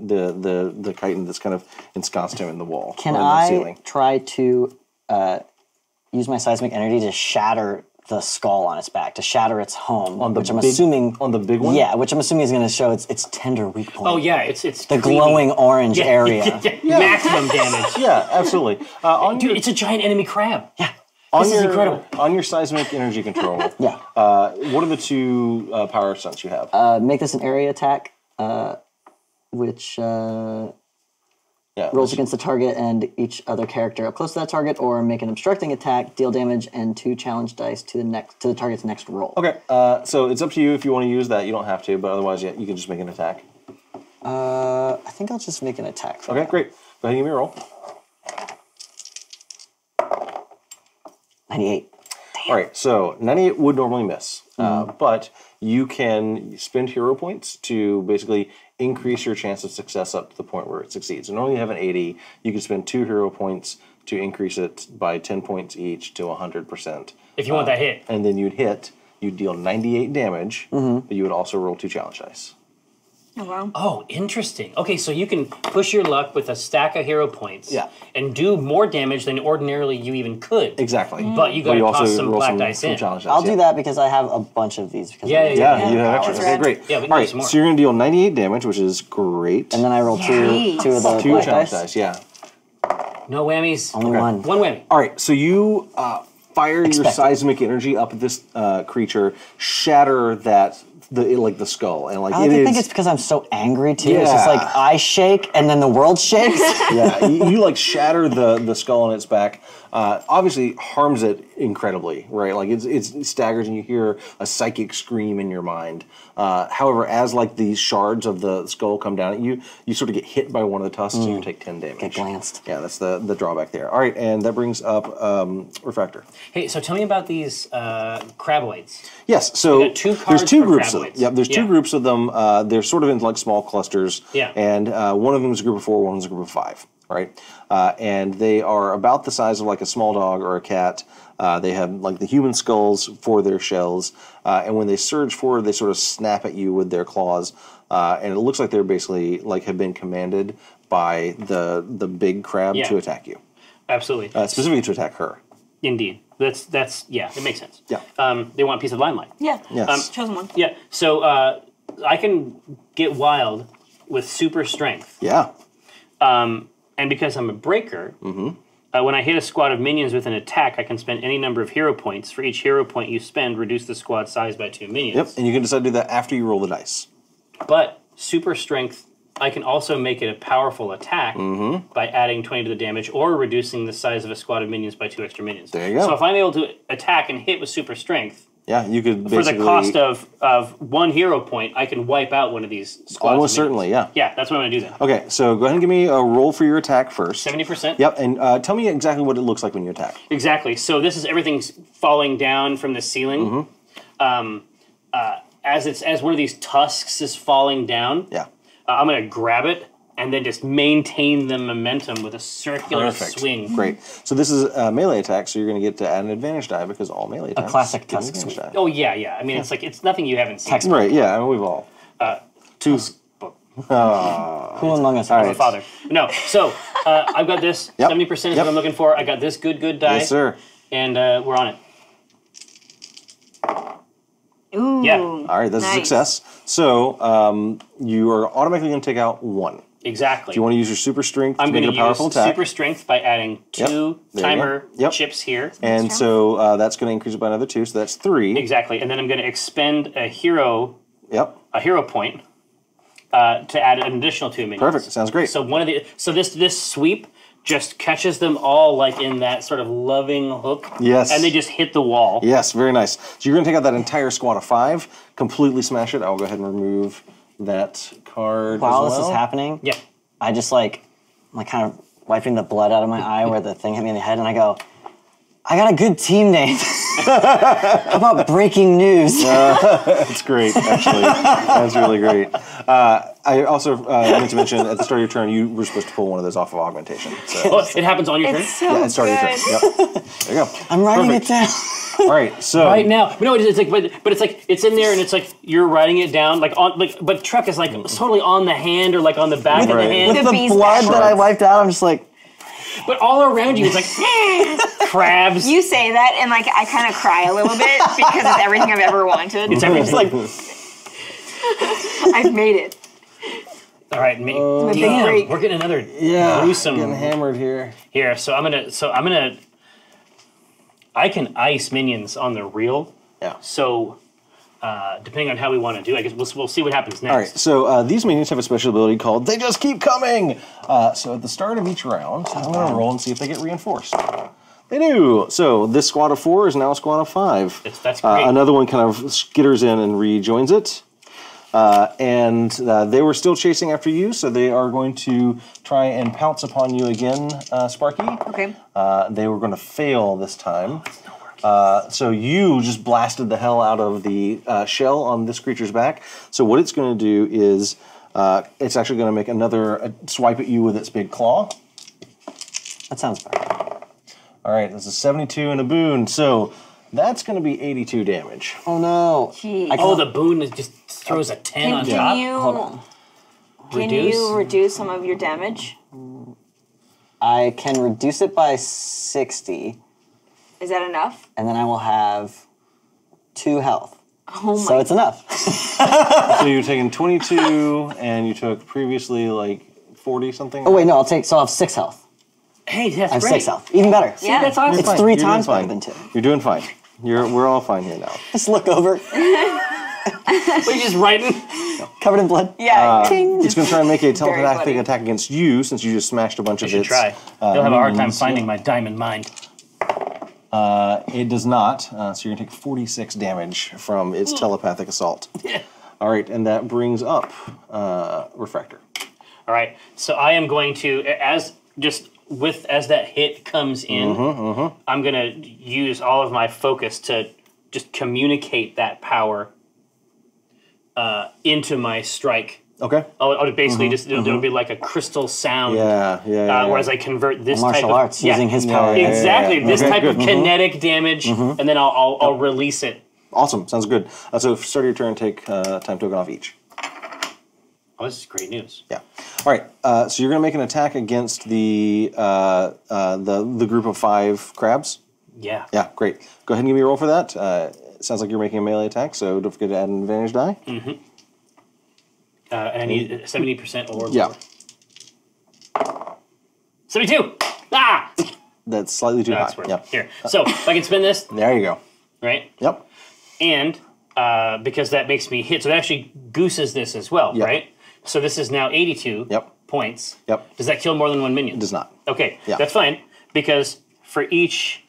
chitin that's kind of ensconced him in the wall. Can or in the I ceiling. try to use my seismic energy to shatter the skull on its back, to shatter its home, On the which I'm big- assuming on the big one? Yeah, which I'm assuming is going to show its tender weak point. Oh yeah, it's the glowing orange area. Maximum damage. Yeah, absolutely. On Dude, your, it's a giant enemy crab. Yeah. on this is your, incredible. On your seismic energy control, Yeah. what are the two power stunts you have? Make this an area attack, which rolls against the target and each other character up close to that target, or make an obstructing attack, deal damage, and 2 challenge dice to the target's next roll. Okay, so it's up to you if you want to use that. You don't have to, but otherwise, yeah, you can just make an attack. I think I'll just make an attack. For Okay, that. great. Go ahead and give me a roll. 98. All right, so 98 would normally miss, but you can spend hero points to basically increase your chance of success up to the point where it succeeds. So normally you have an 80, you can spend 2 hero points to increase it by 10 points each to 100%. If you want that hit. And then you'd deal 98 damage, but you would also roll 2 challenge dice. Oh, wow. Oh, interesting. Okay, so you can push your luck with a stack of hero points and do more damage than ordinarily you even could. Exactly. But you got to toss some black dice in. Challenge dice, I'll do that because I have a bunch of these. Because Yeah, Yeah, you have extras. That's Okay, rad. great. Yeah, we can All do right, some more. so you're going to deal 98 damage, which is great. And then I roll two of the 2 black challenge dice. dice, yeah. No whammies. Only one. One whammy. All right, so you fire your seismic energy up at this creature, shatter the skull, and like I like to think it's because I'm so angry too. It's just Yeah. like I shake and then the world shakes. yeah, you like shatter the skull on its back. Obviously harms it incredibly, right? Like it staggers and you hear a psychic scream in your mind. However, as like these shards of the skull come down at you, you sort of get hit by one of the tusks and you take 10 damage. Get glanced. Yeah, that's the drawback there. All right, and that brings up Refractor. Hey, so tell me about these craboids. Yes, so We got 2 there's cards 2 for groups of them. graboids. Yep, there's 2 Yeah. groups of them. They're sort of in like small clusters. Yeah. And one of them is a group of 4, one is a group of 5, right? And they are about the size of like a small dog or a cat. They have like the human skulls for their shells, and when they surge forward, they sort of snap at you with their claws, and it looks like they're basically like have been commanded by the big crab Yeah. to attack you, Absolutely. specifically to attack her. Indeed. That's yeah, it makes sense. Yeah. They want a piece of limelight. Yeah. Yes. Chosen one. Yeah. So I can get wild with super strength. Yeah. And because I'm a breaker, when I hit a squad of minions with an attack, I can spend any number of hero points. For each hero point you spend, reduce the squad size by 2 minions. Yep. And you can decide to do that after you roll the dice. But super strength, I can also make it a powerful attack by adding 20 to the damage or reducing the size of a squad of minions by 2 extra minions. There you go. So if I'm able to attack and hit with super strength, Yeah, you could for basically the cost of 1 hero point, I can wipe out one of these squads. almost of minions. certainly, yeah. Yeah, that's what I'm going to do then. Okay, so go ahead and give me a roll for your attack first. 70%? Yep, and tell me exactly what it looks like when you attack. Exactly. So this is everything's falling down from the ceiling. As one of these tusks is falling down, Yeah. I'm going to grab it and then just maintain the momentum with a circular Perfect. swing. Great. So this is a melee attack, so you're going to get to add an advantage die because all melee attacks. classic give an tusk advantage sweep. die. Oh yeah. I mean, it's nothing you haven't seen. Right, yeah, I mean, we've all. Two. Book. Who among us? My father. No. So I've got this. Yep. 70% is Yep. what I'm looking for. I got this good die. Yes, sir. And we're on it. Ooh. Yeah. All right, that's a Nice. success. So you are automatically going to take out 1. Exactly. Do you want to use your super strength I'm to going make to it a powerful use attack? super strength by adding 2 There you go. timer Yep. chips here. And so that's going to increase it by another 2, so that's 3. Exactly. And then I'm going to expend a hero Yep. point to add an additional 2 minions. Perfect. Sounds great. So this sweep just catches them all like in that sort of loving hook. Yes. And they just hit the wall. Yes, very nice. So you're going to take out that entire squad of 5, completely smash it. I'll go ahead and remove that card While as well. this is happening, Yeah. I just like kind of wiping the blood out of my eye where the thing hit me in the head, and I go, I got a good team name. How about breaking news? That's great, actually. That's really great. I also wanted to mention at the start of your turn, you were supposed to pull one of those off of augmentation. So Oh, it happens on your turn? It's so yeah, it started your good. turn. Yep. There you go. I'm writing Perfect. it down. All right, so Right now, no, it's like, but it's like it's in there, and it's like you're writing it down, like on, like, but Truck is like totally on the hand or like on the back of the Right. hand, With The the bees blood back. that I wiped out, I'm just like, but all around you, it's like crabs. You say that, and like I kind of cry a little bit because it's everything I've ever wanted. It's everything. like, I've made it. All right, big damn, break. we're getting another yeah, gruesome getting hammered here. here. So I'm gonna. I can ice minions on the reel. Yeah. So, depending on how we want to do, I guess we'll see what happens next. All right, so these minions have a special ability called They Just Keep Coming. So at the start of each round, I'm going to roll and see if they get reinforced. They do. So this squad of 4 is now a squad of 5. That's great. Another one kind of skitters in and rejoins it. And they were still chasing after you, so they are going to try and pounce upon you again, Sparky. Okay. They were going to fail this time. So you just blasted the hell out of the shell on this creature's back. So what it's going to do is it's actually going to make another swipe at you with its big claw. that sounds better. All right, that's a 72 and a boon. So that's going to be 82 damage. Oh no. Jeez. Oh, the boon just throws a 10 on Can top. Hold on. you reduce some of your damage? I can reduce it by 60, Is that enough? and then I will have 2 health. Oh my! So it's enough. So you're taking 22, and you took previously like 40 something. Oh wait, no, I'll have 6 health. Hey, that's I have great. 6 health. Even better. Yeah. That's awesome. It's Fine. 3 You're doing times fine. better than 2. You're doing fine. We're all fine here now. Just look over, What, you just writing? covered in blood. yeah. It's going to try and make a telepathic bloody. attack against you since you just smashed a bunch I of should its. try. You'll have a hard time minions. finding my diamond mine. It does not. So you're going to take 46 damage from its telepathic assault. All right, and that brings up Refractor. All right, so I am going to, as that hit comes in, I'm going to use all of my focus to just communicate that power into my strike. Okay. I'll basically just it'll be like a crystal sound. Yeah. Whereas I convert this type Martial of arts using his power. yeah. exactly this Okay, type good. of kinetic damage, and then I'll release it. Awesome. Sounds good. So start your turn. Take time token off each. Oh, this is great news. Yeah. All right. So you're going to make an attack against the group of 5 crabs. Yeah. Yeah. Great. Go ahead and give me a roll for that. It sounds like you're making a melee attack, so don't forget to add an advantage die. And I need 70% or lower. Yeah. 72. Ah. That's slightly too That's high. where. Yeah. Here. So if I can spin this, There you go. right? Yep. And because that makes me hit, so it actually gooses this as well, Yep. right? So this is now 82 Yep. points. Yep. Does that kill more than one minion? Does not. Okay, Yeah. that's fine, because for each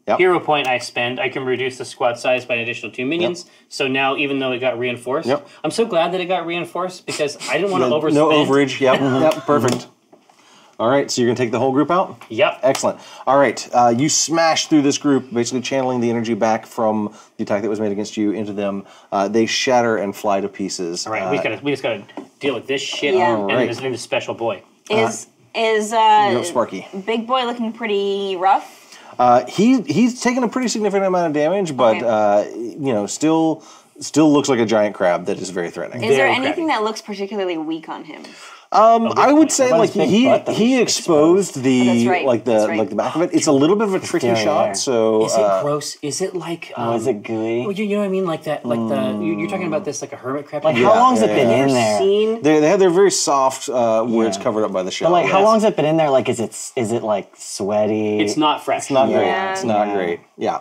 Yep. hero point I spend, I can reduce the squad size by an additional 2 minions. So now, even though it got reinforced, Yep. I'm so glad that it got reinforced, because I didn't want to overspend. No overage. Yep. Yep. Perfect. All right. So you're going to take the whole group out? Yep. Excellent. All right. You smash through this group, basically channeling the energy back from the attack that was made against you into them. They shatter and fly to pieces. All right, we just gotta deal with this shit Yeah. and Alright. this special boy. Is You're up, Sparky. Big Boy looking pretty rough? He's taken a pretty significant amount of damage, but still looks like a giant crab that is very threatening. Is there Very anything crabby. that looks particularly weak on him? I would say What about like his big butt that was he exposed the that's right, like the that's right. like the back of it. It's a little bit of a tricky derriere. shot. So Is it gross? Is it like? Oh, is it gooey? Well, you know what I mean, like that, like you're talking about this like a hermit crab. Like, Have how you long's it yeah, been yeah. in ever there? seen? they have they're very soft where it's Yeah. covered up by the shell. But like, how Yes. long's it been in there? Like, is it like sweaty? It's not fresh. It's not great. Yeah. It's not Yeah. great. Yeah.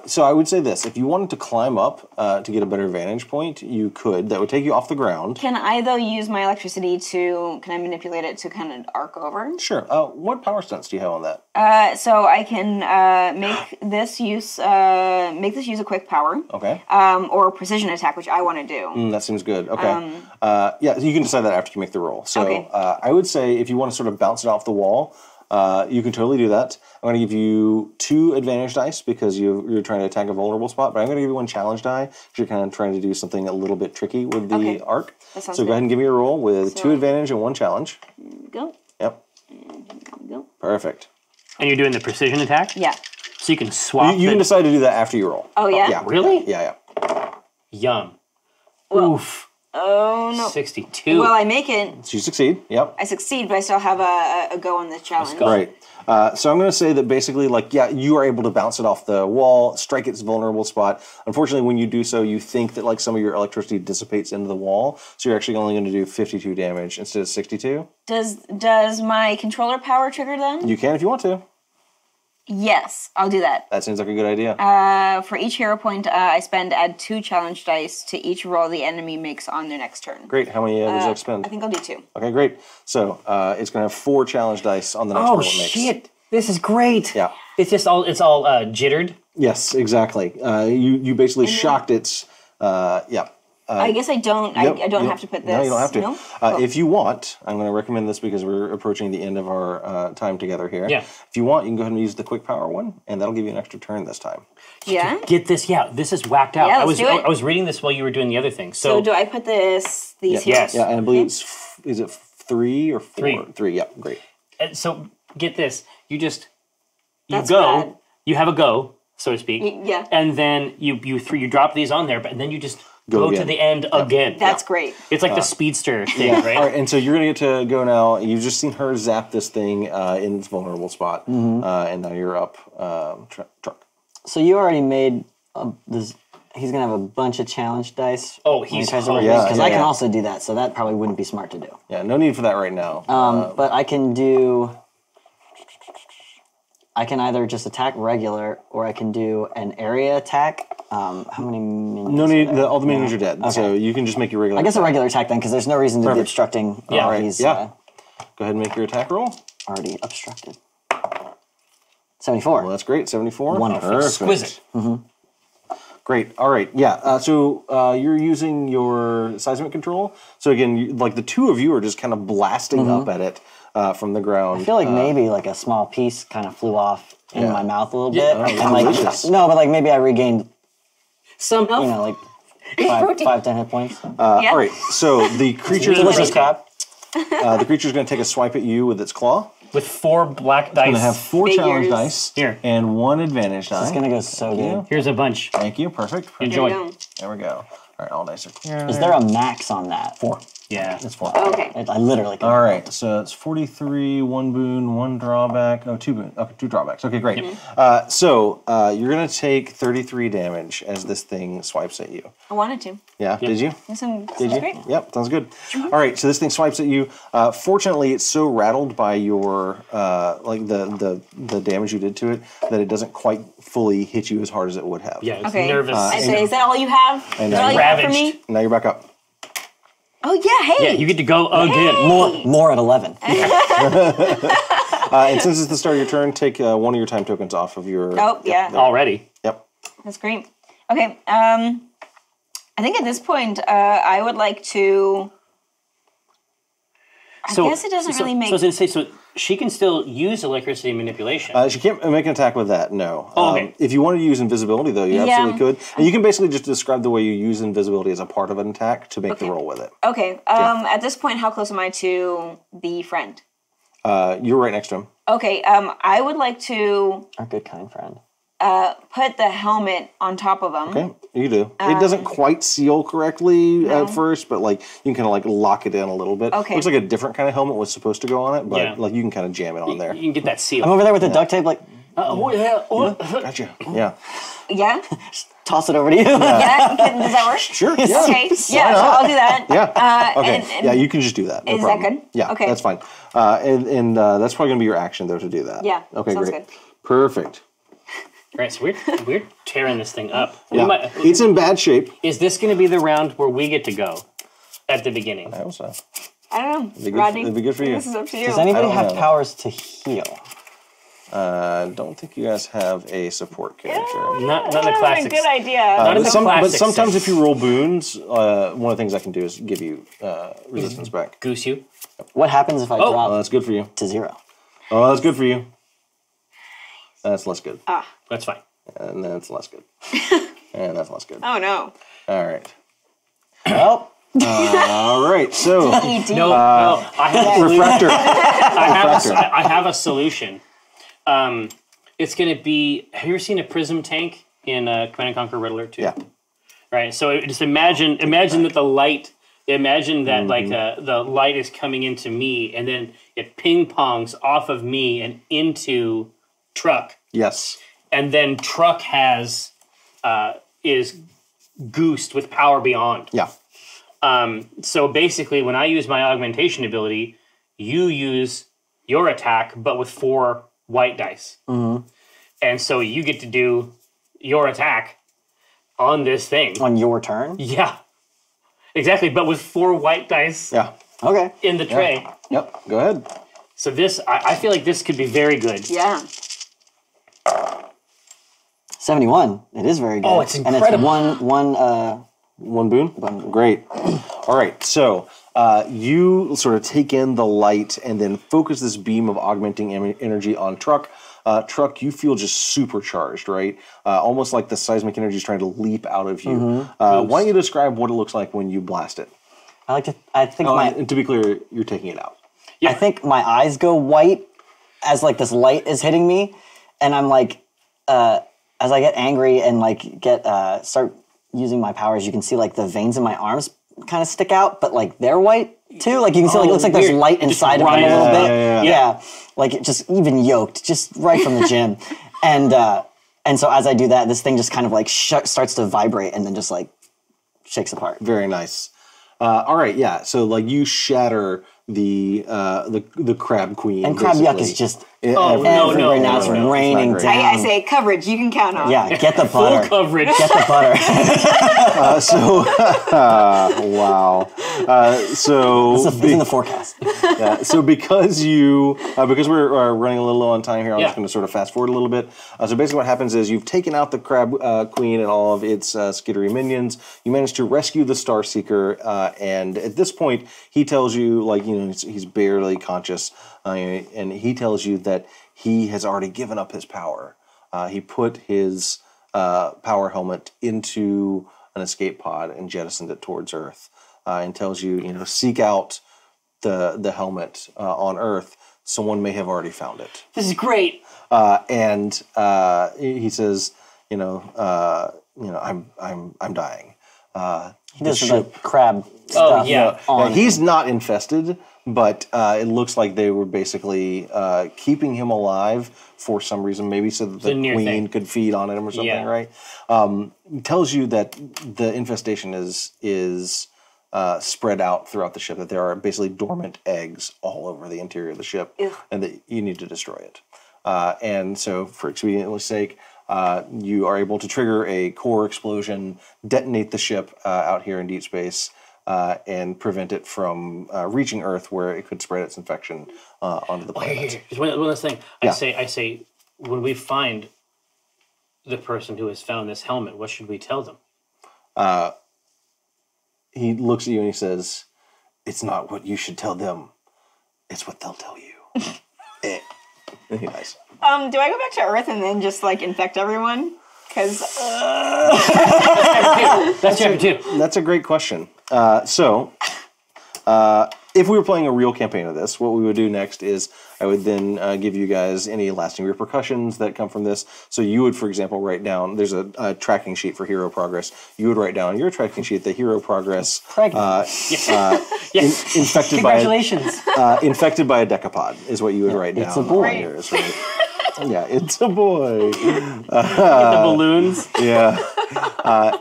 So I would say this: if you wanted to climb up to get a better vantage point, you could. That would take you off the ground. Can I though use my electricity to? Can I manipulate it to kind of arc over? Sure. What power stunts do you have on that? So I can make this use a quick power. Okay. Or precision attack, which I want to do. That seems good. Okay. Yeah, you can decide that after you make the roll. So Okay. I would say if you want to sort of bounce it off the wall, you can totally do that. I'm going to give you 2 advantage dice because you're trying to attack a vulnerable spot, but I'm going to give you 1 challenge die because you're kind of trying to do something a little bit tricky with the arc. That sounds So go good. ahead and give me a roll with So- 2 advantage and 1 challenge. Go. Yep. Go. Perfect. And you're doing the precision attack? Yeah. So you can swap You can decide to do that after you roll. Oh yeah. Yeah. Really? Yeah. Yum. Well- Oof. Oh no. 62. Well, I make it. So you succeed. Yep. I succeed, but I still have a go on this challenge. go. Right. So I'm going to say that basically, you are able to bounce it off the wall, strike its vulnerable spot. Unfortunately, when you do so, you think that some of your electricity dissipates into the wall, so you're actually only going to do 52 damage instead of 62. Does my controller power trigger then? You can if you want to. Yes, I'll do that. That seems like a good idea. For each hero point I spend, add 2 challenge dice to each roll the enemy makes on their next turn. Great. How many would you expend? I think I'll do 2. Okay, great. So it's going to have 4 challenge dice on the next roll it makes. shit. This is great. Yeah. It's all jittered. Yes, exactly. You basically shocked its. Yeah. I guess I don't. Yep, I don't yep. have to put this. No, you don't have to. No? Cool. If you want, I'm going to recommend this because we're approaching the end of our time together here. Yeah. If you want, you can go ahead and use the quick power one, and that'll give you an extra turn this time. Yeah. Get this. Yeah, this is whacked out. Yeah, let's do it. I was reading this while you were doing the other thing. So do I put these Yes. here? Yeah, and I believe is it 3 or 4? 3. 3. Yeah, great. So get this. You That's go. bad. You have a go, so to speak. Yeah. And then you drop these on there, but then you just go to again. the end again. That's great. It's like the speedster thing, Yeah. right? All right, and so you're going to get to go now. You've just seen her zap this thing in its vulnerable spot, and now you're up, Truck. So you already made this. He's gonna have a bunch of challenge dice. Oh, when he he's tries to hungry. because I can yeah. also do that. So that probably wouldn't be smart to do. Yeah, no need for that right now. But I can do. I can either just attack regular, or I can do an area attack. How many minions? no are need. there? All the minions are dead, so you can just make your regular. I guess a regular attack then, because there's no reason to be Perfect. obstructing. Yeah. while Right. he's Yeah. Go ahead and make your attack roll. already obstructed. 74. Well, that's great. 74. Wonderful. Perfect. Exquisite. Great. All right. Yeah. So you're using your seismic control. So again, the two of you are just kind of blasting up at it from the ground. I feel like maybe like a small piece kind of flew off in my mouth a little bit. Oh, And, like, delicious. no, but like maybe I regained, Some like Protein. 5, 10 hit points. Yeah. All right. So the creature, Delicious crab. the creature's going to take a swipe at you with its claw. with 4 black dice. Going to have 4 challenge Figures. dice Here. and 1 advantage die. It's gonna go so good. Here's a bunch. Thank you. Perfect. Enjoy. There you go. There we go. All right. All dice are clear. Is there a max on that? 4? Yeah. It's 4. Okay. I literally can. All right, so it's 43, 1 boon, 1 drawback. Oh, 2 boon. Okay, 2 drawbacks. Okay, great. So you're gonna take 33 damage as this thing swipes at you. I wanted to. Yeah, did you? This sounds Did you? great. Yep, sounds good. All right, so this thing swipes at you. Fortunately, it's so rattled by your the damage you did to it that it doesn't quite fully hit you as hard as it would have. Yeah, it's Okay. nervous. I say, is that all you have? Is that all you have for me? Ravaged. Now you're back up. Oh yeah. Hey. Yeah, you get to go again. More at 11. And since it's the start of your turn, take one of your time tokens off of your. Oh yeah. Already. Yep. That's great. Okay. I think at this point, I would like to. I guess it doesn't really make. So I was going to say, so she can still use electricity manipulation. She can't make an attack with that, no. Oh, okay. If you wanted to use invisibility, though, you Yeah. absolutely could. And you can basically just describe the way you use invisibility as a part of an attack to make the roll with it. Okay. At this point, how close am I to the friend? You're right next to him. Okay. I would like to Our good kind friend. put the helmet on top of him. Okay, you do. It doesn't quite seal correctly at first, but you can kind of lock it in a little bit. Okay. Looks like a different kind of helmet was supposed to go on it, but Yeah. you can kind of jam it on there. You can get that seal. I'm over there with the duct tape, like, Gotcha. Yeah. Yeah. toss it over to you. Yeah. Does that work? Sure. Yeah. Okay. Yeah. So I'll do that. Yeah. Okay. and- yeah, you can just do that. No Is that problem. good? Yeah. Okay. That's fine. And that's probably gonna be your action though to do that. Yeah, Okay. sounds Great. good. Perfect. Right, so we're tearing this thing up. Yeah. It's in bad shape. Is this going to be the round where we get to go at the beginning? I hope so. I don't know, It'd Rodney. be good for you. This is up to you. Does anybody don't have know. powers to heal? Don't think you guys have a support character. Not in the classics. Good idea. Not in the But classic sometimes sense. if you roll boons, one of the things I can do is give you resistance back. Goose you. What happens if I Oh, drop that's good for you. to 0? Oh, that's good for you. That's less good. That's fine. And that's less good. And that's less good. Oh no. All right. Well, All right. So No, I have a solution. refractor. I have a solution. It's going to be. Have you ever seen a prism tank in Command and Conquer Red Alert 2? Yeah. Right. So just imagine that the light. Imagine that like the light is coming into me, and then it ping pongs off of me and into Truck, Yes. and then Truck is goosed with power beyond. Yeah. So basically, when I use my augmentation ability, you use your attack, but with 4 white dice. Mm-hmm. And so you get to do your attack on this thing. on your turn? Yeah. Exactly, but with 4 white dice Yeah. Okay. in the tray. Yep. Go ahead. So this, I feel like this could be very good. Yeah. 71. It is very good. Oh, it's And incredible. it's one One boon? Great. All right. So you sort of take in the light and then focus this beam of augmenting energy on Truck. Truck, you feel just supercharged, right? Almost like the seismic energy is trying to leap out of you. Why don't you describe what it looks like when you blast it? I think And to be clear, you're taking it out. I think my eyes go white as like this light is hitting me, and I'm like, as I get angry and like start using my powers, you can see like the veins in my arms kind of stick out, but like they're white too. Like you can see, like it looks like there's weird. light Just inside of them a right- little bit. yeah. Like it just even yoked, just right from the gym, and so as I do that, this thing just kind of like starts to vibrate and then just like shakes apart. Very nice. All right, yeah. So like you shatter the crab queen. And crab yuck is basically. just no, right now. It's no, raining great. down. I say coverage you can count on. Yeah, get the Full butter. coverage. Get the butter. Wow. So It's in the forecast. yeah, so because we're running a little low on time here, I'm Yeah. just going to sort of fast forward a little bit. So basically, what happens is you've taken out the crab queen and all of its skittery minions. You manage to rescue the Star Seeker, and at this point, he tells you, like, you know, he's barely conscious, and he tells you that he has already given up his power. He put his power helmet into an escape pod and jettisoned it towards Earth, and tells you, you know, seek out the helmet on Earth. Someone may have already found it. This is great. And he says, I'm dying. He does the crab stuff. yeah. Now, he's not infested, but it looks like they were basically keeping him alive for some reason, maybe so that the near queen thing. could feed on him or something, Yeah. right? Tells you that the infestation is spread out throughout the ship, that there are basically dormant eggs all over the interior of the ship, and that you need to destroy it. And so, for expediency's sake, you are able to trigger a core explosion, detonate the ship out here in deep space, and prevent it from reaching Earth, where it could spread its infection onto the planet. Here's one last thing. Yeah. I say, when we find the person who has found this helmet, what should we tell them? He looks at you and he says, "It's not what you should tell them; it's what they'll tell you." Nice. Do I go back to Earth and then just like infect everyone? Because That's chapter 2. That's a great question. If we were playing a real campaign of this, what we would do next is I would then give you guys any lasting repercussions that come from this. So you would, for example, write down, there's a tracking sheet for hero progress. You would write down on your tracking sheet the hero progress infected Congratulations. infected by a decapod is what you would write down it's a boy. on yours, right? Yeah, it's a boy. Get the balloons. Yeah.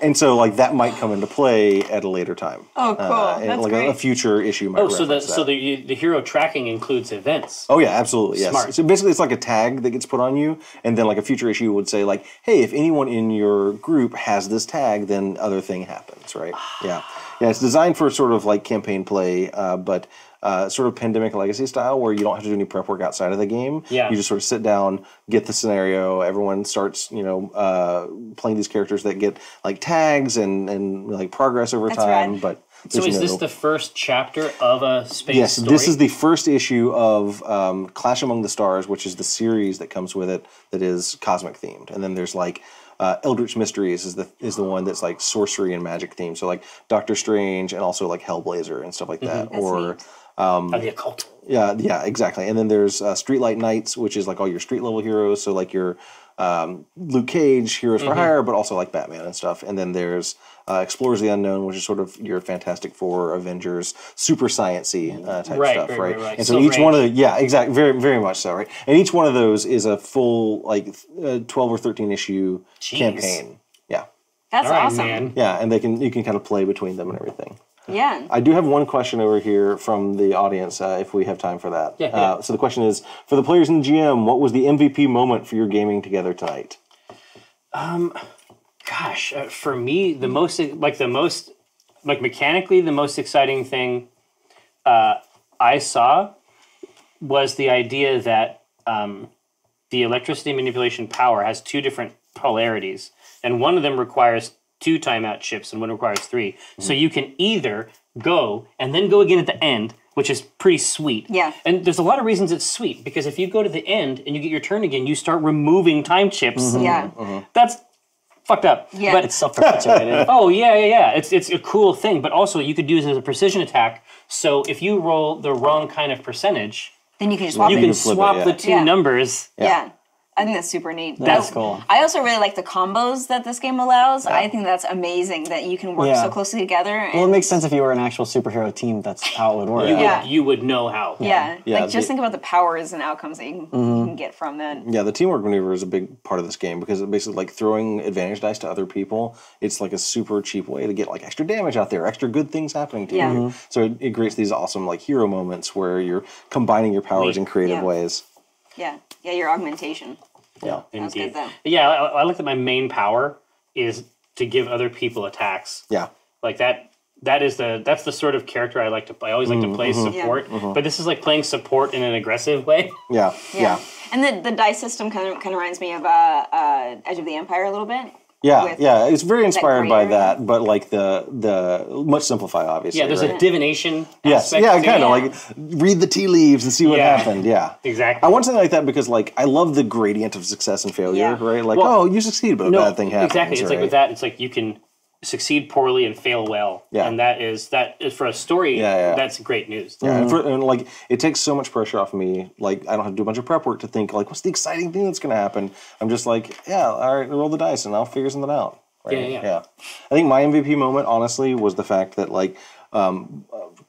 And so, like, that might come into play at a later time. Oh, cool. And, That's like, great. a future issue might So reference that. the hero tracking includes events. Oh, yeah, absolutely, yes. Smart. So basically, it's like a tag that gets put on you, and then, like, a future issue would say, like, hey, if anyone in your group has this tag, then other thing happens, right? Yeah. Yeah, it's designed for sort of, like, campaign play, but... sort of Pandemic Legacy style, where you don't have to do any prep work outside of the game. Yeah. You just sort of sit down, get the scenario. Everyone starts, playing these characters that get like tags and like progress over That's time. rad. But So is this the first chapter of a space yes, story? this is the first issue of Clash Among the Stars, which is the series that comes with it that is cosmic themed, and then there's like. Eldritch Mysteries is the one that's like sorcery and magic themed. So like Doctor Strange and also like Hellblazer and stuff like that. That's Or neat. the occult. yeah, exactly. And then there's Streetlight Knights, which is like all your street level heroes. So like your Luke Cage, Heroes for Hire, but also like Batman and stuff. And then there's Explorers of the Unknown, which is sort of your Fantastic Four, Avengers, super science-y type Right, stuff, right? right. And so Silver each one of Age. the, yeah, exactly, very, very much so, right? And each one of those is a full like 12 or 13 issue campaign. Yeah, That's All right, awesome. man. yeah, and you can kind of play between them and everything. Yeah. I do have one question over here from the audience, if we have time for that. Yeah. So the question is, for the players and GM, what was the MVP moment for your gaming together tonight? Gosh, for me, mechanically, the most exciting thing I saw was the idea that the electricity manipulation power has two different polarities, and one of them requires 2 timeout chips and one requires 3. So you can either go and then go again at the end, which is pretty sweet. Yeah. And there's a lot of reasons it's sweet, because if you go to the end and you get your turn again, you start removing time chips. Yeah. That's fucked up. Yeah. But It's self-perpetuating. oh yeah. It's a cool thing, but also you could use it as a precision attack. So if you roll the wrong kind of percentage, Then you can just swap you it. can flip it, swap yeah. the 2 Yeah. numbers. Yeah. I think that's super neat. That's cool. I also really like the combos that this game allows. I think that's amazing that you can work Yeah. so closely together. And, Well, it makes sense if you were an actual superhero team. That's how it would work. Yeah. You would know how. Yeah. Yeah, Like, just the- think about the powers and outcomes that you can get from that. Yeah, the teamwork maneuver is a big part of this game because it basically like throwing advantage dice to other people. It's like a super cheap way to get like extra damage out there, extra good things happening to Yeah. you. So it creates these awesome like hero moments where you're combining your powers in creative Yeah. ways. Yeah. Yeah, your augmentation. Yeah. That's good, though. Yeah, I like that my main power is to give other people attacks. Yeah. Like that's the sort of character I like to play. I always like to play support, but this is like playing support in an aggressive way. Yeah. Yeah. And the dice system kind of reminds me of Edge of the Empire a little bit. Yeah, with yeah, it's very inspired by gray area. that, but like the much simplified, obviously. Yeah, there's right? a divination Yes, aspect. yeah, to kind it. of like read the tea leaves and see what Yeah. happened. Yeah, Exactly. I want something like that because like I love the gradient of success and failure, Yeah. right? Like, Well, oh, you succeed, but a bad thing happens. Exactly. It's like right? with that, it's like you can succeed poorly and fail well. Yeah. And that is for a story, Yeah. that's great news. Yeah, and like it takes so much pressure off me. Like I don't have to do a bunch of prep work to think like what's the exciting thing that's going to happen. I'm just like, yeah, all right, roll the dice and I'll figure something out. Right? Yeah. I think my MVP moment, honestly, was the fact that like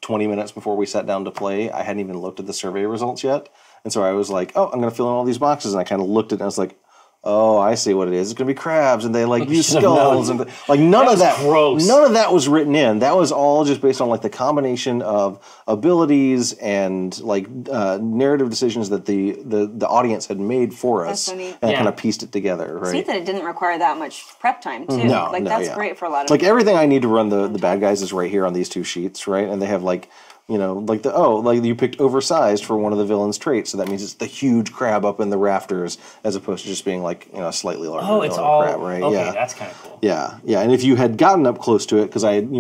20 minutes before we sat down to play, I hadn't even looked at the survey results yet, and so I was like, oh, I'm going to fill in all these boxes, and I kind of looked at it and I was like, oh, I see what it is. It's going to be crabs, and they like use skulls, and like none of that. gross. None of that was written in. That was all just based on like the combination of abilities and like narrative decisions that the audience had made for That's us, so neat. and Yeah. kind of pieced it together. It's neat Right. that it didn't require that much prep time, too. No, like, no, that's yeah. great for a lot of Like everything I need to run the bad guys is right here on these 2 sheets, right? And they have like, like like you picked oversized for one of the villain's traits, so that means it's the huge crab up in the rafters as opposed to just being like slightly larger. Oh, it's villain all crab, right? okay. Yeah. That's kind of cool. Yeah, yeah, and if you had gotten up close to it, because I had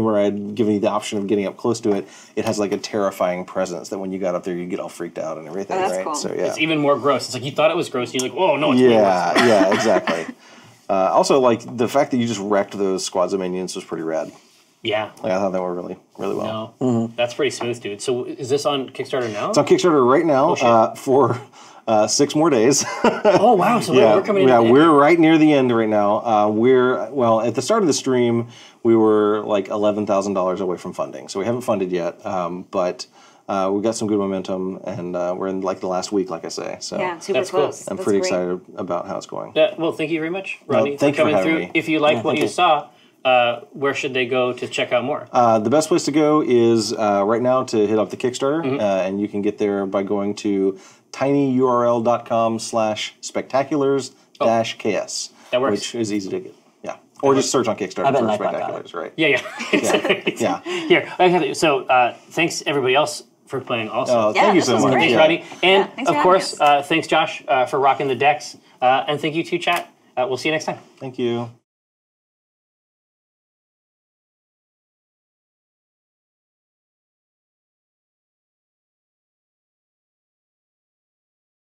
given you the option of getting up close to it, it has like a terrifying presence that when you got up there, you get all freaked out and everything, Oh, that's right? cool. So yeah, It's even more gross. It's like you thought it was gross, and you're like, oh no, it's way worse. yeah, exactly. Also, like the fact that you just wrecked those squads of minions was pretty rad. Yeah. Like I thought they were really, really well. No, that's pretty smooth, dude. So is this on Kickstarter now? It's on Kickstarter right now for 6 more days. Oh wow! So we're coming in. Yeah, we're right near the end right now. At the start of the stream, we were like $11,000 away from funding, so we haven't funded yet. But we've got some good momentum, and we're in like the last week, like I say. So Yeah, super That's cool. close. I'm That's pretty great. excited about how it's going. Well, thank you very much, Rodney, thank for you for coming having through. me. If you like what thank you you. saw, where should they go to check out more? The best place to go is right now to hit up the Kickstarter, and you can get there by going to tinyurl.com/spectaculars-ks. That works. Which is easy to get. Yeah. Or just search on Kickstarter bet for Nightbot got Spectaculars, right? Yeah. Yeah. Here, okay, so thanks everybody else for playing also. Yeah, Thank you this so was much. great. Thanks, Yeah. Rodney. And thanks for of having course, us. thanks, Josh, for rocking the decks. And thank you too, chat. We'll see you next time. Thank you.